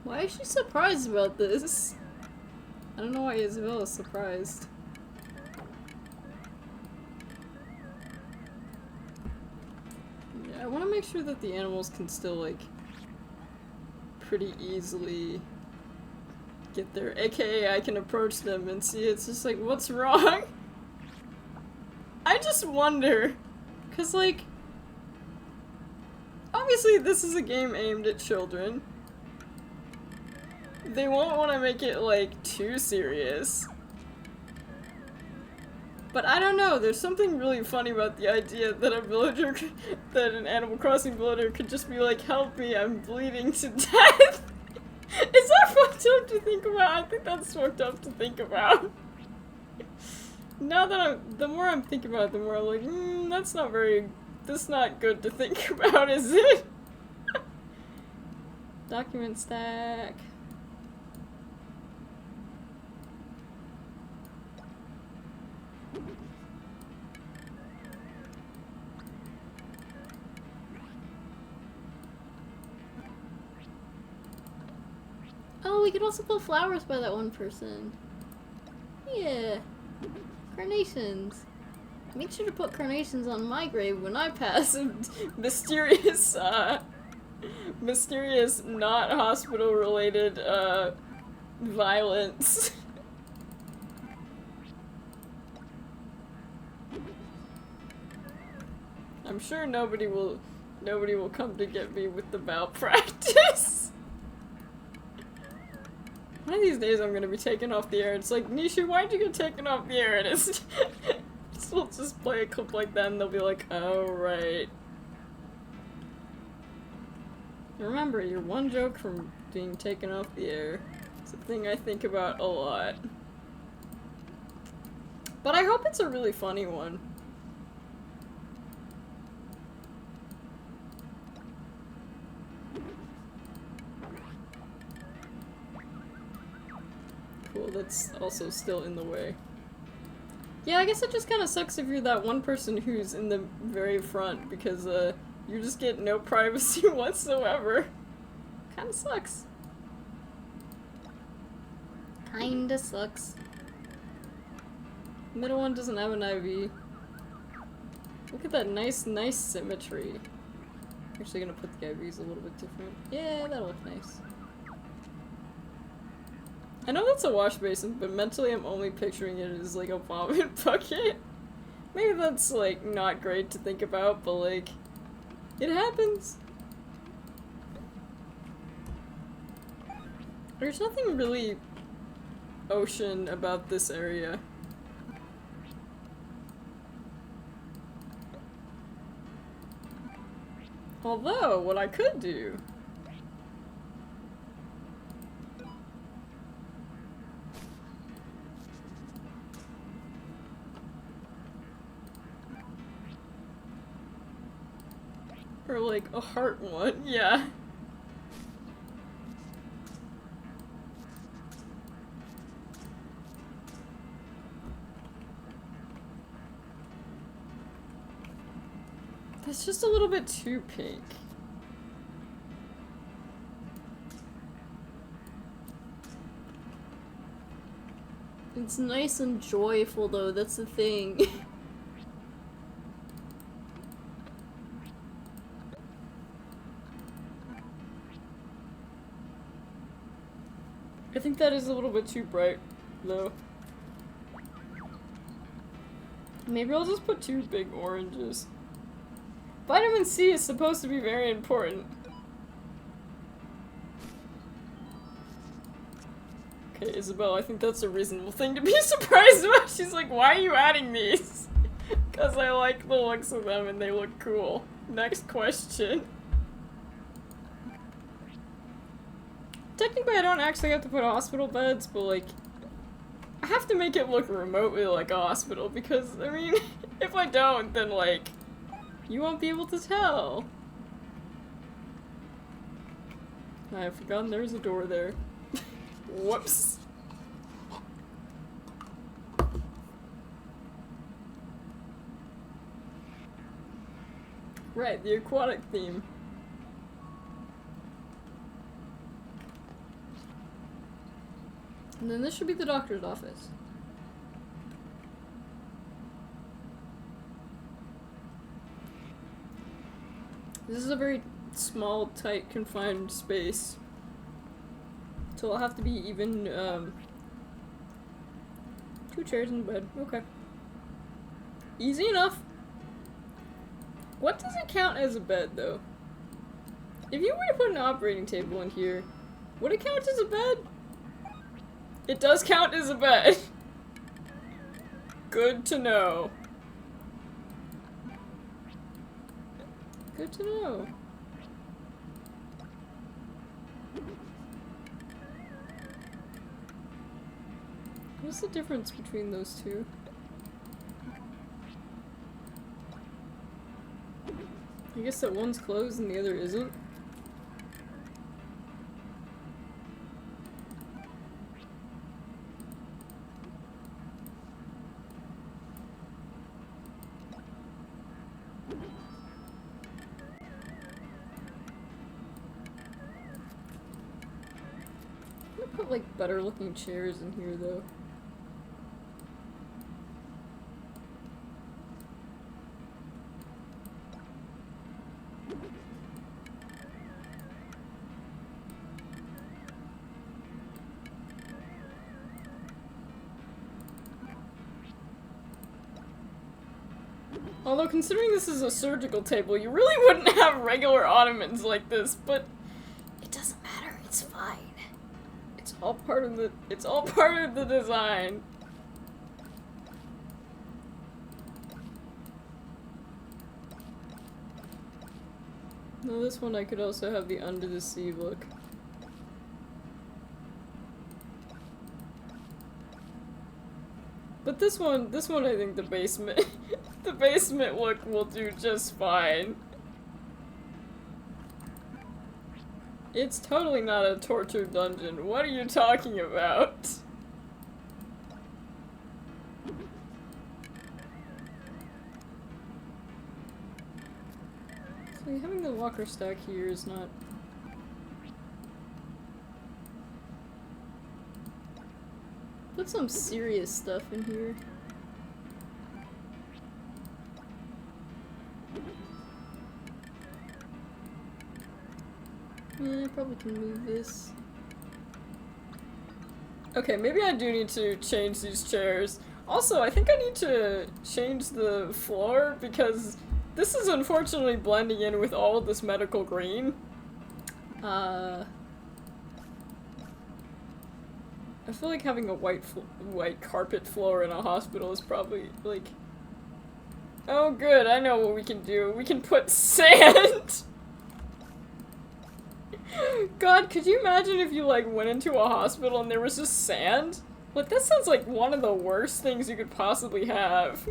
Why is she surprised about this? I don't know why Isabel is surprised. Yeah, I want to make sure that the animals can still, like, pretty easily get there. AKA, I can approach them and see it's just like, what's wrong? I just wonder. Because, like, obviously this is a game aimed at children. They won't want to make it, like, too serious. But I don't know, there's something really funny about the idea that a villager, that an Animal Crossing villager could just be like, help me, I'm bleeding to death. Is that fucked up to think about? I think that's fucked up to think about. Now that the more I'm thinking about it, the more I'm like, that's not good to think about, is it? Document stack. Oh, we could also put flowers by that one person. Yeah. Carnations. Make sure to put carnations on my grave when I pass. Mysterious, mysterious, not hospital-related, violence. I'm sure nobody will come to get me with the malpractice. One of these days I'm gonna be taken off the air. It's like, Nisha, why'd you get taken off the air? And it's we'll just play a clip like that and they'll be like, oh, right. Remember, you're one joke from being taken off the air. It's a thing I think about a lot. But I hope it's a really funny one. Cool, that's also still in the way. Yeah, I guess it just kind of sucks if you're that one person who's in the very front, because you just get no privacy whatsoever. Kind of sucks. kinda sucks. Middle one doesn't have an IV. Look at that nice symmetry. Actually gonna put the IVs a little bit different. Yeah, that'll look nice. I know that's a wash basin, but mentally I'm only picturing it as like a vomit bucket. Maybe that's like not great to think about, but like, it happens. There's nothing really ocean about this area. Although, what I could do or like a heart one, yeah. That's just a little bit too pink. It's nice and joyful though, that's the thing. I think that is a little bit too bright, though. Maybe I'll just put 2 big oranges. Vitamin C is supposed to be very important. Okay, Isabel, I think that's a reasonable thing to be surprised about. She's like, why are you adding these? Because I like the looks of them and they look cool. Next question. Technically, I don't actually have to put hospital beds, but like, I have to make it look remotely like a hospital because, I mean, if I don't, then like, you won't be able to tell. I've forgotten there's a door there. Whoops. Right, the aquatic theme. And then this should be the doctor's office. This is a very small, tight, confined space. So it'll have to be even, 2 chairs in the bed. Okay. Easy enough. What does it count as a bed, though? If you were to put an operating table in here, would it count as a bed? It does count as a bed. Good to know. Good to know. What's the difference between those two? I guess that one's closed and the other isn't. I'm gonna put like better looking chairs in here though. Although considering this is a surgical table, you really wouldn't have regular ottomans like this, but it doesn't matter, it's fine. It's all part of the design. No, this one I could also have the under the sea look. But this one I think the basement the basement look will do just fine. It's totally not a torture dungeon. What are you talking about? So having the walker stack here is not... put some serious stuff in here. Yeah, I probably can move this. Okay, maybe I do need to change these chairs. Also, I think I need to change the floor because this is unfortunately blending in with all of this medical green. I feel like having a white carpet floor in a hospital is probably, like... Oh good, I know what we can do. We can put sand! God, could you imagine if you, like, went into a hospital and there was just sand? Like, that sounds like one of the worst things you could possibly have.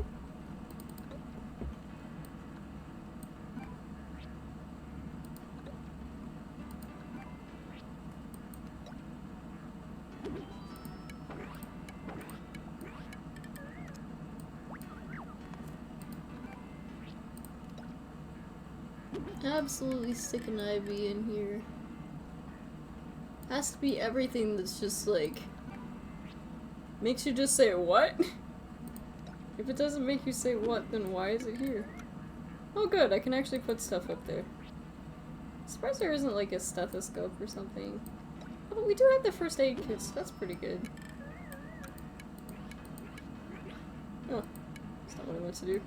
Absolutely stick an IV in here. Has to be everything that's just like Makes you just say, what? if it doesn't make you say what, then why is it here? Oh good, I can actually put stuff up there. I'm surprised there isn't like a stethoscope or something. Although we do have the first aid kits, that's pretty good. Oh, that's not what I meant to do.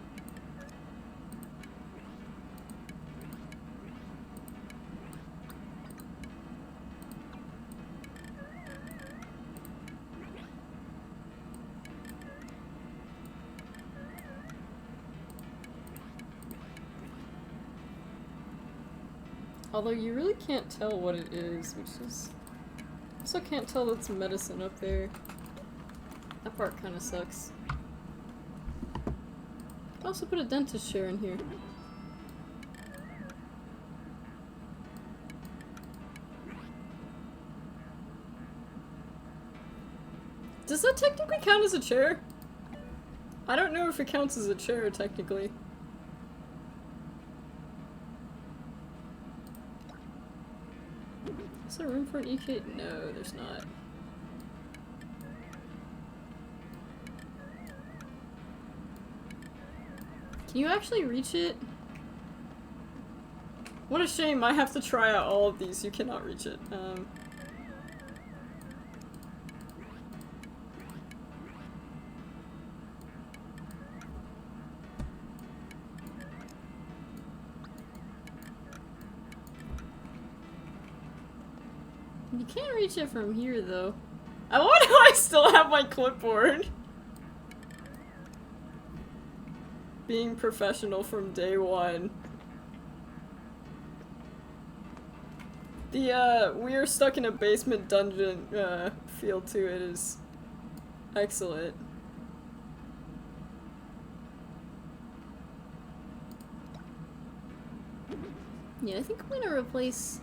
Although you really can't tell what it is, which is... Also can't tell that's medicine up there. That part kinda sucks. I also put a dentist chair in here. Does that technically count as a chair? I don't know if it counts as a chair, technically. Is there room for an EK? No, there's not. Can you actually reach it? What a shame, I have to try out all of these. You cannot reach it. You can't reach it from here, though. I wonder how I still have my clipboard. Being professional from day one. The, we are stuck in a basement dungeon, feel to it is excellent. Yeah, I think I'm gonna replace...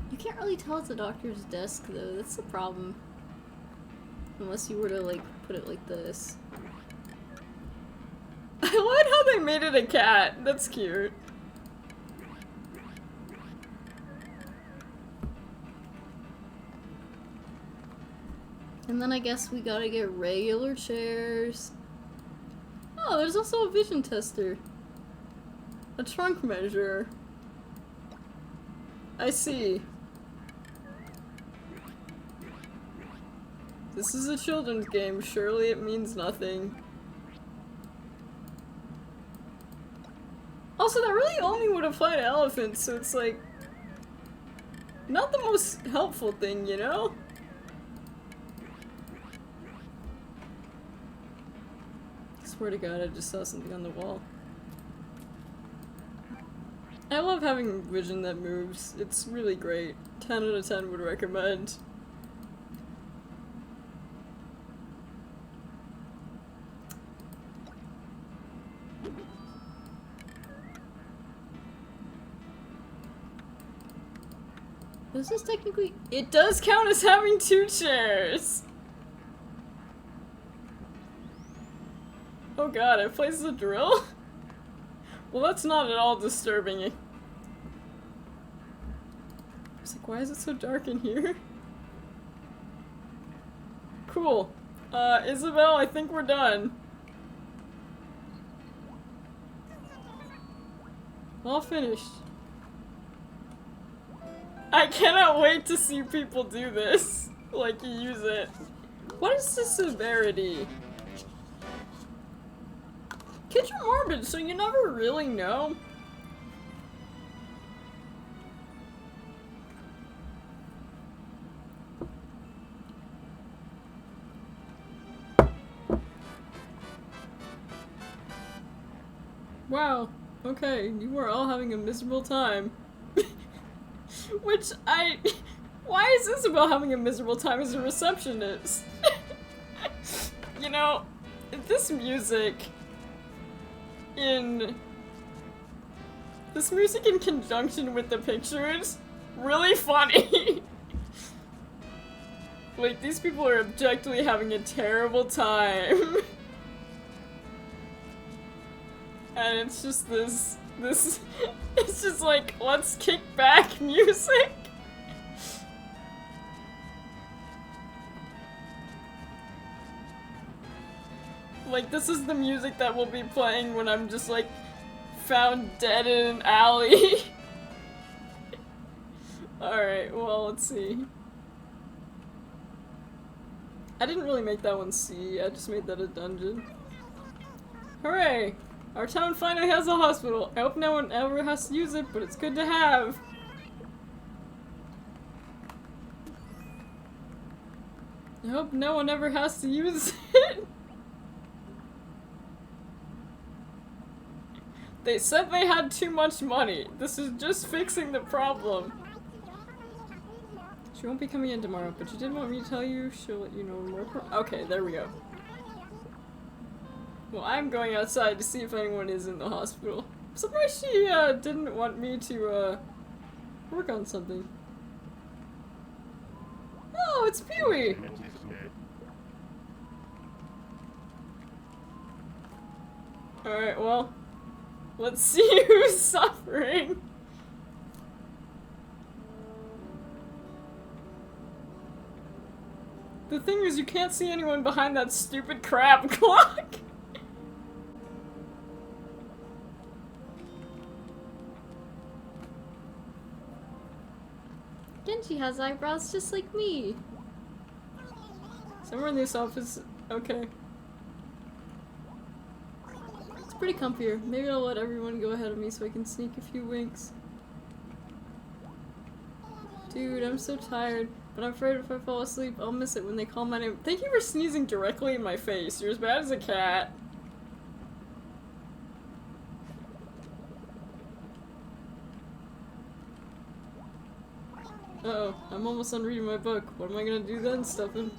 You can't really tell it's a doctor's desk, though. That's the problem. Unless you were to, like, put it like this. I like how they made it a cat. That's cute. And then I guess we gotta get regular chairs. Oh, there's also a vision tester. A trunk measure. I see. This is a children's game, surely it means nothing. Also, that really only would apply to elephants, so it's like... not the most helpful thing, you know? I swear to God, I just saw something on the wall. I love having vision that moves. It's really great. 10 out of 10 would recommend. This is technically... It does count as having 2 chairs! Oh god, it places a drill? Well, that's not at all disturbing. It's like, why is it so dark in here? Cool. Isabel, I think we're done. All finished. I cannot wait to see people do this. Like, use it. What is the severity? Kids are morbid, so you never really know. Wow. Okay, you are all having a miserable time. Which why is Isabel having a miserable time as a receptionist? You know, this music in conjunction with the pictures, really funny. Like, these people are objectively having a terrible time. And it's just this, it's just like, let's kick back music. Like, this is the music that will be playing when I'm just like, found dead in an alley. Alright, well, let's see. I didn't really make that one C, I just made that a dungeon. Hooray! Our town finally has a hospital. I hope no one ever has to use it, but it's good to have. I hope no one ever has to use it. They said they had too much money. This is just fixing the problem. She won't be coming in tomorrow, but she did want me to tell you she'll let you know more. Okay, there we go. Well, I'm going outside to see if anyone is in the hospital. I'm surprised she didn't want me to work on something. Oh, it's Pee-wee! Alright, well, let's see who's suffering. The thing is, you can't see anyone behind that stupid crab clock. Genji has eyebrows just like me. Somewhere in this office. Okay. It's pretty comfier. Maybe I'll let everyone go ahead of me so I can sneak a few winks. Dude, I'm so tired, but I'm afraid if I fall asleep, I'll miss it when they call my name. Thank you for sneezing directly in my face. You're as bad as a cat. Uh-oh, I'm almost done reading my book. What am I gonna do then, Stefan?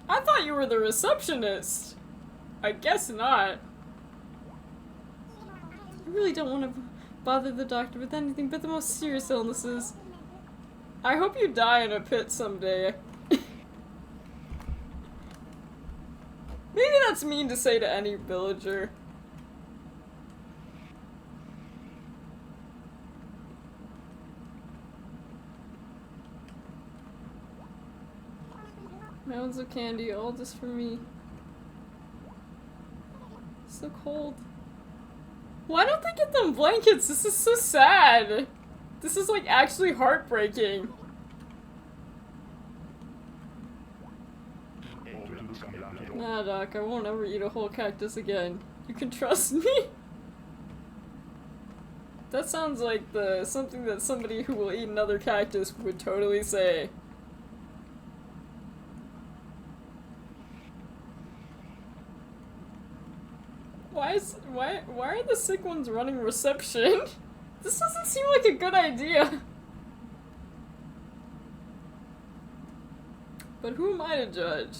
I thought you were the receptionist! I guess not. I really don't want to bother the doctor with anything but the most serious illnesses. I hope you die in a pit someday. Maybe that's mean to say to any villager. Mounds of candy, all just for me. So cold. Why don't they get them blankets? This is so sad. This is like actually heartbreaking. Nah, Doc, I won't ever eat a whole cactus again. You can trust me. That sounds like something that somebody who will eat another cactus would totally say. Why are the sick ones running reception? This doesn't seem like a good idea. But who am I to judge?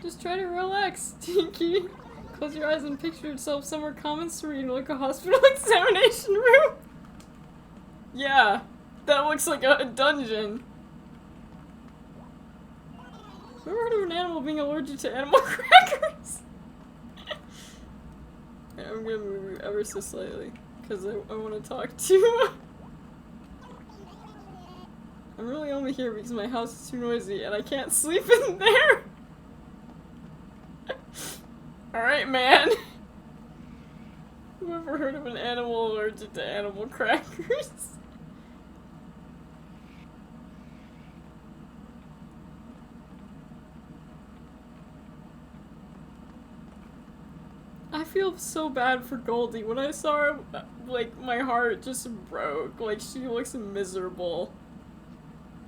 Just try to relax, Tinky. Close your eyes and picture yourself somewhere calm and serene like a hospital examination room. Yeah, that looks like a dungeon. Ever heard of an animal being allergic to animal crackers? I'm gonna move ever so slightly. Because I want to talk to you. I'm really only here because my house is too noisy and I can't sleep in there. Alright, man. Have you ever heard of an animal allergic to animal crackers? I feel so bad for Goldie. When I saw her, like, my heart just broke. Like, she looks miserable.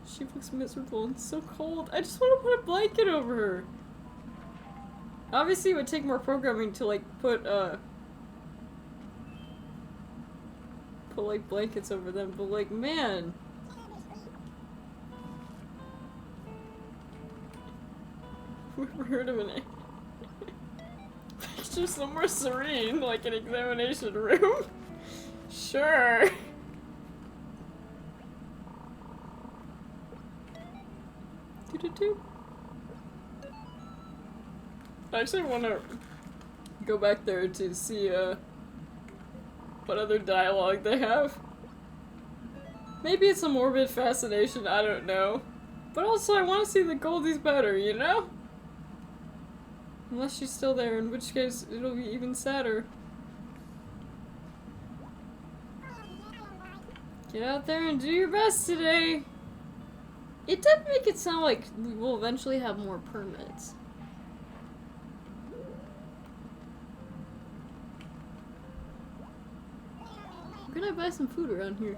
She looks miserable and so cold. I just want to put a blanket over her. Obviously, it would take more programming to, like, put like, blankets over them, but, like, man. We've heard of an picture somewhere serene, like an examination room. Sure. Doo-doo-doo. I actually want to go back there to see what other dialogue they have. Maybe it's a morbid fascination, I don't know. But also I want to see the Goldies better, you know? Unless she's still there, in which case it'll be even sadder. Get out there and do your best today! It did make it sound like we will eventually have more permits. We're gonna buy some food around here.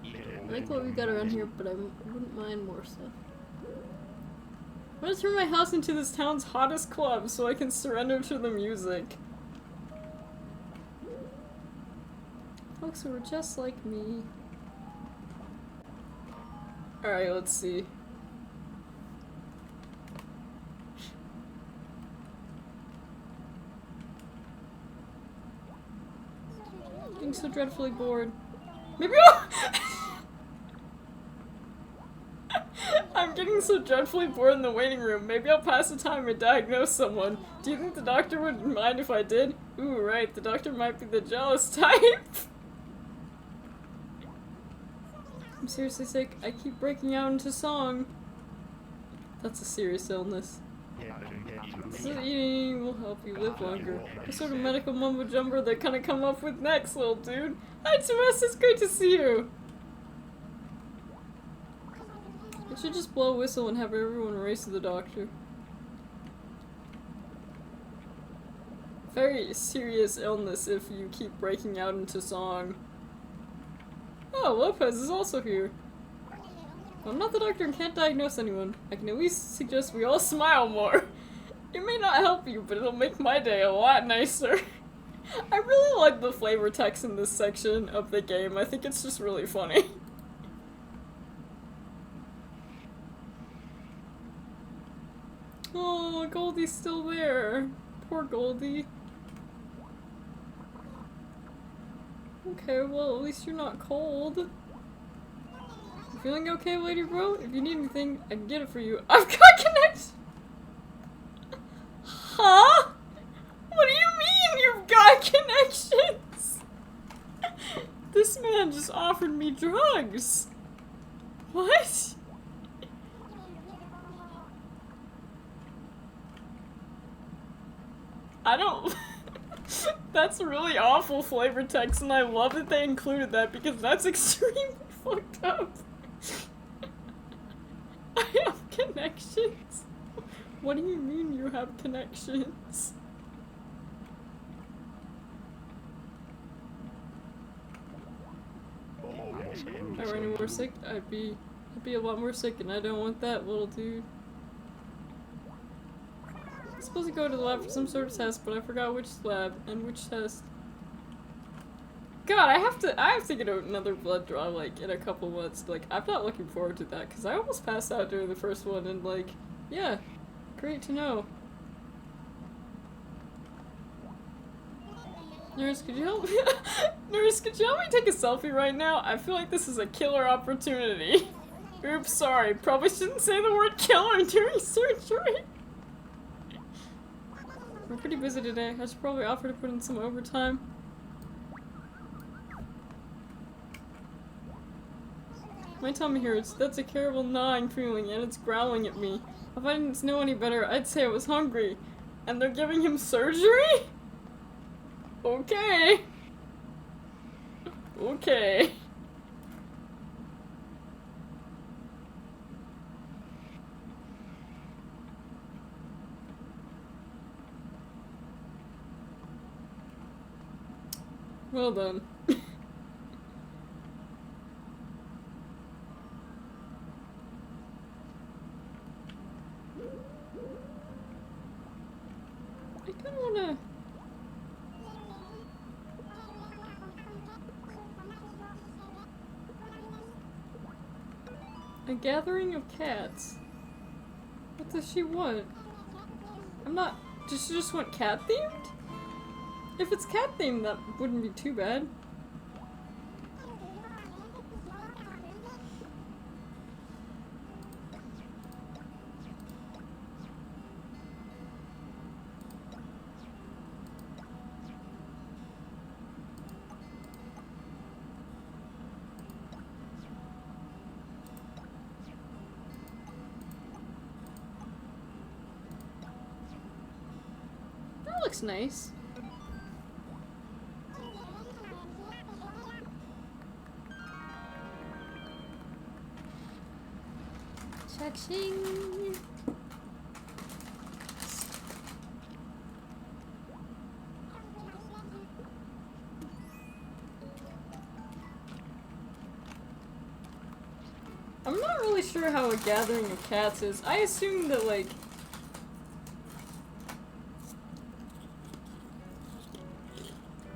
I like what we got around here, but I wouldn't mind more stuff. I'm gonna turn my house into this town's hottest club so I can surrender to the music. Folks who are just like me. Alright, let's see. Getting so dreadfully bored. Maybe I'm getting so dreadfully bored in the waiting room. Maybe I'll pass the time and diagnose someone. Do you think the doctor wouldn't mind if I did? Ooh, right, the doctor might be the jealous type. I'm seriously sick. I keep breaking out into song. That's a serious illness. So eating will help you live longer. What sort of medical mumbo jumbo they're gonna come up with next, little dude? Hi, Tomas, it's great to see you! I should just blow a whistle and have everyone race to the doctor. Very serious illness if you keep breaking out into song. Oh, Lopez is also here. I'm not the doctor and can't diagnose anyone. I can at least suggest we all smile more. It may not help you, but it'll make my day a lot nicer. I really like the flavor text in this section of the game. I think it's just really funny. Oh, Goldie's still there. Poor Goldie. Okay, well, at least you're not cold. You feeling okay, lady bro? If you need anything, I can get it for you. I've got connection! Huh? What do you mean you've got connections? This man just offered me drugs. What? I don't... That's really awful flavor text, and I love that they included that because that's extremely fucked up. I have connections. What do you mean you have connections? If I were any more sick, I'd be a lot more sick, and I don't want that, little dude. I'm supposed to go to the lab for some sort of test, but I forgot which lab and which test. God, I have to get another blood draw, like, in a couple months. Like, I'm not looking forward to that, because I almost passed out during the first one, and, like, yeah, great to know. Nurse, could you help me? Nurse, could you help me take a selfie right now? I feel like this is a killer opportunity. Oops, sorry. Probably shouldn't say the word killer during surgery. We're pretty busy today. I should probably offer to put in some overtime. My tummy hurts. That's a terrible gnawing feeling, and it's growling at me. If I didn't know any better, I'd say I was hungry. And they're giving him surgery? Okay. Okay. Well done. I kinda wanna... A gathering of cats. What does she want? I'm not... Does she just want cat themed? If it's cat themed, that wouldn't be too bad. That looks nice. Cha-ching! I'm not really sure how a gathering of cats is. I assume that, like...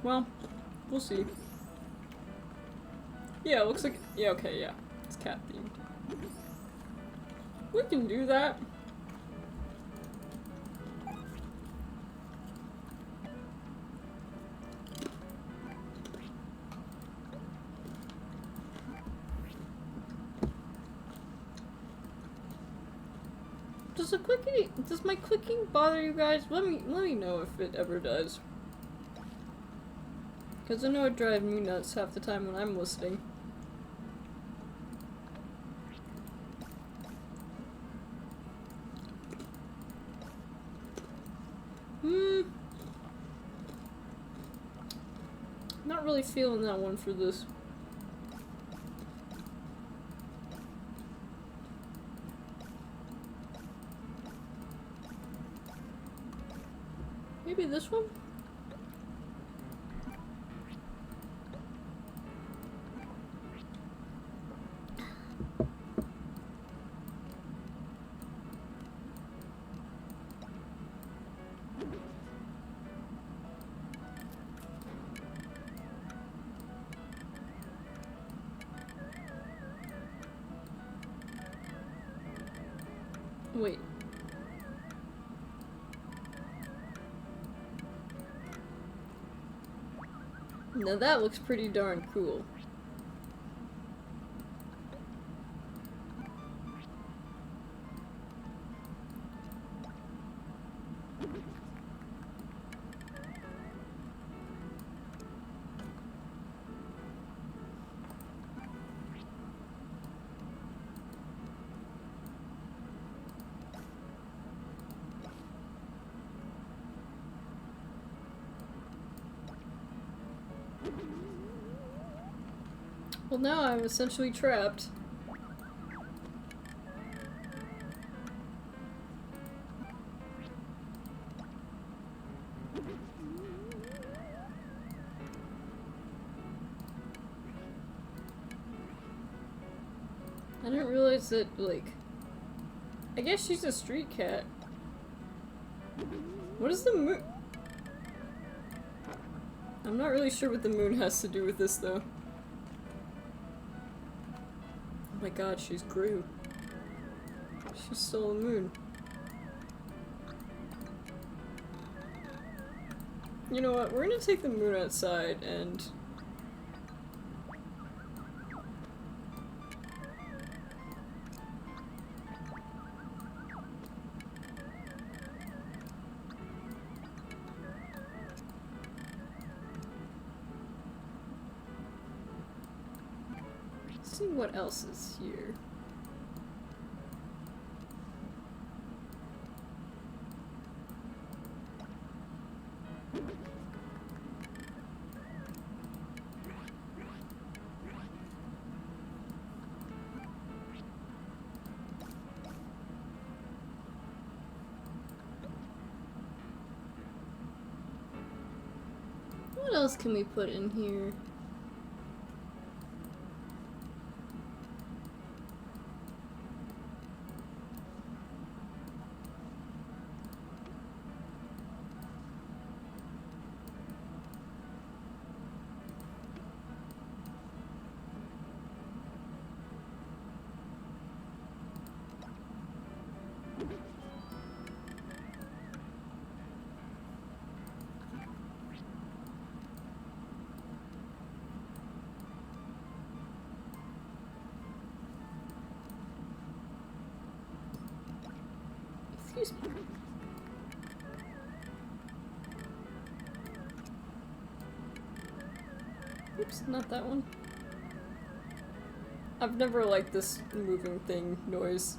Well, we'll see. Yeah, it looks like... Yeah, okay, yeah. It's cat themed. We can do that. Does my clicking bother you guys? Let me know if it ever does. Cause I know it drives me nuts half the time when I'm listening. Not really feeling that one for this. Maybe this one? Wait. Now that looks pretty darn cool. Well, now I'm essentially trapped. I didn't realize that, like... I guess she's a street cat. What is the moon? I'm not really sure what the moon has to do with this, though. Oh my god, she's Gru. She stole a moon. You know what, we're gonna take the moon outside and... see what else is here. What else can we put in here? Excuse me. Oops, not that one. I've never liked this moving thing noise.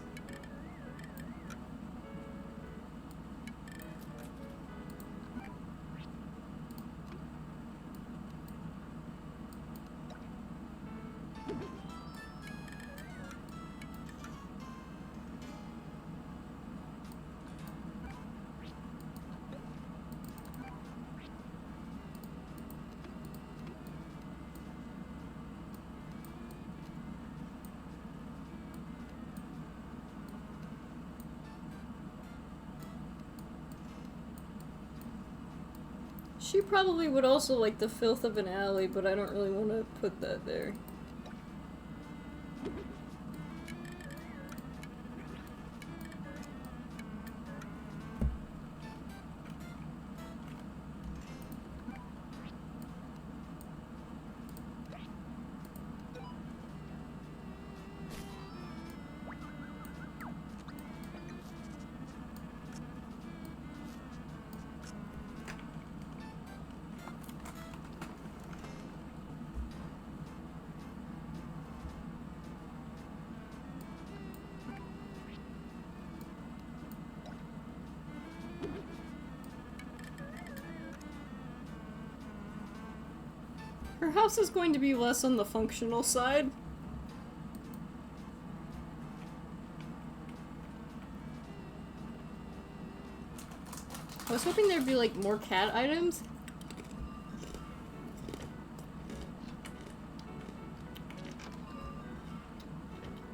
She probably would also like the filth of an alley, but I don't really want to put that there. Her house is going to be less on the functional side. I was hoping there'd be like more cat items.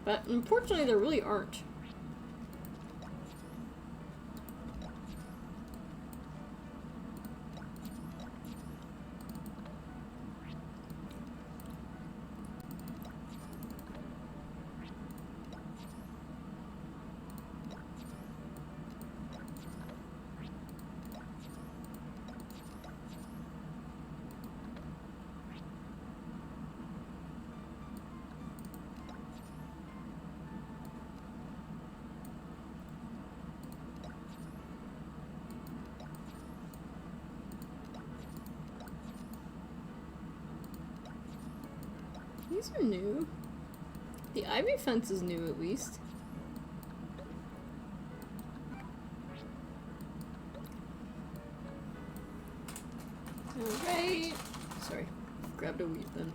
But unfortunately there really aren't. These are new. The ivy fence is new at least. Alright. Sorry. Grabbed a wheat then.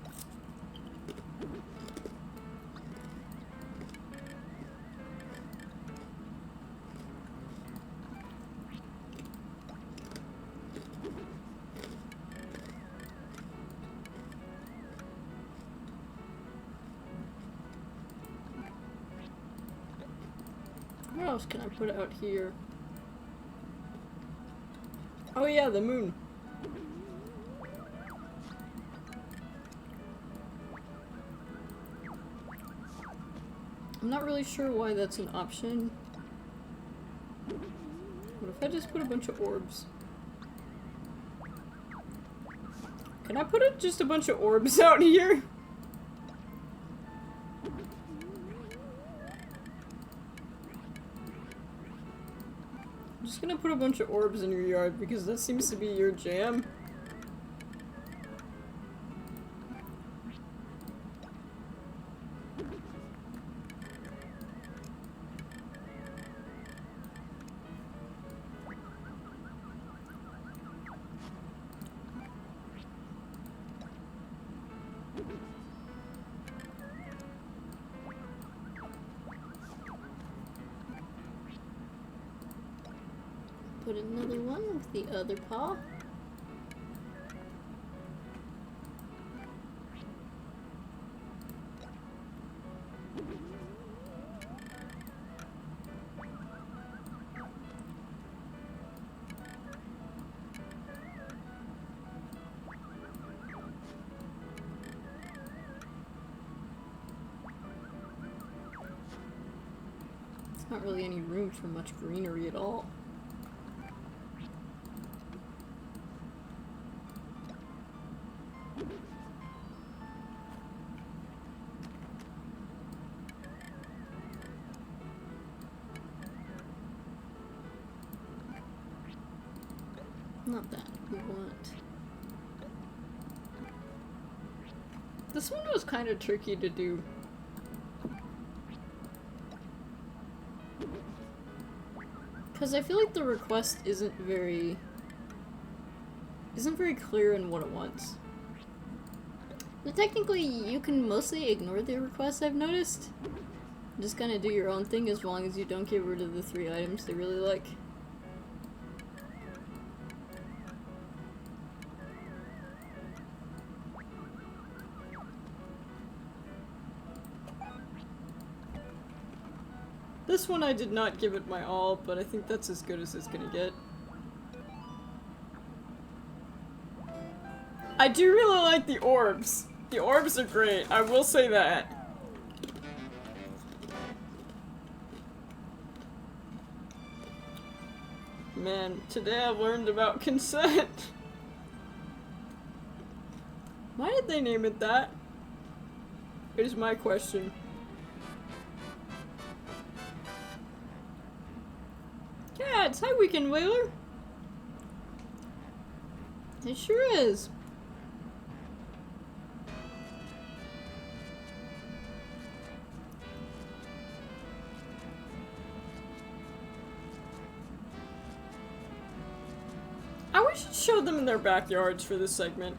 What else can I put out here? Oh yeah, the moon. I'm not really sure why that's an option. What if I just put a bunch of orbs? Can I put just a bunch of orbs out here? I'm just gonna put a bunch of orbs in your yard because that seems to be your jam. put another one with the other paw. Not really any room for much greenery at all. Not that we want. This one was kind of tricky to do. Because I feel like the request isn't very clear in what it wants. But technically, you can mostly ignore the request, I've noticed. Just kind of do your own thing as long as you don't get rid of the 3 items they really like. This one I did not give it my all, but I think that's as good as it's gonna get. I do really like the orbs. The orbs are great, I will say that. Man, today I've learned about consent. Why did they name it that? Is my question. Cats! Hi, Weekend Whaler! It sure is. I wish it showed them in their backyards for this segment.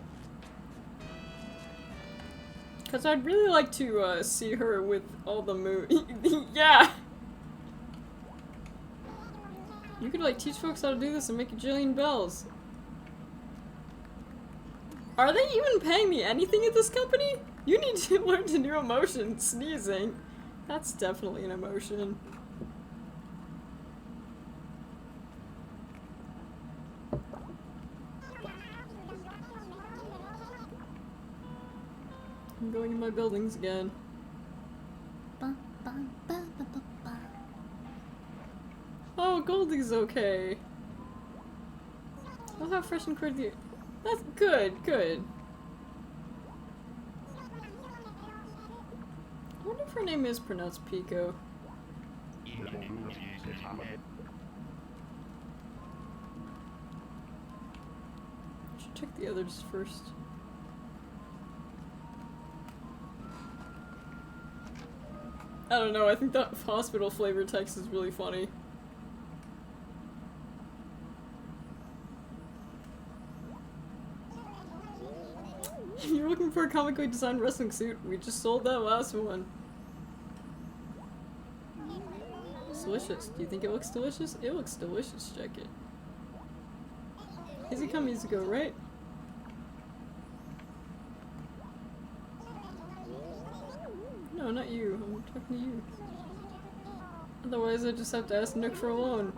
Because I'd really like to see her with all the yeah! You could like teach folks how to do this and make a jillion bells. Are they even paying me anything at this company? You need to learn a new emotion, sneezing. That's definitely an emotion. I'm going to my buildings again. Oh, Goldie's okay. I'll have fresh and cordial. That's good, good. I wonder if her name is pronounced Pico. I should check the others first. I don't know, I think that hospital flavor text is really funny. You're looking for a comically designed wrestling suit? We just sold that last one. It's delicious. Do you think it looks delicious? It looks delicious, check it. Easy come, easy go, right? No, not you. I'm talking to you. Otherwise I just have to ask Nick for a loan.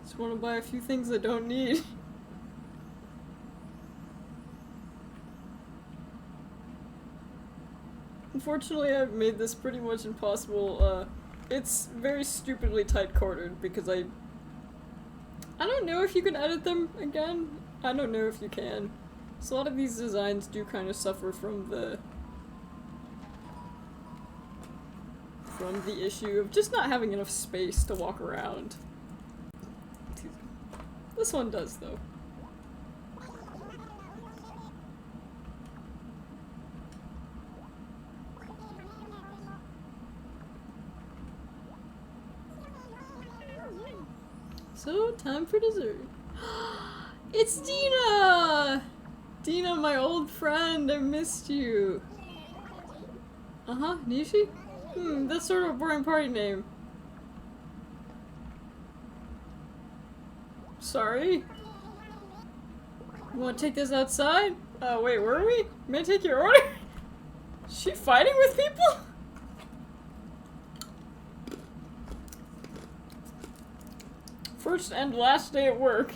Just want to buy a few things I don't need. Unfortunately, I've made this pretty much impossible. It's very stupidly tight-quartered because I don't know if you can edit them again. I don't know if you can. So a lot of these designs do kind of suffer from the issue of just not having enough space to walk around. This one does, though. So, time for dessert. It's Dina! Dina, my old friend, I missed you. Uh-huh, Nishi? That's sort of a boring party name. Sorry? You wanna take this outside? Wait, where are we? May I take your order? Is she fighting with people? First and last day at work.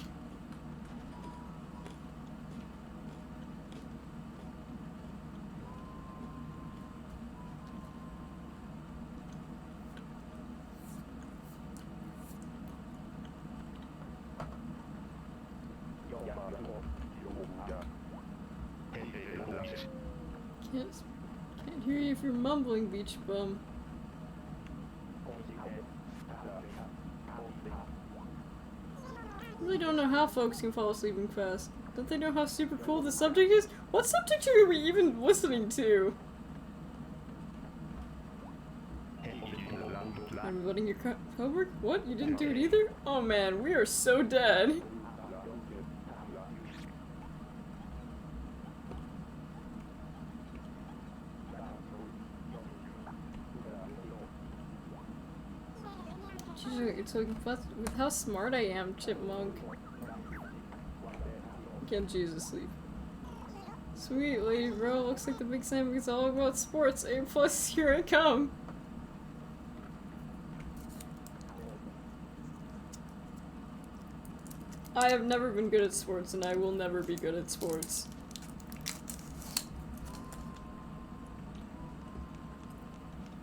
Can't hear you if you're mumbling, beach bum. I really don't know how folks can fall asleep fast. Don't they know how super cool the subject is? What subject are we even listening to? I'm running your homework? What? You didn't do it either? Oh man, we are so dead. So with how smart I am, chipmunk. Can't choose to sleep. Sweet lady bro, looks like the big sandwich is all about sports. A+, here I come. I have never been good at sports and I will never be good at sports.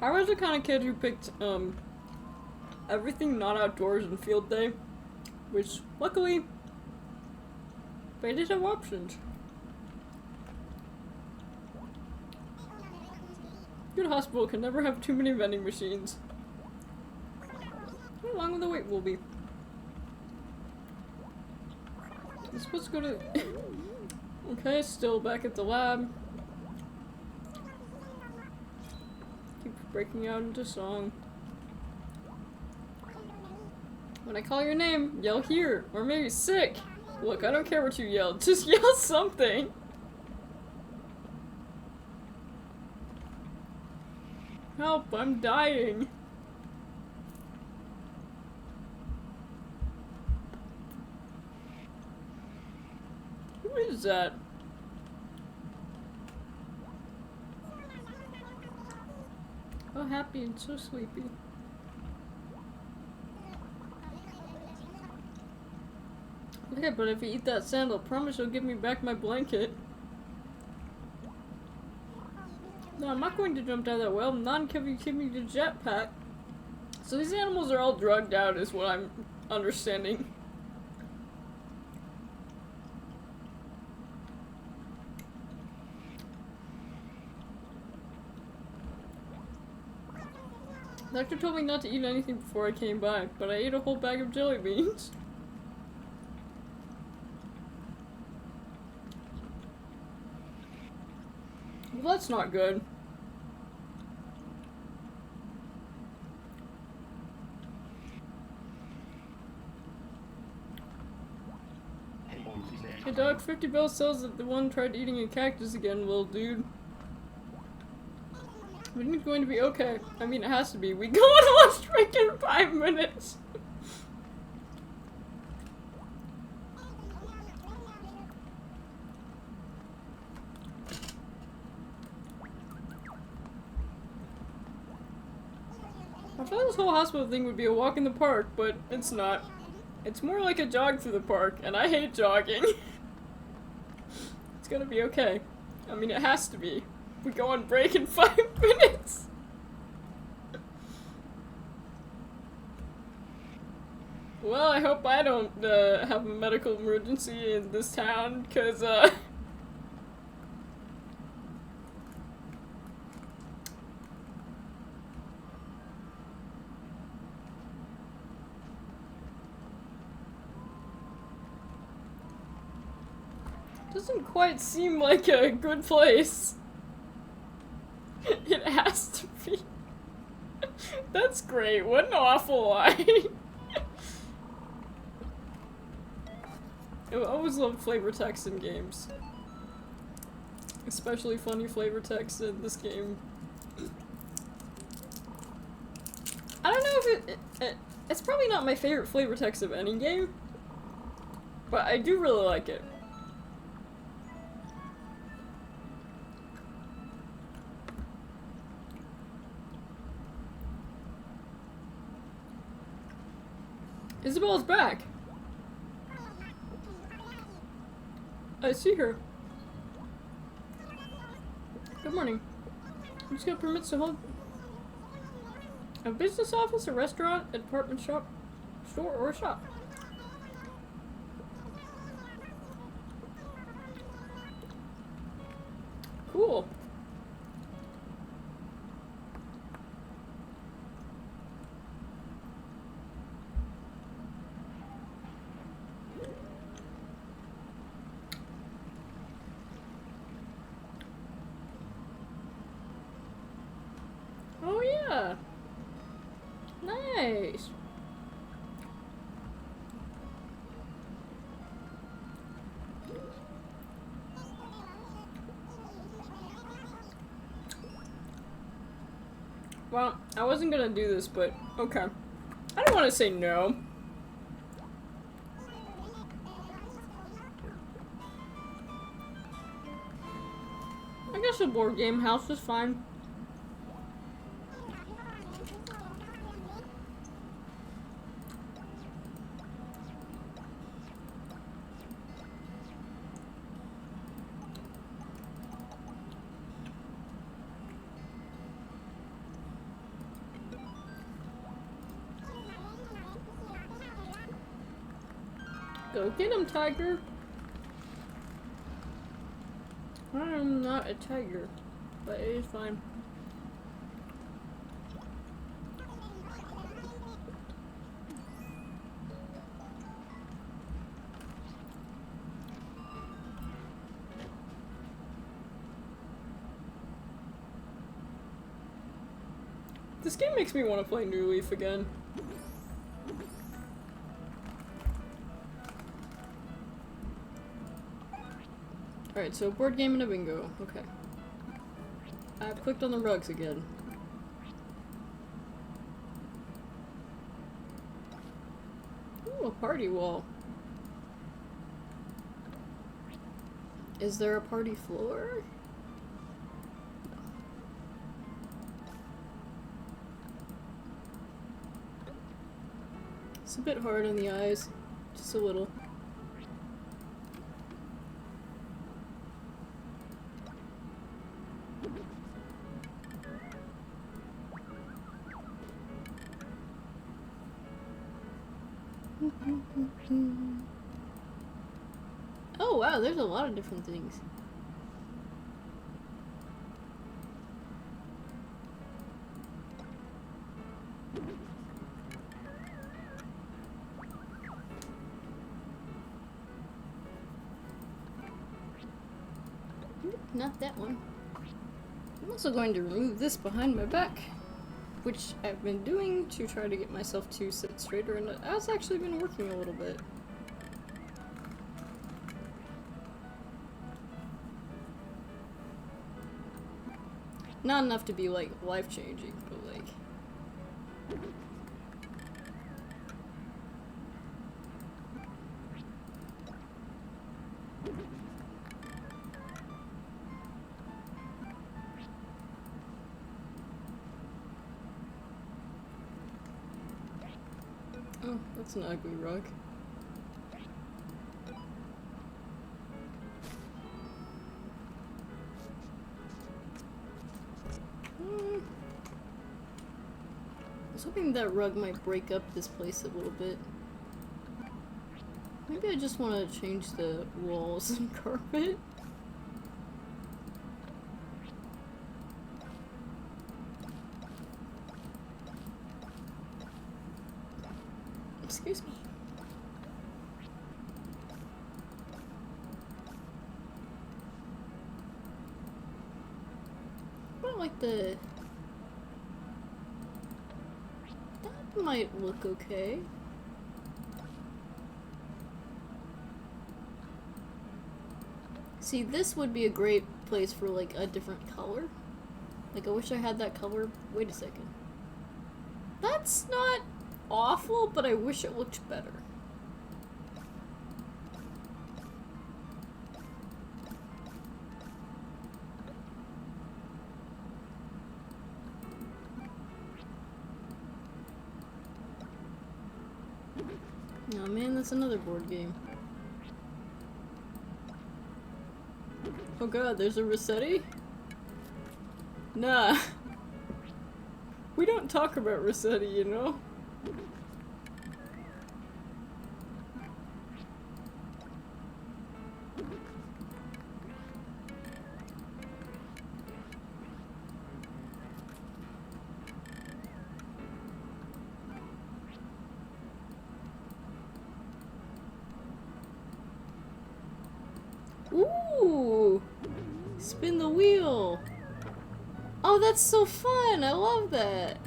I was the kind of kid who picked, everything not outdoors and field day, which, luckily, they did have options. Good hospital can never have too many vending machines. How long will the wait will be? I'm supposed to go to... Okay, still back at the lab. Keep breaking out into song. When I call your name, yell here, or maybe sick. Look, I don't care what you yell, just yell something. Help, I'm dying. Who is that? So happy and so sleepy. Okay, but if you eat that sandal, promise you'll give me back my blanket. No, I'm not going to jump down that well. Not until you give me the jetpack. So these animals are all drugged out is what I'm understanding. The doctor told me not to eat anything before I came by, but I ate a whole bag of jelly beans. Well, that's not good. Hey dog, 50 Bell says that the one tried eating a cactus again, little dude. I think it's going to be okay. I mean, it has to be. We go on lunch break in 5 minutes. I thought this whole hospital thing would be a walk in the park, but it's not. It's more like a jog through the park, and I hate jogging. It's gonna be okay. I mean, it has to be. We go on break in 5 minutes. Well, I hope I don't have a medical emergency in this town, cause doesn't quite seem like a good place. It has to be. That's great. What an awful lie. I always love flavor text in games. Especially funny flavor text in this game. it's probably not my favorite flavor text of any game, but I do really like it. Isabel's back. I see her. Good morning. You just got permits to hold a business office, a restaurant, a department shop, store, or a shop. Cool. Oh yeah. Nice. Well, I wasn't gonna do this, but okay. I don't want to say no. I guess a board game house is fine. Go get him, tiger. I'm not a tiger, but it is fine. This game makes me want to play New Leaf again. Alright, so board game and a bingo. Okay. I've clicked on the rugs again. Ooh, a party wall. Is there a party floor? It's a bit hard on the eyes. Just a little. Oh wow, there's a lot of different things. Not that one. I'm also going to remove this behind my back, which I've been doing to try to get myself to sit straighter, and it's actually been working a little bit. Not enough to be like life-changing, but like... Oh, that's an ugly rug. I was hoping that rug might break up this place a little bit. Maybe I just want to change the walls and carpet. Excuse me. I don't like the... That might look okay. See, this would be a great place for like a different color. Like I wish I had that color. Wait a second. That's not awful, but I wish it looked better. Oh man, that's another board game. Oh god, there's a Rossetti? Nah. We don't talk about Rossetti, you know? Ooh! Spin the wheel! Oh, that's so fun! I love that!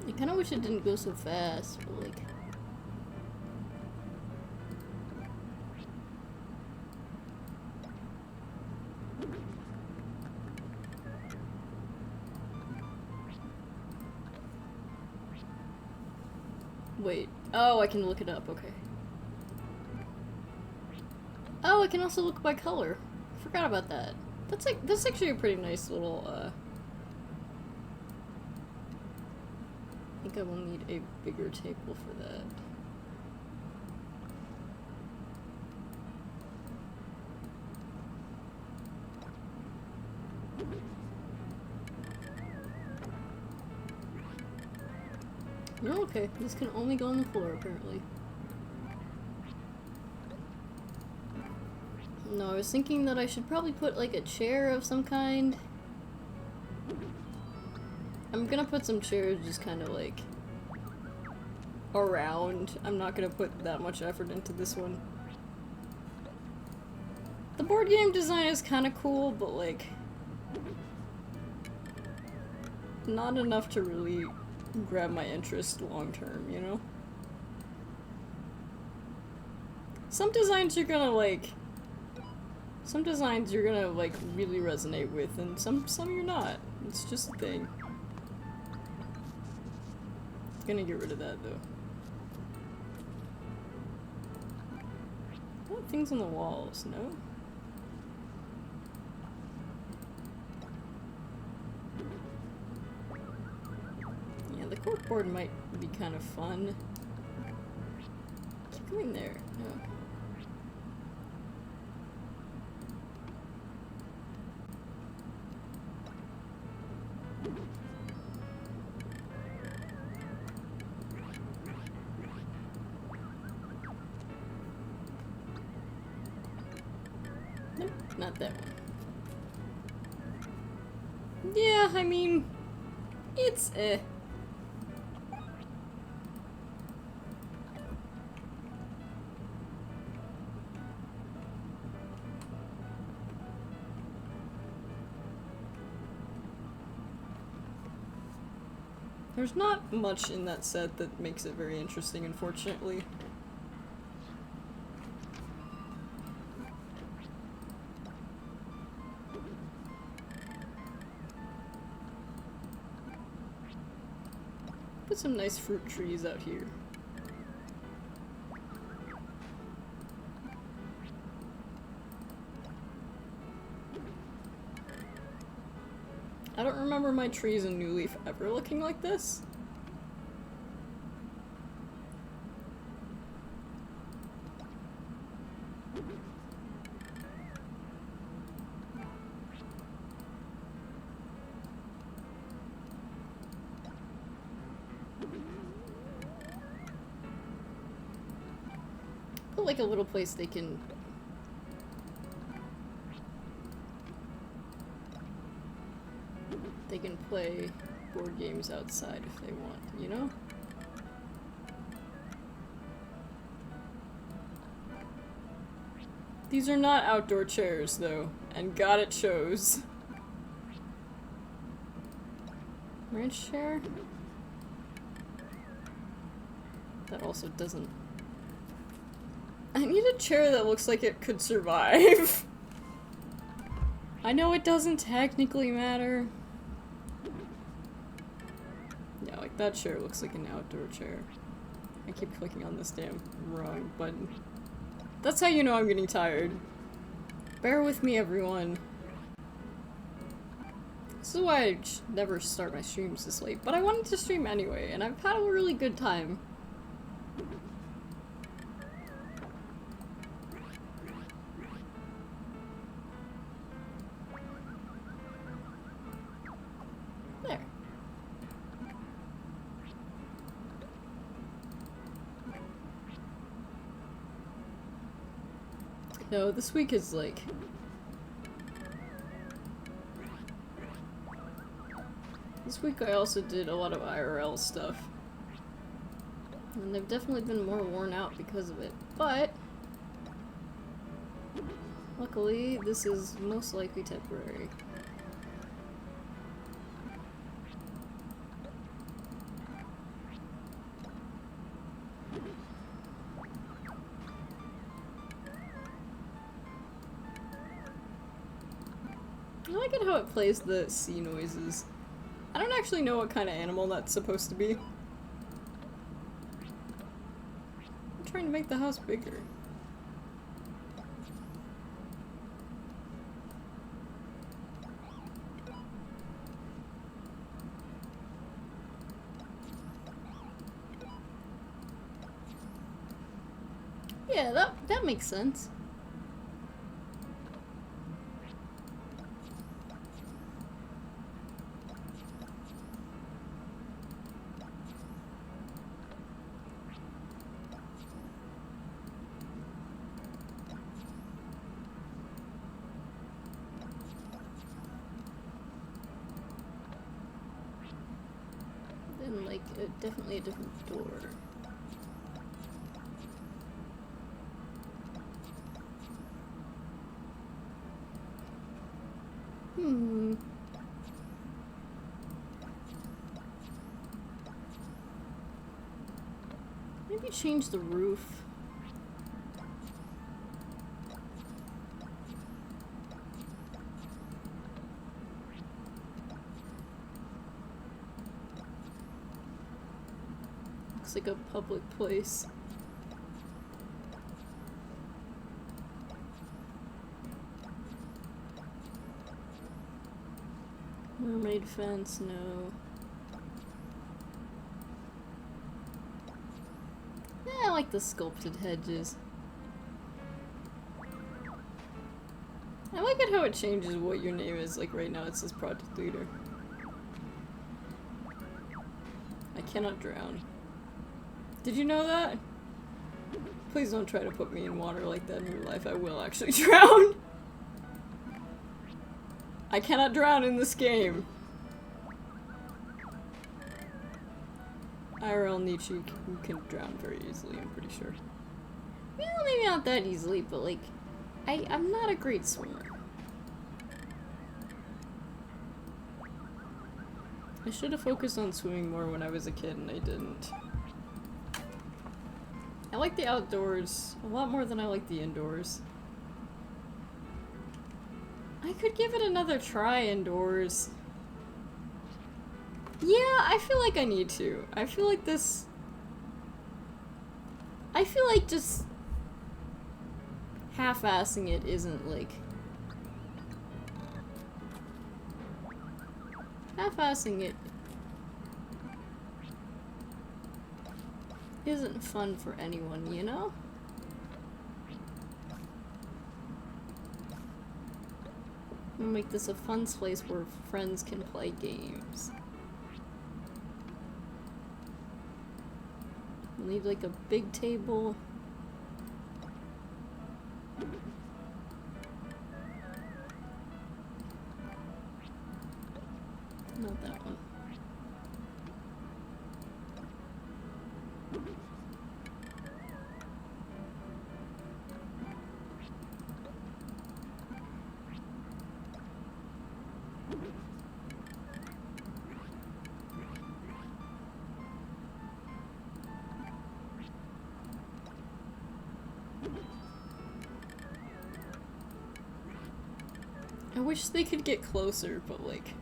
I kinda wish it didn't go so fast, but like... Wait. Oh, I can look it up, okay. Oh, I can also look by color. Forgot about that. That's actually a pretty nice little, I think I will need a bigger table for that. Oh, okay. This can only go on the floor, apparently. No, I was thinking that I should probably put, like, a chair of some kind. I'm gonna put some chairs just kind of, like, around. I'm not gonna put that much effort into this one. The board game design is kind of cool, but, like, not enough to really grab my interest long term, you know? Some designs you're gonna like really resonate with, and some you're not. It's just a thing. Gonna get rid of that though. What things on the walls? No? The corkboard might be kind of fun. Keep going there. No. Nope, not that one. Yeah, I mean, it's There's not much in that set that makes it very interesting, unfortunately. Put some nice fruit trees out here. I don't remember my trees in New Leaf ever looking like this. Put like a little place they can play board games outside if they want, you know? These are not outdoor chairs, though, and God it shows. Ranch chair? That also doesn't... I need a chair that looks like it could survive. I know it doesn't technically matter. Yeah, like that chair looks like an outdoor chair. I keep clicking on this damn wrong button. That's how you know I'm getting tired. Bear with me, everyone. This is why I never start my streams this late, but I wanted to stream anyway, and I've had a really good time. There. No, this week is like... This week I also did a lot of IRL stuff. And I've definitely been more worn out because of it. But luckily, this is most likely temporary. I like it how it plays the sea noises. I don't actually know what kind of animal that's supposed to be. I'm trying to make the house bigger. Yeah, that makes sense. Then, like, definitely a different door. Maybe change the roof. Looks like a public place. Mermaid fence, no. Yeah, I like the sculpted hedges. I like it how it changes what your name is. Like right now it says project leader. I cannot drown. Did you know that? Please don't try to put me in water like that in real life. I will actually drown. I cannot drown in this game. IRL Nietzsche can drown very easily, I'm pretty sure. Well, maybe not that easily, but like, I'm not a great swimmer. I should have focused on swimming more when I was a kid and I didn't. I like the outdoors a lot more than I like the indoors. I could give it another try indoors. Yeah, I feel like I need to. I feel like this... I feel like just half-assing it isn't like... Half-assing it isn't fun for anyone, you know? I'm gonna make this a fun place where friends can play games. Leave like a big table. Not that one. wish they could get closer, but like...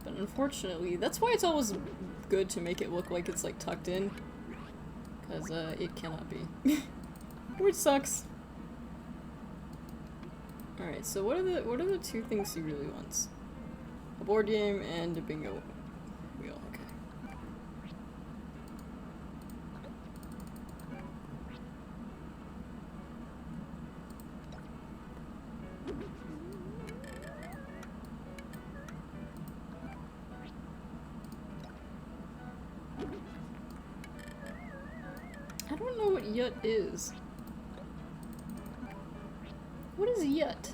But unfortunately, that's why it's always good to make it look like it's like tucked in. Because it cannot be. Which sucks. Alright, so what are the two things he really wants? A board game and a bingo wheel, okay. I don't know what yut is. What is yut?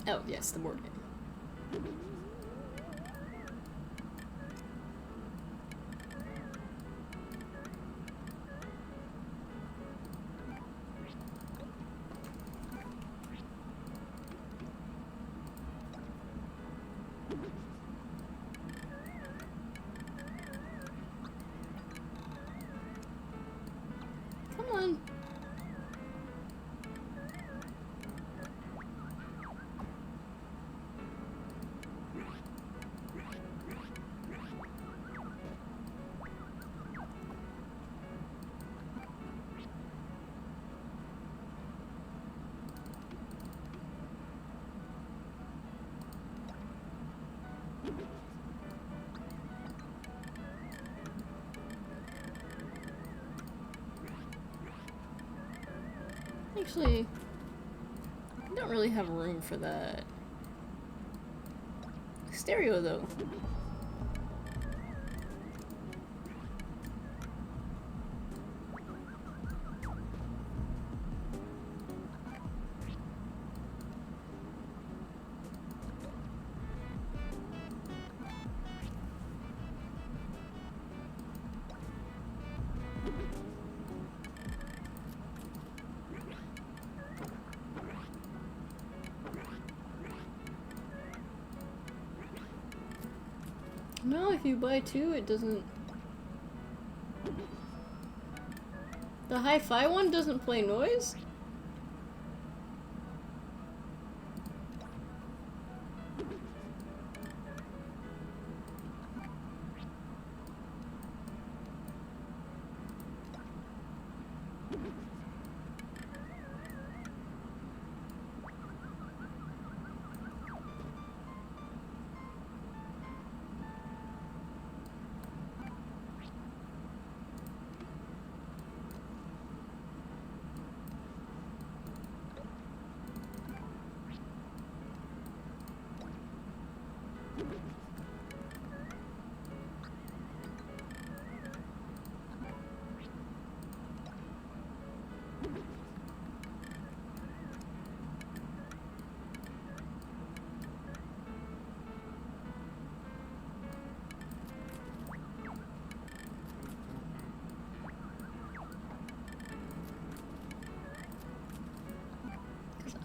Oh, yes, the board game. Come on. Actually, I don't really have room for that. Stereo, though. No, if you buy two, it doesn't... The hi-fi one doesn't play noise?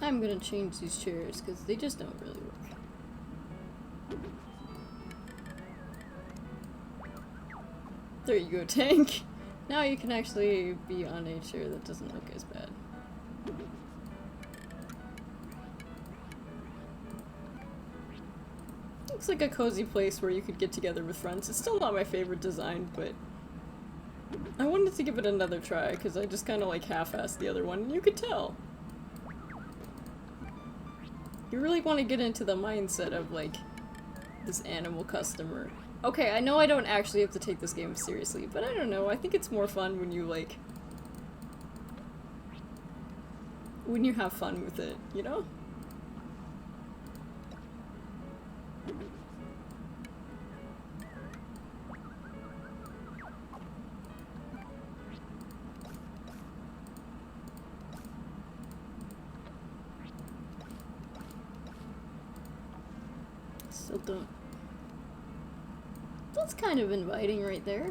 I'm gonna change these chairs because they just don't really work. There you go, Tank. Now you can actually be on a chair that doesn't look as bad. Looks like a cozy place where you could get together with friends. It's still not my favorite design, but I wanted to give it another try because I just kind of like half-assed the other one, and you could tell. You really want to get into the mindset of, like, this animal customer. Okay, I know I don't actually have to take this game seriously, but I don't know, I think it's more fun when you, like... when you have fun with it, you know? Still That's kind of inviting right there.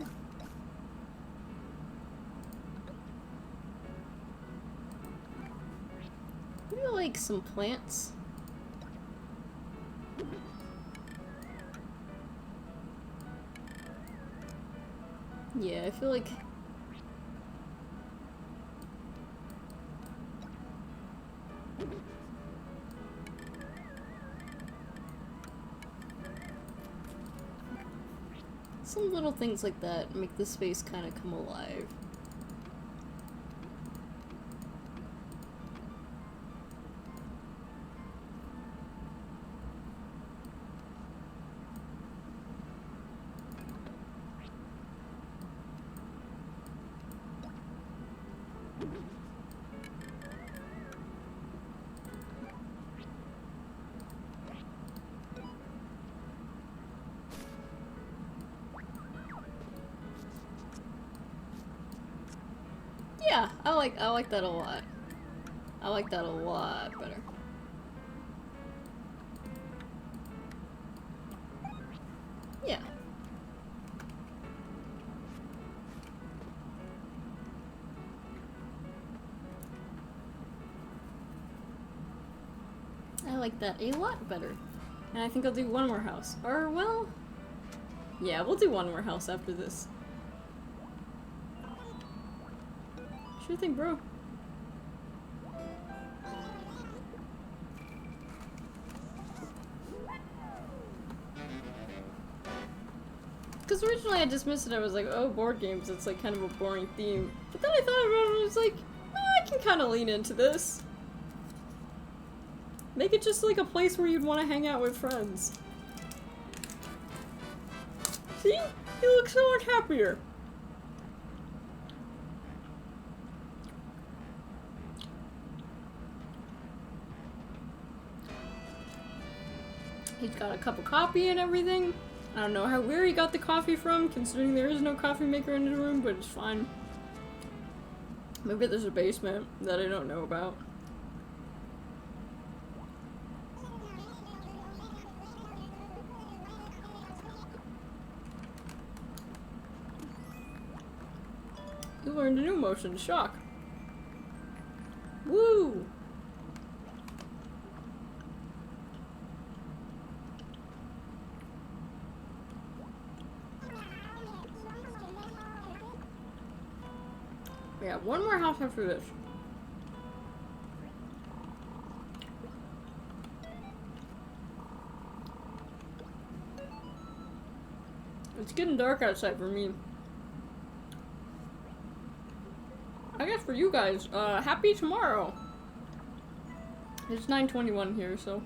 Maybe like some plants. Yeah, I feel like some little things like that make the space kind of come alive. Yeah, I like that a lot. I like that a lot better. Yeah. I like that a lot better. And I think I'll do one more house. Or, well... yeah, we'll do one more house after this. Sure thing, bro. Because originally I dismissed it, I was like, oh, board games, it's like kind of a boring theme. But then I thought about it and I was like, I can kind of lean into this. Make it just like a place where you'd want to hang out with friends. See? He looks so much happier. He's got a cup of coffee and everything. I don't know where he got the coffee from, considering there is no coffee maker in the room, but it's fine. Maybe there's a basement that I don't know about. You learned a new motion, shock. Woo! Yeah, one more house after this. It's getting dark outside for me. I guess for you guys, happy tomorrow. It's 9:21 here, so.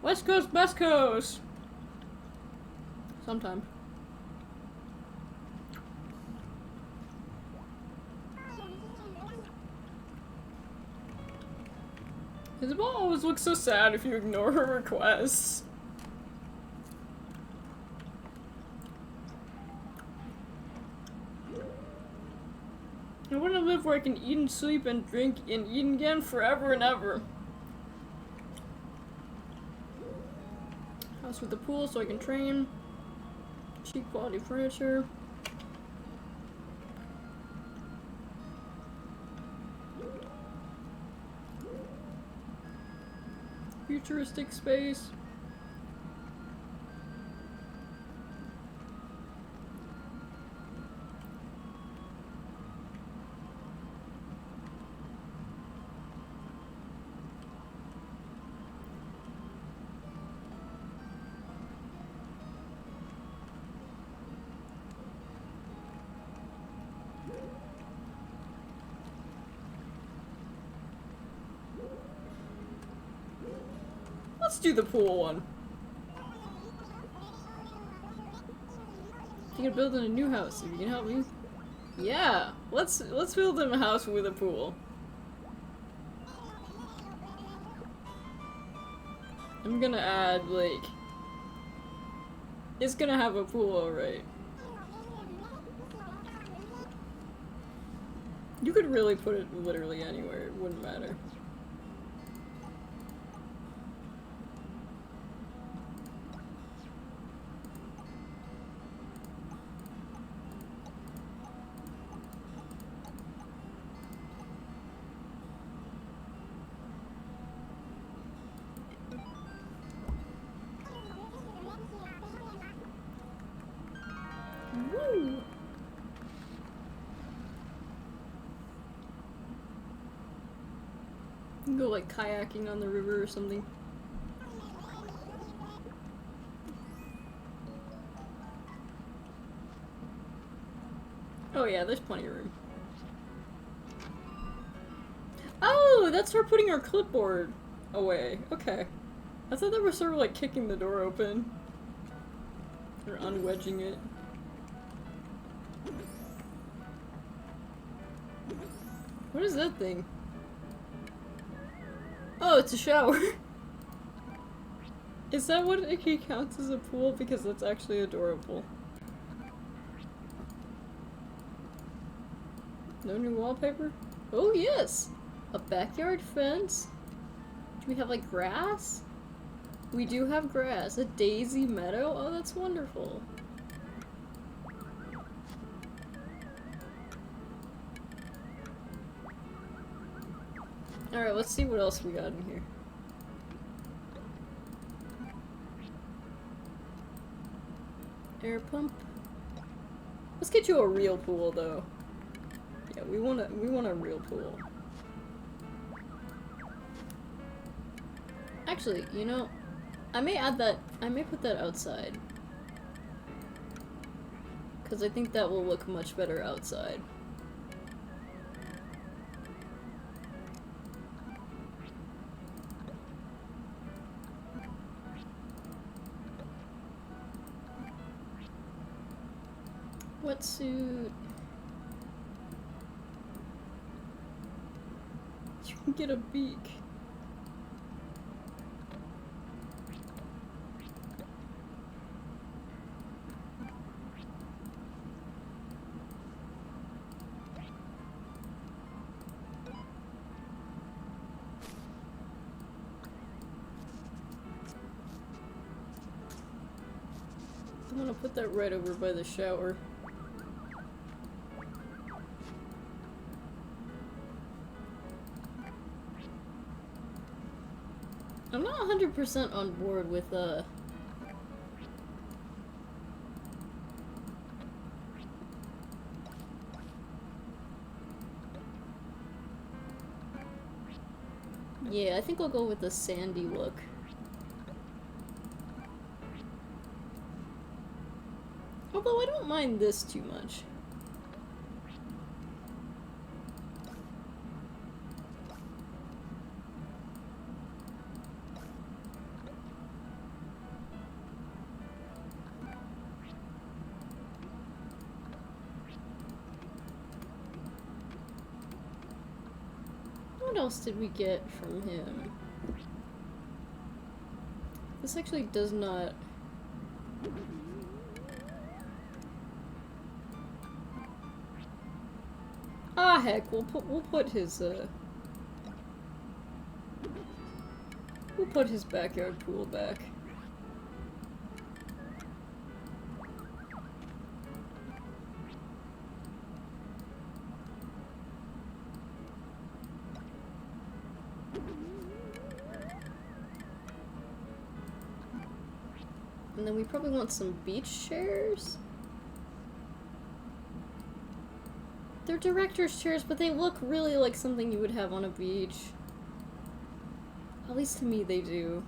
West Coast, West Coast! Sometime. Isabel always looks so sad if you ignore her requests. I want to live where I can eat and sleep and drink and eat again forever and ever. House with a pool so I can train. Cheap quality furniture. Futuristic space. Let's do the pool one. Thinking of building a new house. If you can help me. Yeah, let's build him a house with a pool. I'm gonna add like. It's gonna have a pool, alright. You could really put it literally anywhere. It wouldn't matter. can go like kayaking on the river or something. Oh yeah, there's plenty of room. Oh, that's for putting our clipboard away. Okay. I thought that was sort of like kicking the door open. Or unwedging it. What is that thing? Oh, it's a shower. Is that what it counts as a pool? Because that's actually adorable. No new wallpaper? Oh yes! A backyard fence? Do we have like grass? We do have grass. A daisy meadow? Oh, that's wonderful. Alright, let's see what else we got in here. Air pump. Let's get you a real pool though. Yeah, we want a real pool. Actually, you know, I may put that outside. 'Cause I think that will look much better outside. Wetsuit. You can get a beak. I'm gonna put that right over by the shower. I'm not 100% on board with, yeah, I think I'll go with the sandy look. Although I don't mind this too much. What else did we get from him? This actually does not... Ah heck, we'll put his backyard pool back. And then we probably want some beach chairs. They're director's chairs, but they look really like something you would have on a beach. At least to me, they do.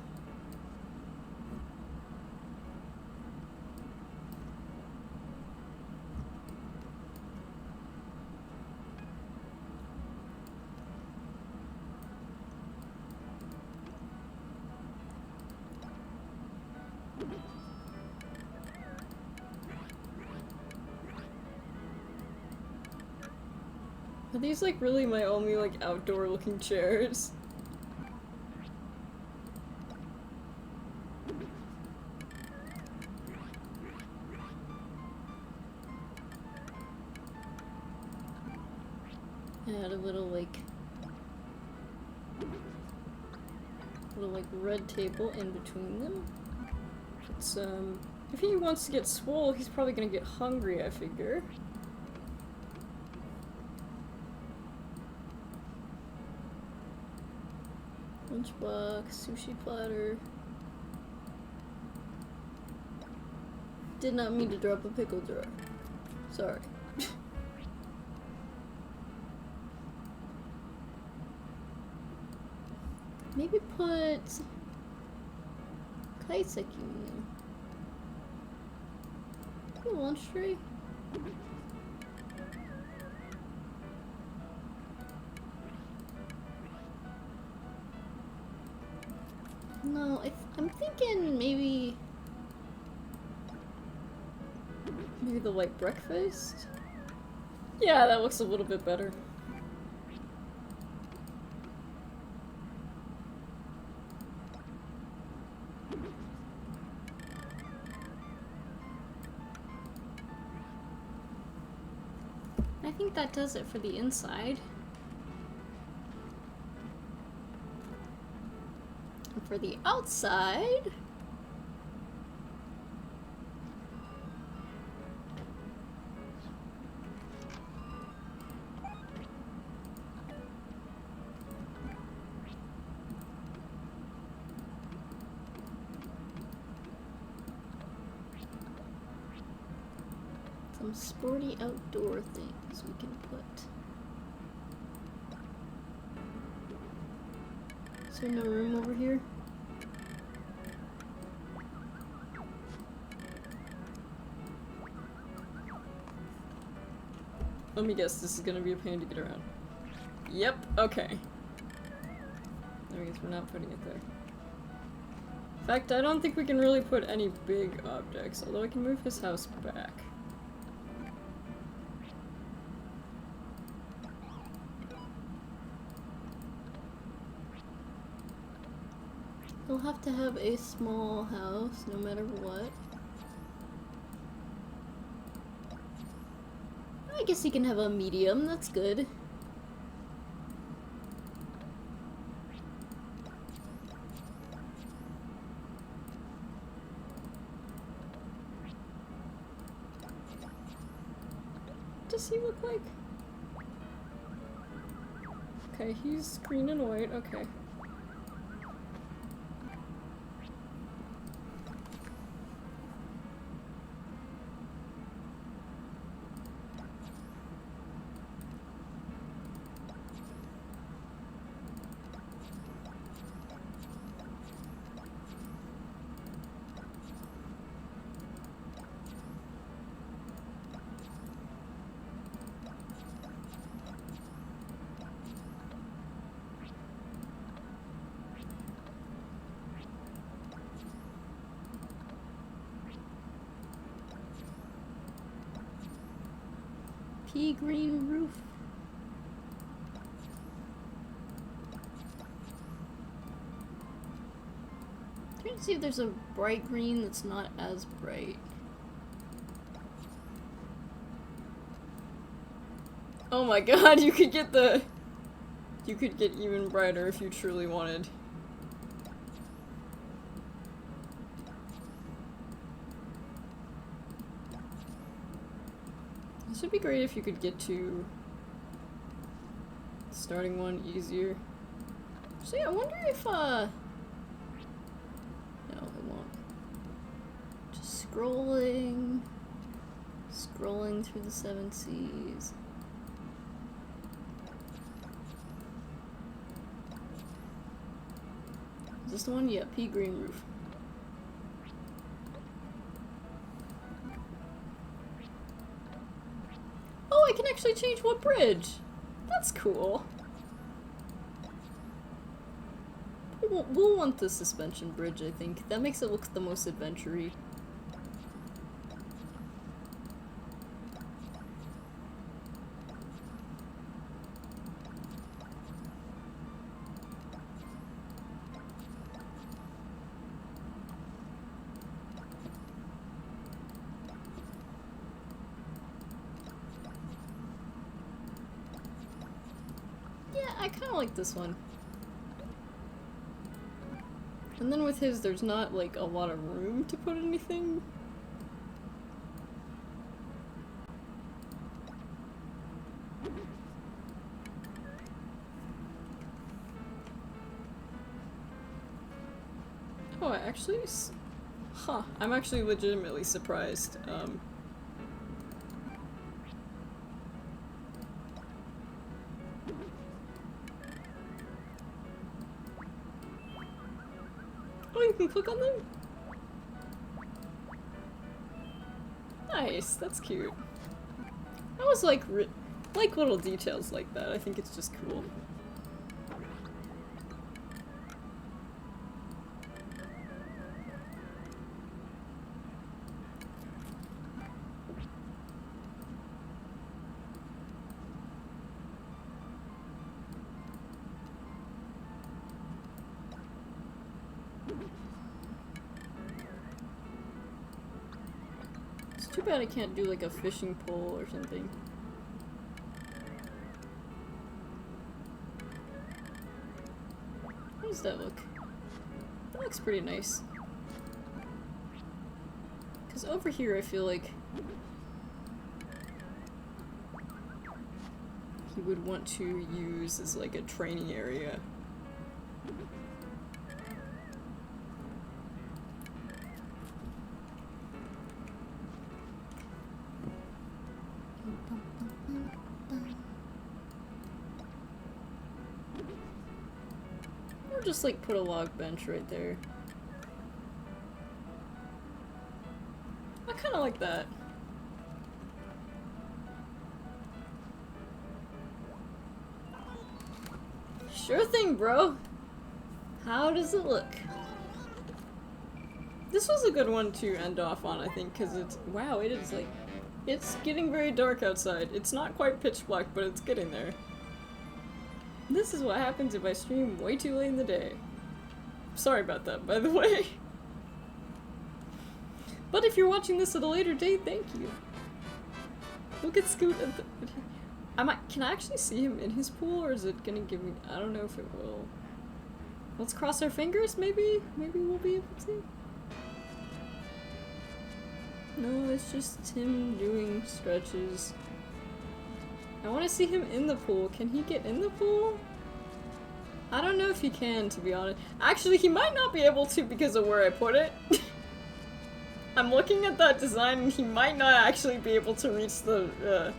Are these like really my only like outdoor looking chairs? Add a little like red table in between them. It's if he wants to get swole, he's probably gonna get hungry, I figure. Lunchbox, sushi platter. Did not mean to drop a pickle jar. Sorry. Maybe put Kaiseki in. A lunch tray? No, I'm thinking maybe the light breakfast? Yeah, that looks a little bit better. I think that does it for the inside. And for the outside, some sporty outdoor things we can put. Is there no room over here? Let me guess, this is gonna be a pain to get around. Yep, okay. I guess we're not putting it there. In fact, I don't think we can really put any big objects, although I can move his house back. He'll have to have a small house, no matter what. I guess he can have a medium, that's good. What does he look like? Okay, he's green and white, okay. Pea green roof. Trying to see if there's a bright green that's not as bright. Oh my god, you could get even brighter if you truly wanted. This would be great if you could get to the starting one easier. So yeah, I wonder if, no, it won't. Just scrolling through the 7 seas. Is this the one? Yeah, pea green roof. Oh, I can actually change what bridge! That's cool. We'll want the suspension bridge, I think. That makes it look the most adventure-y. I kind of like this one. And then with his, there's not like a lot of room to put anything. Oh, I actually, huh, I'm actually legitimately surprised. can click on them? Nice, that's cute. I always like little details like that. I think it's just cool. Too bad I can't do like a fishing pole or something. How does that look? That looks pretty nice. Because over here I feel like he would want to use as like a training area. Or just like put a log bench right there. I kind of like that. Sure thing, bro. How does it look? This was a good one to end off on, I think, because it's, wow, it is like, it's getting very dark outside. It's not quite pitch black, but it's getting there. This is what happens if I stream way too late in the day. Sorry about that, by the way. But if you're watching this at a later date, thank you. Look at Scoot at the... Can I actually see him in his pool, or is it gonna give me... I don't know if it will. Let's cross our fingers, maybe? Maybe we'll be able to? No, it's just him doing stretches. I want to see him in the pool. Can he get in the pool? I don't know if he can, to be honest. Actually, he might not be able to because of where I put it. I'm looking at that design and he might not actually be able to reach the,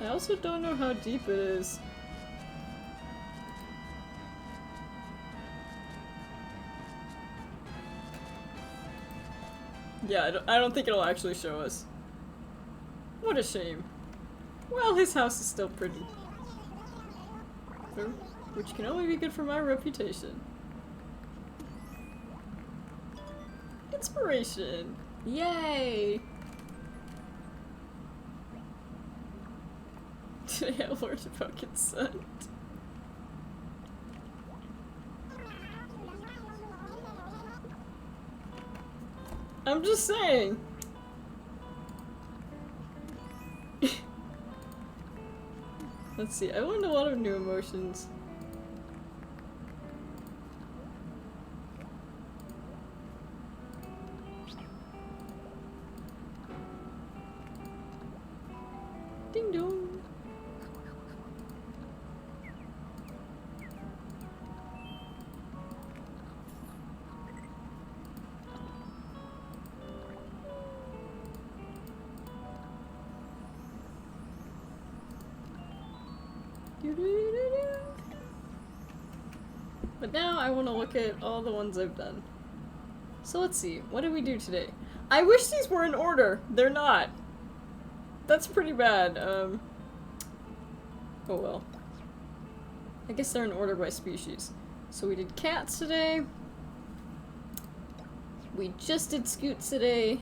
I also don't know how deep it is. Yeah, I don't think it'll actually show us. What a shame. Well, his house is still pretty. Which can only be good for my reputation. Inspiration! Yay! Today I learned about consent. I'm just saying. Let's see, I learned a lot of new emotions. Ding dong. But now I want to look at all the ones I've done. So let's see, what did we do today? I wish these were in order. They're not. That's pretty bad. Oh well. I guess they're in order by species. So we did cats today. We just did Scoots today.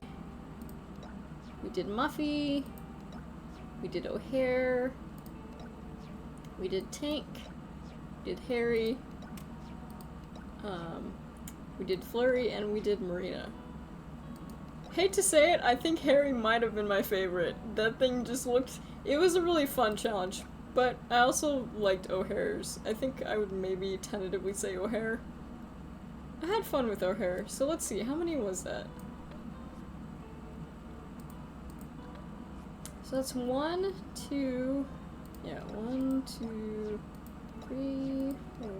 We did Muffy. We did O'Hare. We did Tank. We did Harry. We did Flurry, and we did Marina. Hate to say it, I think Harry might have been my favorite. That thing just looked... It was a really fun challenge, but I also liked O'Hare's. I think I would maybe tentatively say O'Hare. I had fun with O'Hare, so let's see, how many was that? So that's 1, 2... Yeah, 1, 2, 3, 4,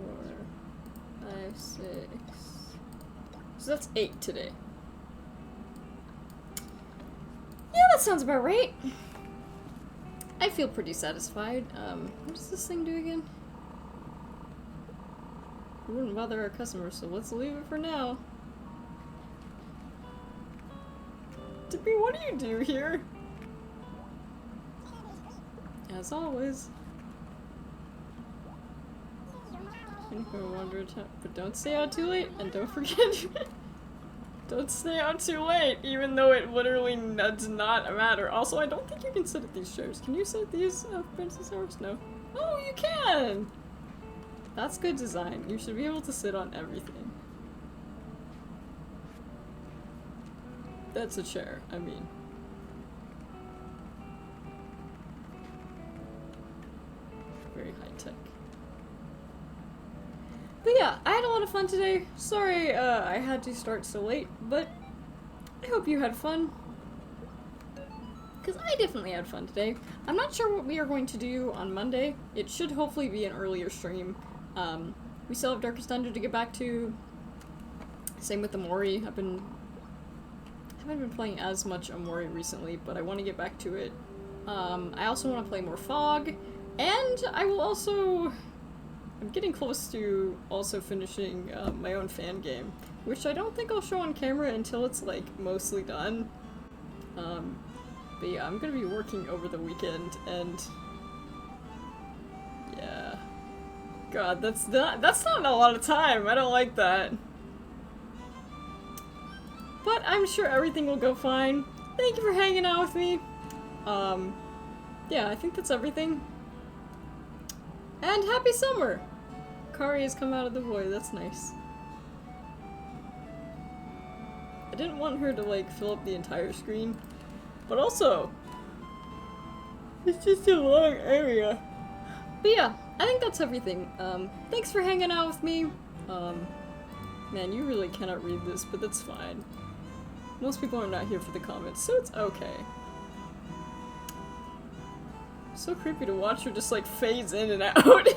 5, 6... So that's 8 today. Yeah, that sounds about right. I feel pretty satisfied. What does this thing do again? We wouldn't bother our customers, so let's leave it for now. Dippy, what do you do here? As always. But don't stay out too late, and don't forget. Don't stay out too late, even though it literally does not matter. Also, I don't think you can sit at these chairs. Can you sit at these princess chairs? No. Oh, you can! That's good design. You should be able to sit on everything. That's a chair, I mean. Very high tech. But yeah, I had a lot of fun today. Sorry I had to start so late, but I hope you had fun. Because I definitely had fun today. I'm not sure what we are going to do on Monday. It should hopefully be an earlier stream. We still have Darkest Dungeon to get back to. Same with Amori. I haven't been playing as much Amori recently, but I want to get back to it. I also want to play more Fog, and I will also... I'm getting close to also finishing my own fan game, which I don't think I'll show on camera until it's like mostly done. But yeah, I'm gonna be working over the weekend, and yeah, God, that's not a lot of time. I don't like that. But I'm sure everything will go fine. Thank you for hanging out with me. Yeah, I think that's everything. And happy summer! Kari has come out of the void, that's nice. I didn't want her to like fill up the entire screen, but also, it's just a long area. But yeah, I think that's everything. Thanks for hanging out with me. Man, you really cannot read this, but that's fine. Most people are not here for the comments, so it's okay. So creepy to watch her just like phase in and out.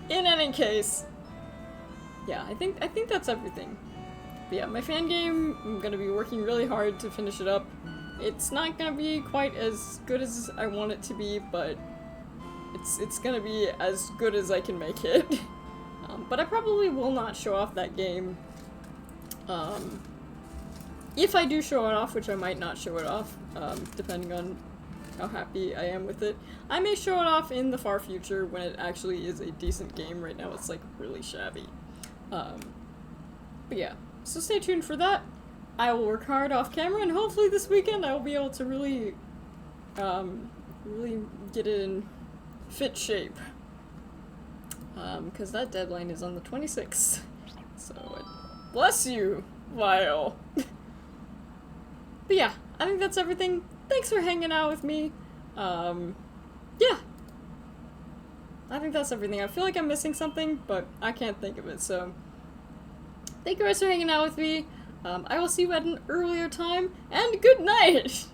In any case. Yeah, I think that's everything. But yeah, my fan game, I'm gonna be working really hard to finish it up. It's not gonna be quite as good as I want it to be, but it's gonna be as good as I can make it. But I probably will not show off that game. If I do show it off, which I might not show it off, depending on how happy I am with it. I may show it off in the far future when it actually is a decent game. Right now it's like really shabby. But yeah, so stay tuned for that. I will work hard off camera, and hopefully this weekend I will be able to really get it in fit shape. Because that deadline is on the 26th. So, bless you, Lyle. But yeah, I think that's everything. Thanks for hanging out with me. Yeah. I think that's everything. I feel like I'm missing something, but I can't think of it, so... Thank you guys for hanging out with me. I will see you at an earlier time, and good night!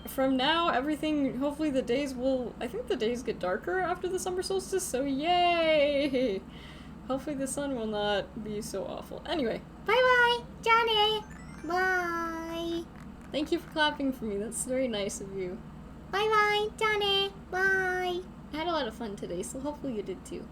From now, everything, hopefully the days will... I think the days get darker after the summer solstice, so yay! Hopefully the sun will not be so awful. Anyway. Bye-bye, Johnny! Bye! Thank you for clapping for me, that's very nice of you. Bye-bye, Johnny! Bye! I had a lot of fun today, so hopefully you did too.